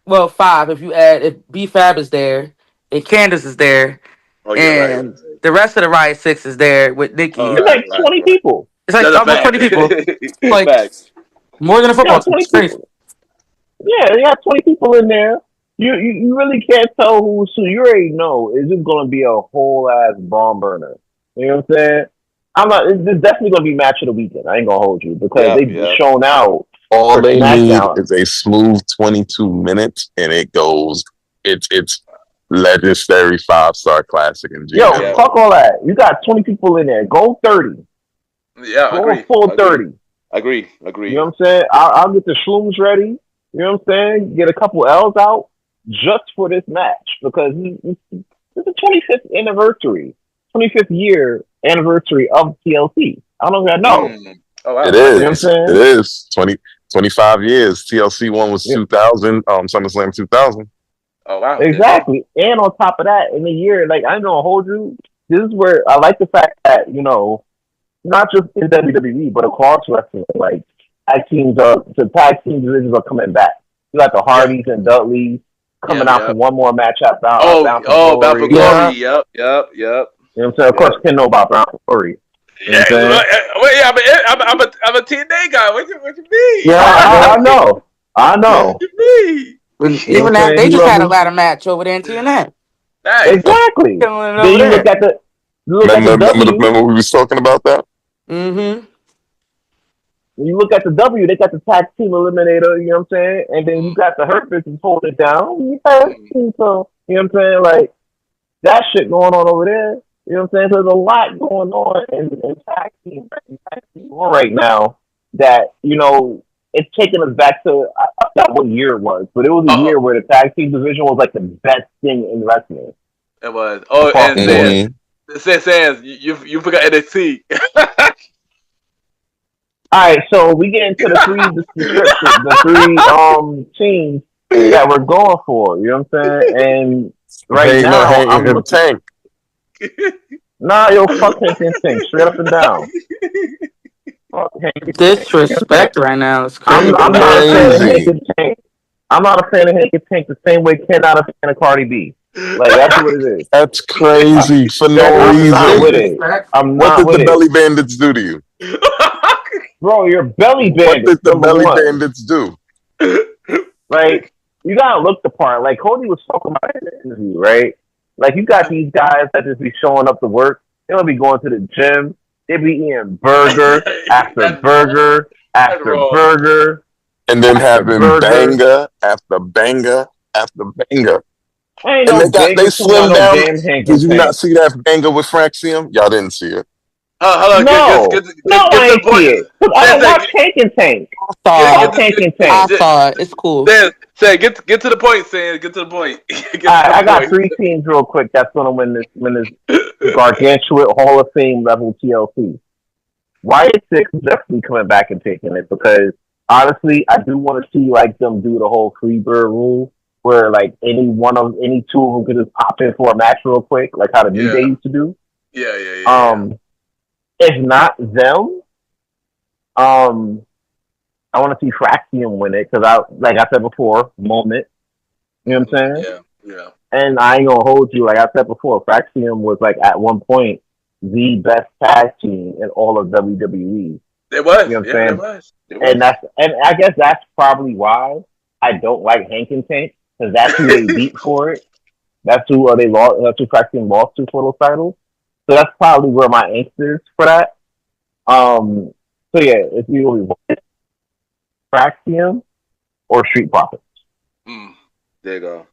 Well, 5 if you add if B-Fab is there, and Candace is there, and the rest of the Riot Six is there with Nikki. It's like 20 people. It's like almost 20 people. It's like more than a football team. It's crazy. Yeah, they got 20 people in there. You really can't tell who's who. You already know it's just gonna be a whole ass bomb burner. You know what I'm saying? It's definitely gonna be match of the weekend. I ain't gonna hold you because they've shown out. All they need is a smooth 22 minutes, and it goes. It's legendary 5-star classic. And fuck all that. You got 20 people in there. Go 30. Yeah, go full 30. Agree. You know what I'm saying? I'll get the shrooms ready. You know what I'm saying? Get a couple L's out just for this match because it's the 25th anniversary, 25th year anniversary of TLC. I don't know if I know. Oh, wow. It is. You know what I'm saying? It is 25 years. TLC one was 2000. SummerSlam 2000. Oh wow! Exactly. And on top of that, in the year, like I'm gonna hold you. This is where I like the fact that not just in WWE but across wrestling, like the tag team divisions are coming back. You got the Hardys and Dudleys coming out for one more match out. Bound for Glory. Yep. You know what I'm saying? Of course, Ken know about Bound for Glory. I'm a TNA guy. What you mean? Yeah, I know. What you mean? Even that, they just had a ladder match over there in TNA. Exactly. Then you look at the. Remember we was talking about that? Mm-hmm. When you look at the W, they got the tag team eliminator, you know what I'm saying? And then you got the Hurt Business holding it down. So, you know what I'm saying? Like, that shit going on over there. You know what I'm saying? So there's a lot going on in tag team right now that, it's taking us back to, I forgot what year it was, but it was a year where the tag team division was like the best thing in wrestling. It was. Oh, and Sans, you forgot NXT. All right, so we get into the three teams that we're going for. You know what I'm saying? And right now, I'm gonna tank. Nah, yo, fuck Hank Tank, straight up and down. Disrespect right now is crazy. I'm not a fan of Hank Tank. I'm not a fan of Hank Tank the same way Ken not a fan of Cardi B. Like that's what it is. That's crazy for no reason. Not with it. What did the Belly Bandits do to you? Bro, you're Belly Bandits. What did the Belly Bandits do? Like, you gotta look the part. Like Cody was talking about in the interview, right? Like you got these guys that just be showing up to work. They don't be going to the gym. They be eating burger after burger after burger. And then having banger after banger after banger. And they slimmed down. Did you not see that banger with Fraxium? Y'all didn't see it. Hello. No, I ain't see it. I don't watch Tank and Tank. I saw it. It's cool. Say, get to the point, Sam. Get to the point. I got 3 teams real quick. That's gonna win this gargantuan Hall of Fame level TLC. Riot 6 is definitely coming back and taking it because honestly, I do want to see like them do the whole Freebird rule where like any two of them could just pop in for a match real quick, like how the New Day used to do. Yeah. If not them, I want to see Fraxium win it because like I said before, moment. You know what I'm saying? Yeah. And I ain't gonna hold you. Like I said before, Fraxium was like at one point the best tag team in all of WWE. It was. You know what I'm saying? It was. And I guess that's probably why I don't like Hank and Tank because that's who they beat for it. That's who they lost. That's who Fraxium lost to for those titles. So that's probably where my angst is for that. So yeah, if you really want Fraxium or Street Profits. There you go.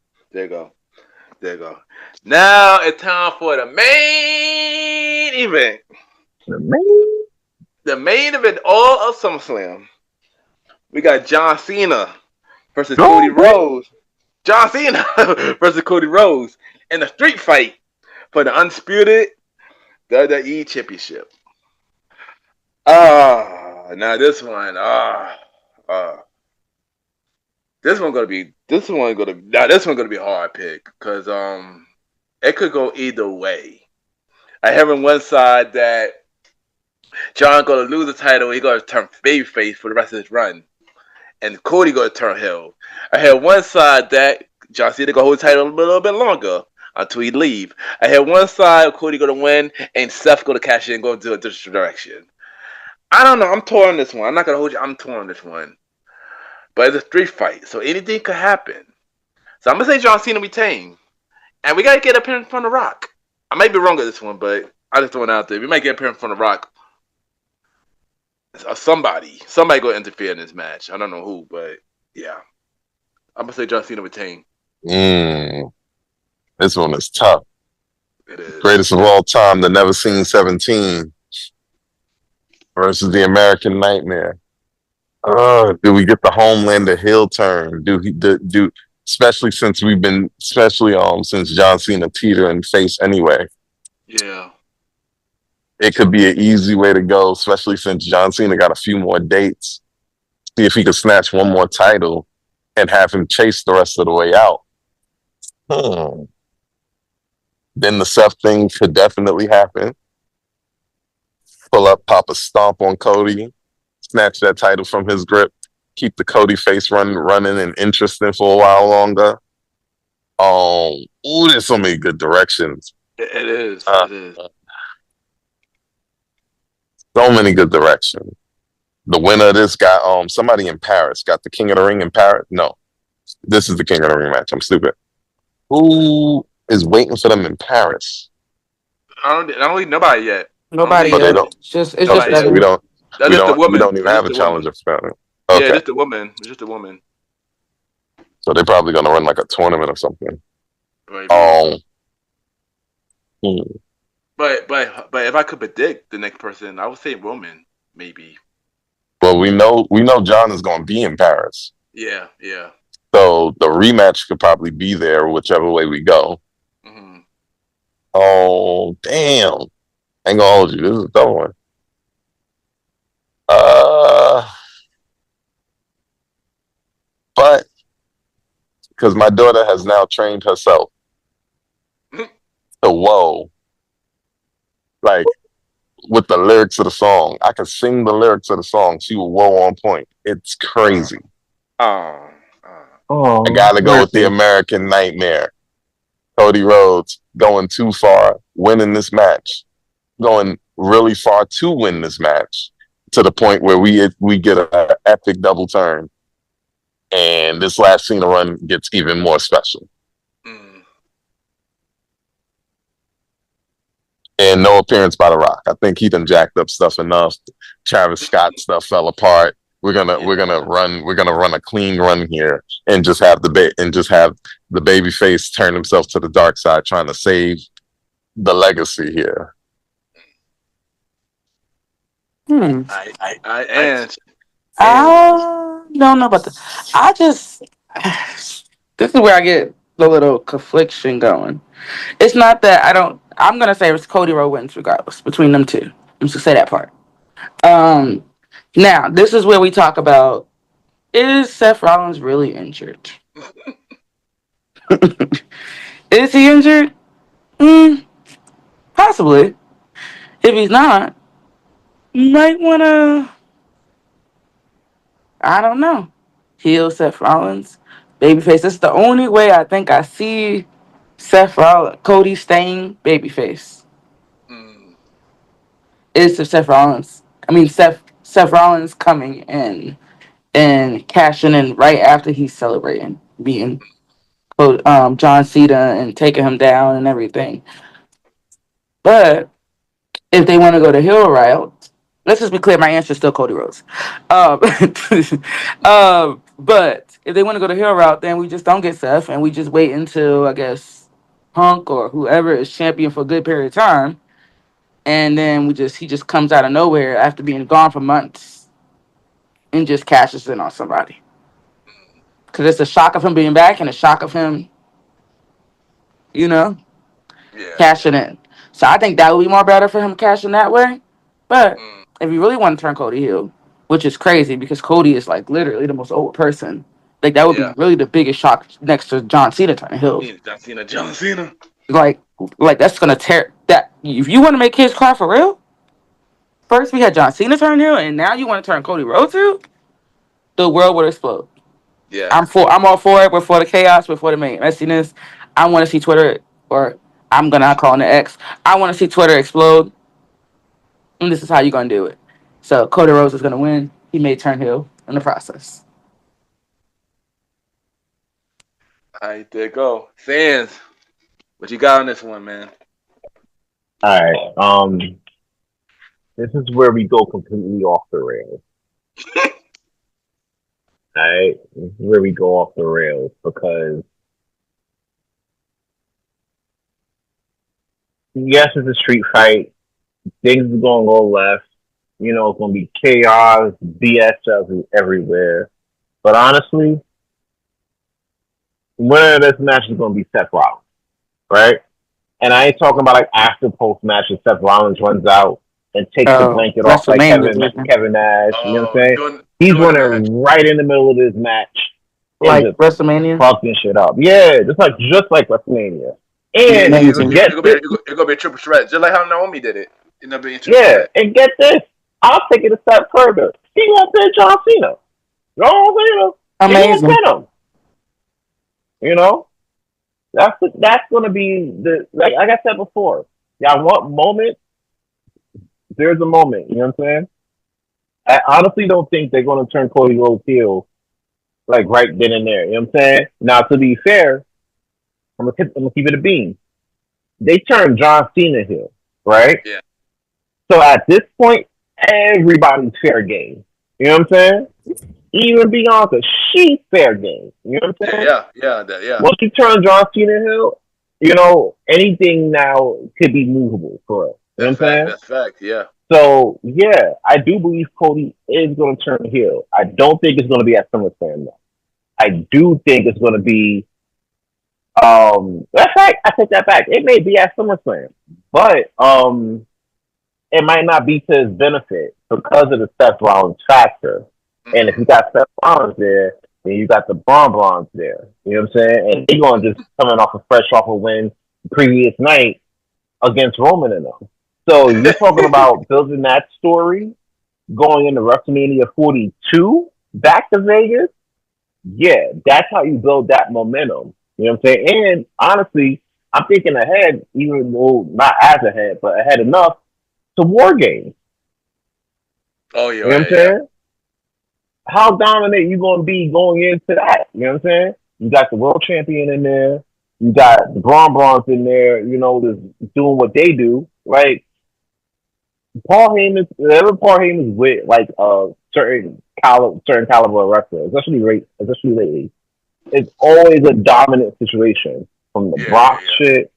Now it's time for the main event. The main event all of SummerSlam. We got John Cena versus Cody Rhodes. John Cena versus Cody Rhodes in a street fight for the undisputed WWE Championship. Now this one gonna be a hard pick because it could go either way. I have on one side that John gonna lose the title, he gonna turn babyface for the rest of his run, and Cody gonna turn heel. I had one side that John Cena gonna hold the title a little bit longer until he leave. I had one side Cody gonna win and Seth gonna cash in and go into a different direction. I don't know. I'm torn on this one. I'm not gonna hold you. I'm torn on this one. But it's a street fight, so anything could happen. So I'm gonna say John Cena retain, and we gotta get up here in front of Rock. I might be wrong at this one, but I just throw it out there. We might get up here in front of Rock. Somebody gonna interfere in this match. I don't know who, but yeah, I'm gonna say John Cena retain. This one is tough. It is. Greatest of all time, the Never Seen 17 versus the American Nightmare. Do we get the Homelander heel turn? Do especially since since John Cena teetering face anyway. Yeah. It could be an easy way to go, especially since John Cena got a few more dates. See if he could snatch one more title and have him chase the rest of the way out. Then the Seth thing could definitely happen. Pull up, pop a stomp on Cody, snatch that title from his grip, keep the Cody face running and interesting for a while longer. There's so many good directions. It is. It is. So many good directions. The winner of this got somebody in Paris. Got the King of the Ring in Paris. No, this is the King of the Ring match. I'm stupid. Who is waiting for them in Paris? I don't need nobody yet. Nobody yet. It's just we don't even have a challenger for that. Okay. Yeah, just a woman. It's just a woman. So they're probably gonna run like a tournament or something. Right. But if I could predict the next person, I would say Roman, maybe. Well, we know John is gonna be in Paris. Yeah. So the rematch could probably be there, whichever way we go. Mm-hmm. Oh damn! I ain't gonna hold you. This is a tough one. But because my daughter has now trained herself to whoa, like with the lyrics of the song, I can sing the lyrics of the song. She will whoa on point. It's crazy. I gotta go with the American Nightmare. Cody Rhodes going too far, winning this match, going really far to win this match to the point where we get an epic double turn, and this last Cena run gets even more special. And no appearance by The Rock. I think he done jacked up stuff enough. Travis Scott stuff fell apart. We're gonna run a clean run here and just have the baby face turn himself to the dark side, trying to save the legacy here. I don't know about this. This is where I get the little confliction going. It's not that I'm gonna say it's Cody Rhodes wins regardless between them two. I'm just gonna say that part. Now this is where we talk about, is Seth Rollins really injured? Is he injured? Possibly. If he's not, you might wanna, I don't know, heel Seth Rollins, babyface. That's the only way I think I see Cody staying babyface. Is if Seth Rollins coming in and cashing in right after he's celebrating beating John Cena and taking him down and everything. But if they want to go the heel route, let's just be clear, my answer is still Cody Rhodes. But if they want to go the heel route, then we just don't get Seth and we just wait until, I guess, Punk or whoever is champion for a good period of time. And then he just comes out of nowhere after being gone for months and just cashes in on somebody. Because it's a shock of him being back and a shock of him, cashing in. So I think that would be more better for him cashing that way. But if you really want to turn Cody heel, which is crazy because Cody is like literally the most old person, like that would be really the biggest shock next to John Cena turning heel. John Cena. Like that's gonna tear that. If you want to make kids cry for real, first we had John Cena turn heel, and now you want to turn Cody Rhodes heel. the world would explode. Yeah. I'm all for it. We're for the chaos. We're for the messiness. I want to see Twitter, or I'm gonna call it X. I want to see Twitter explode, and this is how you're gonna do it. So Cody Rhodes is gonna win. He may turn heel in the process. All right, there you go. Fans, what you got on this one, man? All right. This is where we go completely off the rails. Alright, this is where we go off the rails because yes, it's a street fight. Things are gonna go left. You know, it's gonna be chaos, BS everywhere. But honestly, winner of this match is gonna be Seth Rollins, right? And I ain't talking about like after post match if Seth Rollins runs out and takes the blanket off like Kevin Nash. You know what I'm saying? He's running right in the middle of this match, like WrestleMania, fucking shit up. Yeah, just like WrestleMania. And it's gonna be a triple threat, just like how Naomi did it. Yeah, and get this, I'll take it a step further. He gonna pin John Cena. John Cena, amazing. He gonna pin him. You know, that's gonna be the like I said before. Y'all want moments? There's a moment. You know what I'm saying? I honestly don't think they're gonna turn Cody Rhodes heel like right then and there. You know what I'm saying? Now, to be fair, I'm gonna keep it a beam. They turned John Cena heel, right? Yeah. So at this point, everybody's fair game. You know what I'm saying? Even Bianca, she's fair game. You know what I'm saying? Yeah. Once you turn John Cena heel, you know, anything now could be movable for us. You know what I'm saying? That's fact, yeah. So, yeah, I do believe Cody is going to turn heel. I don't think it's going to be at SummerSlam, though. I do think it's going to be, that's right, I take that back. It may be at SummerSlam, but it might not be to his benefit because of the Seth Rollins factor. And if you got Seth Rollins there, then you got the Bron there. You know what I'm saying? And they're going to just coming off a win the previous night against Roman and them. So you're talking about building that story going into WrestleMania 42 back to Vegas? Yeah, that's how you build that momentum. You know what I'm saying? And honestly, I'm thinking ahead, even though not as ahead, but ahead enough to War Games. Oh, yeah. You know what I'm saying? How dominant you going to be going into that? You know what I'm saying? You got the world champion in there. You got the Brons in there, you know, just doing what they do. Like, Paul Heyman is with like a certain caliber of wrestler, especially lately. It's always a dominant situation from the Brock shit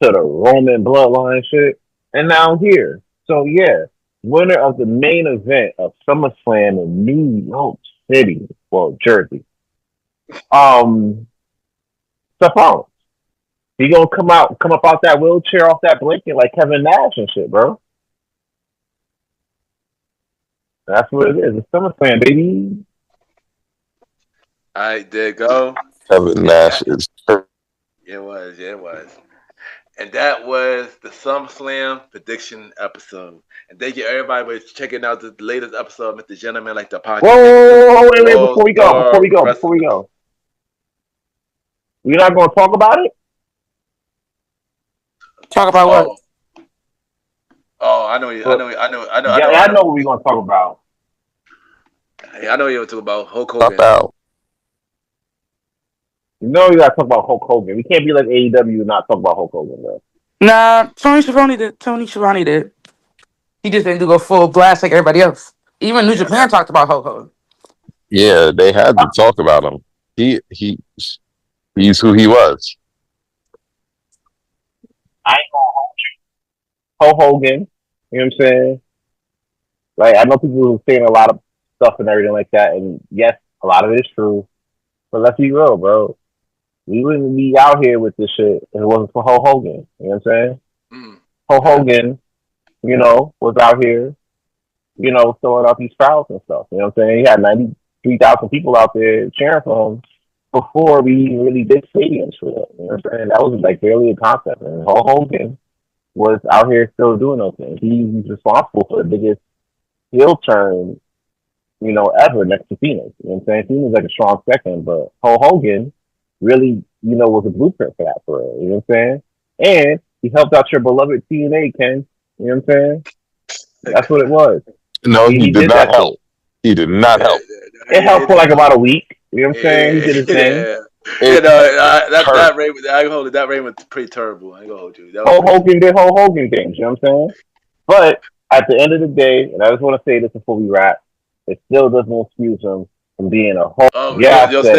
to the Roman bloodline shit, and now here. So yeah, winner of the main event of SummerSlam in New York City, well Jersey. Seth Rollins. He gonna come up out that wheelchair off that blanket like Kevin Nash and shit, bro. That's what it is. It's SummerSlam, baby. All right, there you go. Kevin Nash is perfect. It was. And that was the SummerSlam prediction episode. And thank you everybody for checking out the latest episode of Mr. Gentleman Like the Podcast. Whoa, wait, before we go. We're not gonna talk about it? Talk about what? Oh, I know. Yeah, I know what we're gonna talk about. Hey, I know you're talking about Hulk Hogan. You know we gotta talk about Hulk Hogan. We can't be like AEW and not talk about Hulk Hogan, though. Nah, Tony Schiavone did. He just didn't go full blast like everybody else. Even New Japan talked about Hulk Hogan. Yeah, they had to talk about him. He's who he was. I ain't gonna hold you. Hulk Hogan, you know what I'm saying? Like, I know people are saying a lot of stuff and everything like that, and yes, a lot of it is true. But let's be real, bro. We wouldn't be out here with this shit if it wasn't for Hulk Hogan. You know what I'm saying? Hulk Hogan, you know, was out here, you know, throwing out these crowds and stuff. You know what I'm saying? He had 93,000 people out there cheering for him before we even really did stadiums for him. You know what I'm saying? That was like barely a concept. And Hulk Hogan was out here still doing those things. He's responsible for the biggest heel turn ever next to Phoenix. You know what I'm saying? Phoenix is like a strong second, but Hulk Hogan really, was a blueprint for that for real. You know what I'm saying? And he helped out your beloved TNA, Ken. You know what I'm saying? That's what it was. No, he did not help. He did not help. It helped for like about a week. You know what I'm saying? He did his thing. That rain was pretty terrible. I ain't gonna hold you. Hulk Hogan did Hulk Hogan things. You know what I'm saying? But at the end of the day, and I just want to say this before we wrap, it still doesn't excuse him from being a Hulk. Oh, yeah, Sans,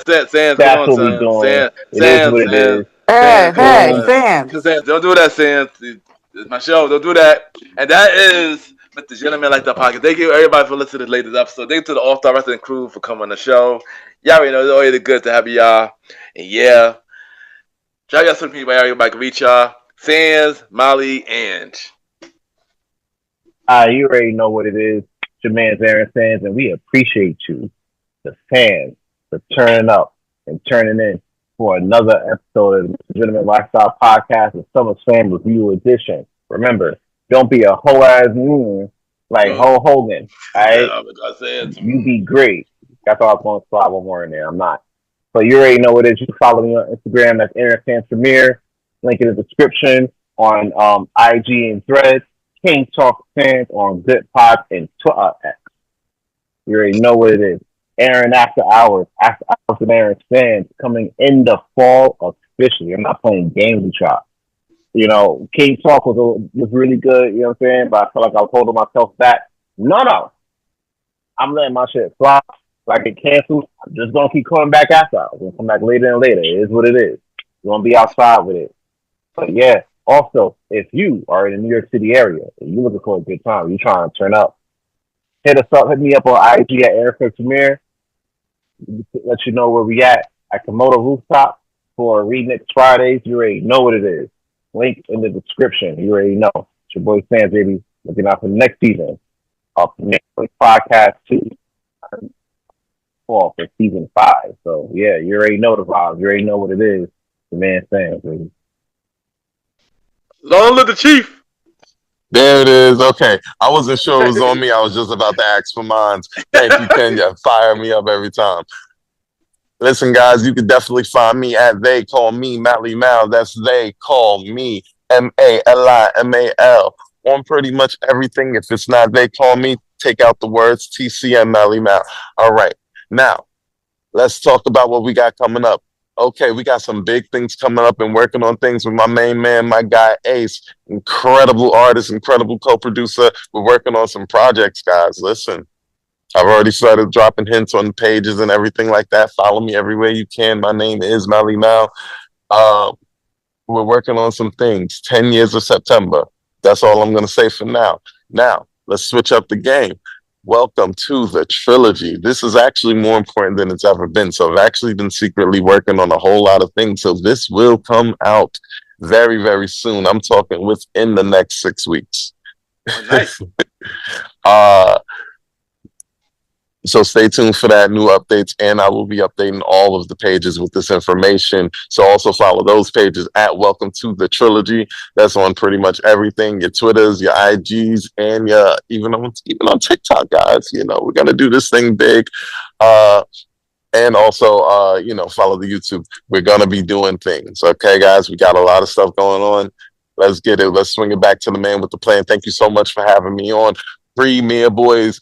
that's what we're doing. It is what it is. Hey, Sans. Don't do that, Sans. It's my show. Don't do that. And that is Mr. Gentleman Like That Podcast. Thank you, everybody, for listening to the latest episode. Thank you to the All-Star Wrestling crew for coming on the show. Y'all already know it's always good to have y'all. And yeah, try y'all some people everybody can reach y'all. Sans, Molly, Anj. You already know what it is. It's your man's Aaron Sands, and we appreciate you, the fans, for turning up and turning in for another episode of the Legitimate Lifestyle Podcast, the SummerSlam Review Edition. Remember, don't be a whole ass like Hulk Hogan. All right, you be great. That's all I'm going to slide one more in there. I'm not. But you already know what it is. You can follow me on Instagram. That's Aaron Sands Premier. Link in the description on IG and Threads. King Talk Fans on ZipPod and Twitter X. You already know what it is. Aaron After Hours with Aaron Sands coming in the fall officially. I'm not playing games with y'all. King Talk was really good, you know what I'm saying? But I felt like I was holding myself back. No. I'm letting my shit fly. If I get canceled, I'm just going to keep coming back after. I'm going to come back later and later. It is what it is. We're going to be outside with it. But yeah, also, if you are in the New York City area and you're looking for a good time, you're trying to turn up, hit us up. Hit me up on IG at Erica Premier. Let you know where we at Komodo Rooftop for Remix Fridays. You already know what it is. Link in the description. You already know. It's your boy Sam, baby. Looking out for the next season of Netflix Podcast 2 for season 5. So yeah, you already know the vibe. You already know what it is. The man Sam, baby. Long live the Chief. There it is. Okay. I wasn't sure it was on me. I was just about to ask for mine. Thank you, Kenya. Fire me up every time. Listen, guys, you can definitely find me at They Call Me Malimal. That's They Call Me Malimal on pretty much everything. If it's not They Call Me, take out the words TCM Malimal. All right. Now, let's talk about what we got coming up. Okay, we got some big things coming up and working on things with my main man, my guy Ace. Incredible artist, incredible co-producer. We're working on some projects, guys. Listen, I've already started dropping hints on the pages and everything like that. Follow me everywhere you can. My name is Malimal. We're working on some things. 10 years of September. That's all I'm going to say for now. Now, let's switch up the game. Welcome to the Trilogy. This is actually more important than it's ever been. So I've actually been secretly working on a whole lot of things. So this will come out very, very soon. I'm talking within the next 6 weeks. Nice. So stay tuned for that, new updates, and I will be updating all of the pages with this information. So also follow those pages at Welcome to the Trilogy. That's on pretty much everything, your Twitters, your IGs, and your even on TikTok, guys. We're gonna do this thing big. And also, follow the YouTube. We're gonna be doing things. Okay, guys, we got a lot of stuff going on. Let's get it. Let's swing it back to the man with the plan. Thank you so much for having me on. Premier Boyz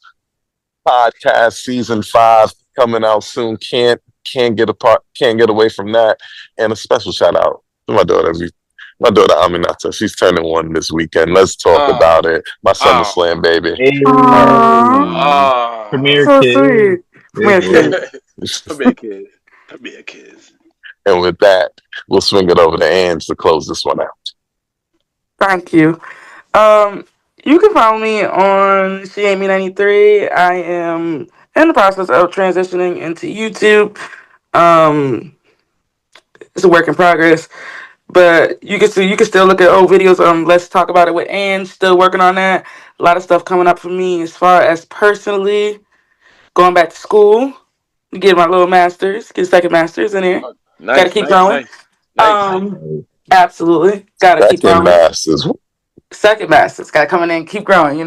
Podcast Season 5 coming out soon. Can't get away from that. And a special shout out to my daughter Aminata. She's turning 1 this weekend. Let's talk about it. My Summerslam baby. Premier so kid. Premier kids. And with that, we'll swing it over to Anj to close this one out. Thank you. You can follow me on SheAimMe93. I am in the process of transitioning into YouTube. It's a work in progress, but you can still look at old videos. Let's talk about it with Ann. Still working on that. A lot of stuff coming up for me as far as personally going back to school, get my little master's, get a second master's in here. Gotta keep going. Nice. Absolutely, gotta keep going. Second Second masters gotta come in and keep growing.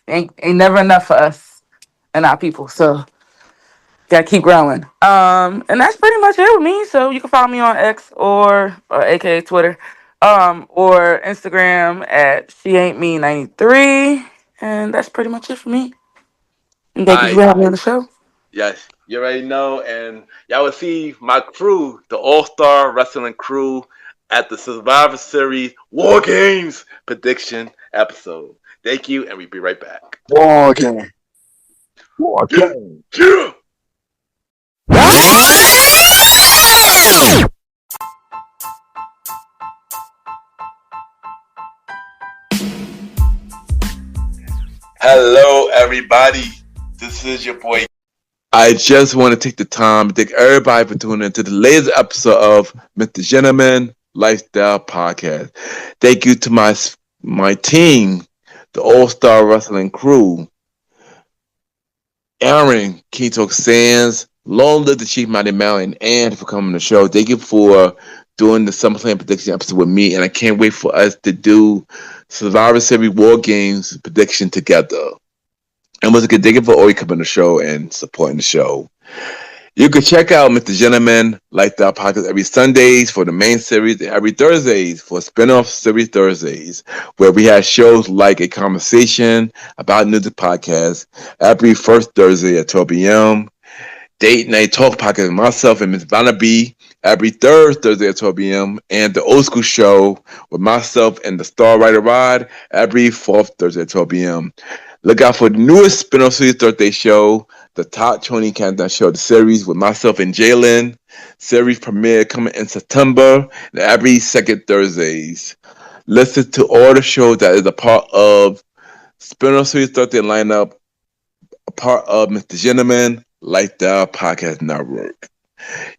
Ain't never enough for us. and our people. So gotta keep growing. And that's pretty much it with me. So you can follow me on X or aka Twitter, or Instagram at sheaintme93. And that's pretty much it for me. And thank you for having me on the show. Yes, you already know. And y'all will see my crew, the All-Star Wrestling crew, at the Survivor Series War Games prediction episode. Thank you, and we'll be right back. War Game. War Game. Yeah. Hello, everybody. This is your boy. I just want to take the time to thank everybody for tuning into the latest episode of Mr. Gentleman Lifestyle Podcast. Thank you to my team, the All-Star Wrestling crew, Aaron, Keto Sands, Long Live the Chief Malimal, and Anj for coming on the show. Thank you for doing the Summerslam prediction episode with me, and I can't wait for us to do Survivor Series War Games prediction together. And once again, thank you for always coming on the show and supporting the show. You can check out Mr. Gentleman Lifestyle Podcast every Sundays for the main series and every Thursdays for spin-off series Thursdays, where we have shows like A Conversation About Music Podcast every first Thursday at 12 p.m., Date Night Talk Podcast with myself and Miss Vanna B every third Thursday at 12 p.m., and the Old School Show with myself and the Star Rider Ride every fourth Thursday at 12 p.m. Look out for the newest spin-off series Thursday show, the Top 20 Countdown Show, the series with myself and Jalen. Series premiere coming in September and every second Thursdays. Listen to all the shows that is a part of spin-off series Thursday lineup, a part of Mr. Gentleman Lifestyle Podcast Network.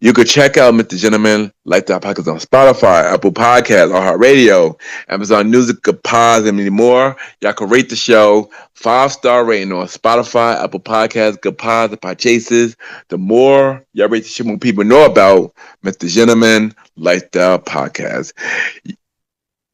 You can check out Mr. Gentleman Lifestyle Podcast on Spotify, Apple Podcasts, iHeartRadio, Amazon Music, Good Pods, and many more. Y'all can rate the show 5-star rating on Spotify, Apple Podcasts, Good Pods, and Podchases. The more y'all rate the show, more people know about Mr. Gentleman Lifestyle Podcast.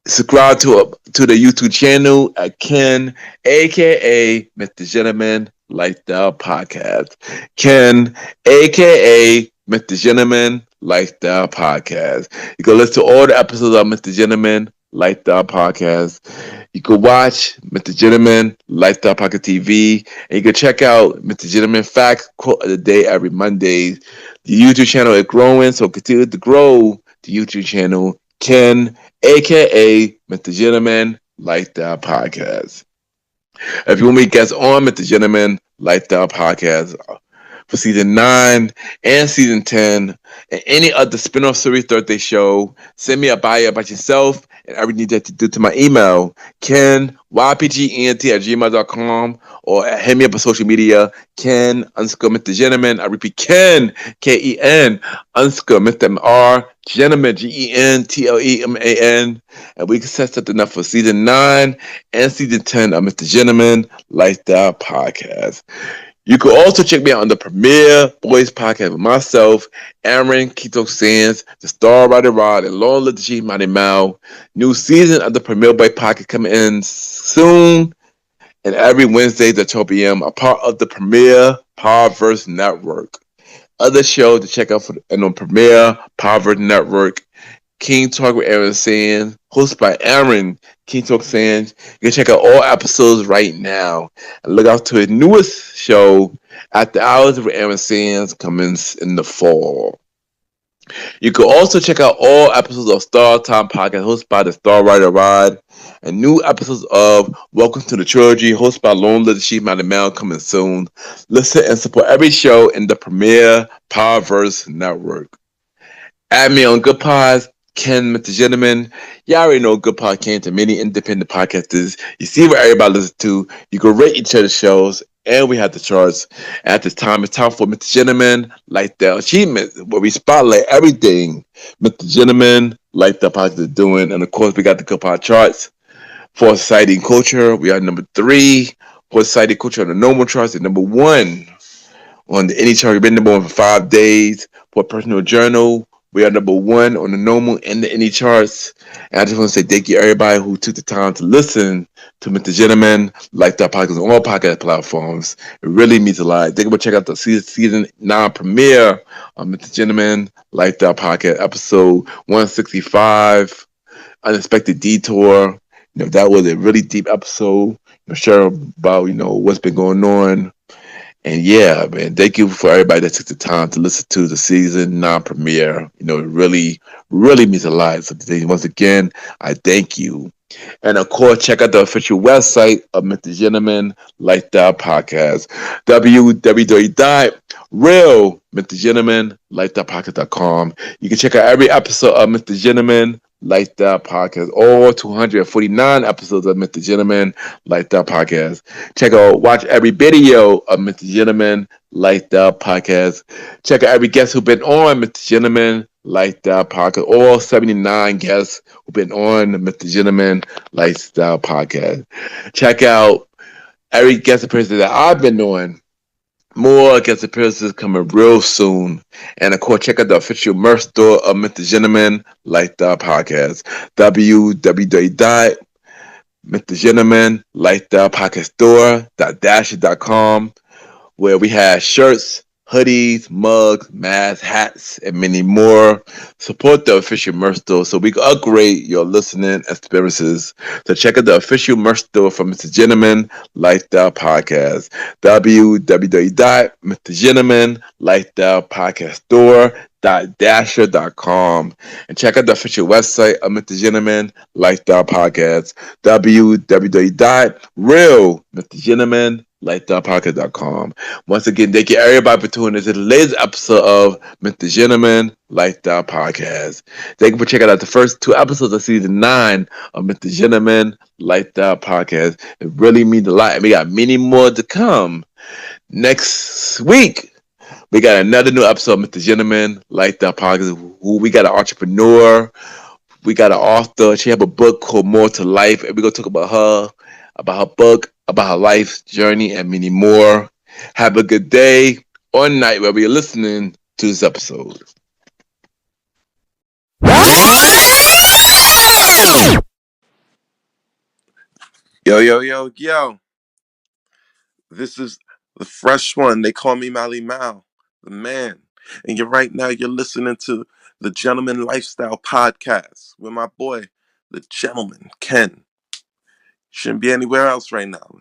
Subscribe to the YouTube channel at Ken, aka Mr. Gentleman Lifestyle Podcast. Ken, aka Mr. Gentleman Lifestyle Podcast. You can listen to all the episodes of Mr. Gentleman Lifestyle Podcast. You can watch Mr. Gentleman Lifestyle Podcast TV, and you can check out Mr. Gentleman Facts Quote of the Day every Monday. The YouTube channel is growing, so continue to grow the YouTube channel. Ken, aka Mr. Gentleman Lifestyle Podcast. If you want me to guest on Mr. Gentleman Lifestyle Podcast for season 9 and season 10 and any other spin-off series Thursday show, send me a bio about yourself and everything that you do to my email, kenypgent@gmail.com, or hit me up on social media, Ken_Mr. Gentleman. I repeat, Ken, Ken_Mr. R, Gentleman, GENTLEMAN. And we can set something up for season 9 and season 10 of Mr. Gentleman Lifestyle Podcast. You can also check me out on the Premiere Boyz podcast with myself, Aaron Keto Sands, the Star Rider Rod, and Long Live the Chief Malimal. New season of the Premiere Boyz podcast coming in soon, and every Wednesday at 12 p.m. a part of the Premiere Powerverse Network. Other shows to check out on Premiere Powerverse Network: King Talk with Aaron Sands, hosted by Aaron King Talk Sands. You can check out all episodes right now. And look out to his newest show, At the Hours with Aaron Sands, coming in the fall. You can also check out all episodes of Star Time Podcast, hosted by the Star Rider Rod, and new episodes of Welcome to the Trilogy, hosted by Long Live the Chief Malimal, coming soon. Listen and support every show in the Premiere Powerverse Network. Add me on Good Pods, Ken, Mr. Gentleman. Y'all already know Good Pod came to many independent podcasters. You see what everybody listens to. You can rate each other's shows, and we have the charts. At this time, it's time for Mr. Gentleman Lifestyle Achievement, where we spotlight everything Mr. Gentleman Lifestyle Podcast is doing. And of course, we got the Good Pod charts. For Society and Culture, we are number 3. For Society and Culture on the normal charts, at number 1. On the Any chart, we've been number 1 for 5 days. For Personal Journal, We are number 1 on the normal and the indie charts. And I just want to say thank you everybody who took the time to listen to Mr. Gentleman, like that podcast on all podcast platforms. It really means a lot. Think about check out the season 9 premiere of Mr. Gentleman, like that podcast, episode 165, Unexpected Detour. That was a really deep episode. Share about what's been going on. And yeah, man, thank you for everybody that took the time to listen to the season 9 premiere. It really, really means a lot. So today, once again, I thank you. And of course, check out the official website of Mr. Gentleman Lifestyle Podcast, www.realmrgentlemanlifestylepodcast.com. You can check out every episode of Mr. Gentleman Lifestyle Podcast, all 249 episodes of Mr. Gentleman Lifestyle Podcast. Watch every video of Mr. Gentleman Lifestyle Podcast. Check out every guest who's been on Mr. Gentleman Lifestyle Podcast. All 79 guests who've been on the Mr. Gentleman Lifestyle Podcast. Check out every guest appearance that I've been on. More guest appearances coming real soon. And of course, check out the official merch store of Mr. Gentleman Lifestyle Podcast. www.mrgentlemanlifestylepodcaststore.dasher.com, where we have shirts, hoodies, mugs, masks, hats, and many more. Support the official merch store so we can upgrade your listening experiences. So check out the official merch store from Mr. Gentleman Lifestyle Podcast. www.mrgentlemanlifestylepodcaststore.dasher.com, and check out the official website of Mr. Gentleman Lifestyle Podcast, www.realmrgentlemanlifestylepodcast.com. Once again, thank you everybody for tuning into the latest episode of Mr. Gentleman Lifestyle Podcast. Thank you for checking out the first 2 episodes of season 9 of Mr. Gentleman Lifestyle Podcast. It really means a lot, and we got many more to come. Next week, we got another new episode of Mr. Gentleman Lifestyle Podcast. We got an entrepreneur. We got an author. She have a book called More to Life, and we're going to talk about her book, about her life journey, and many more. Have a good day or night wherever you're listening to this episode. Yo. This is the fresh one. They call me Malimal, the man. And you're listening to the Gentleman Lifestyle Podcast with my boy, the gentleman, Ken. Shouldn't be anywhere else right now.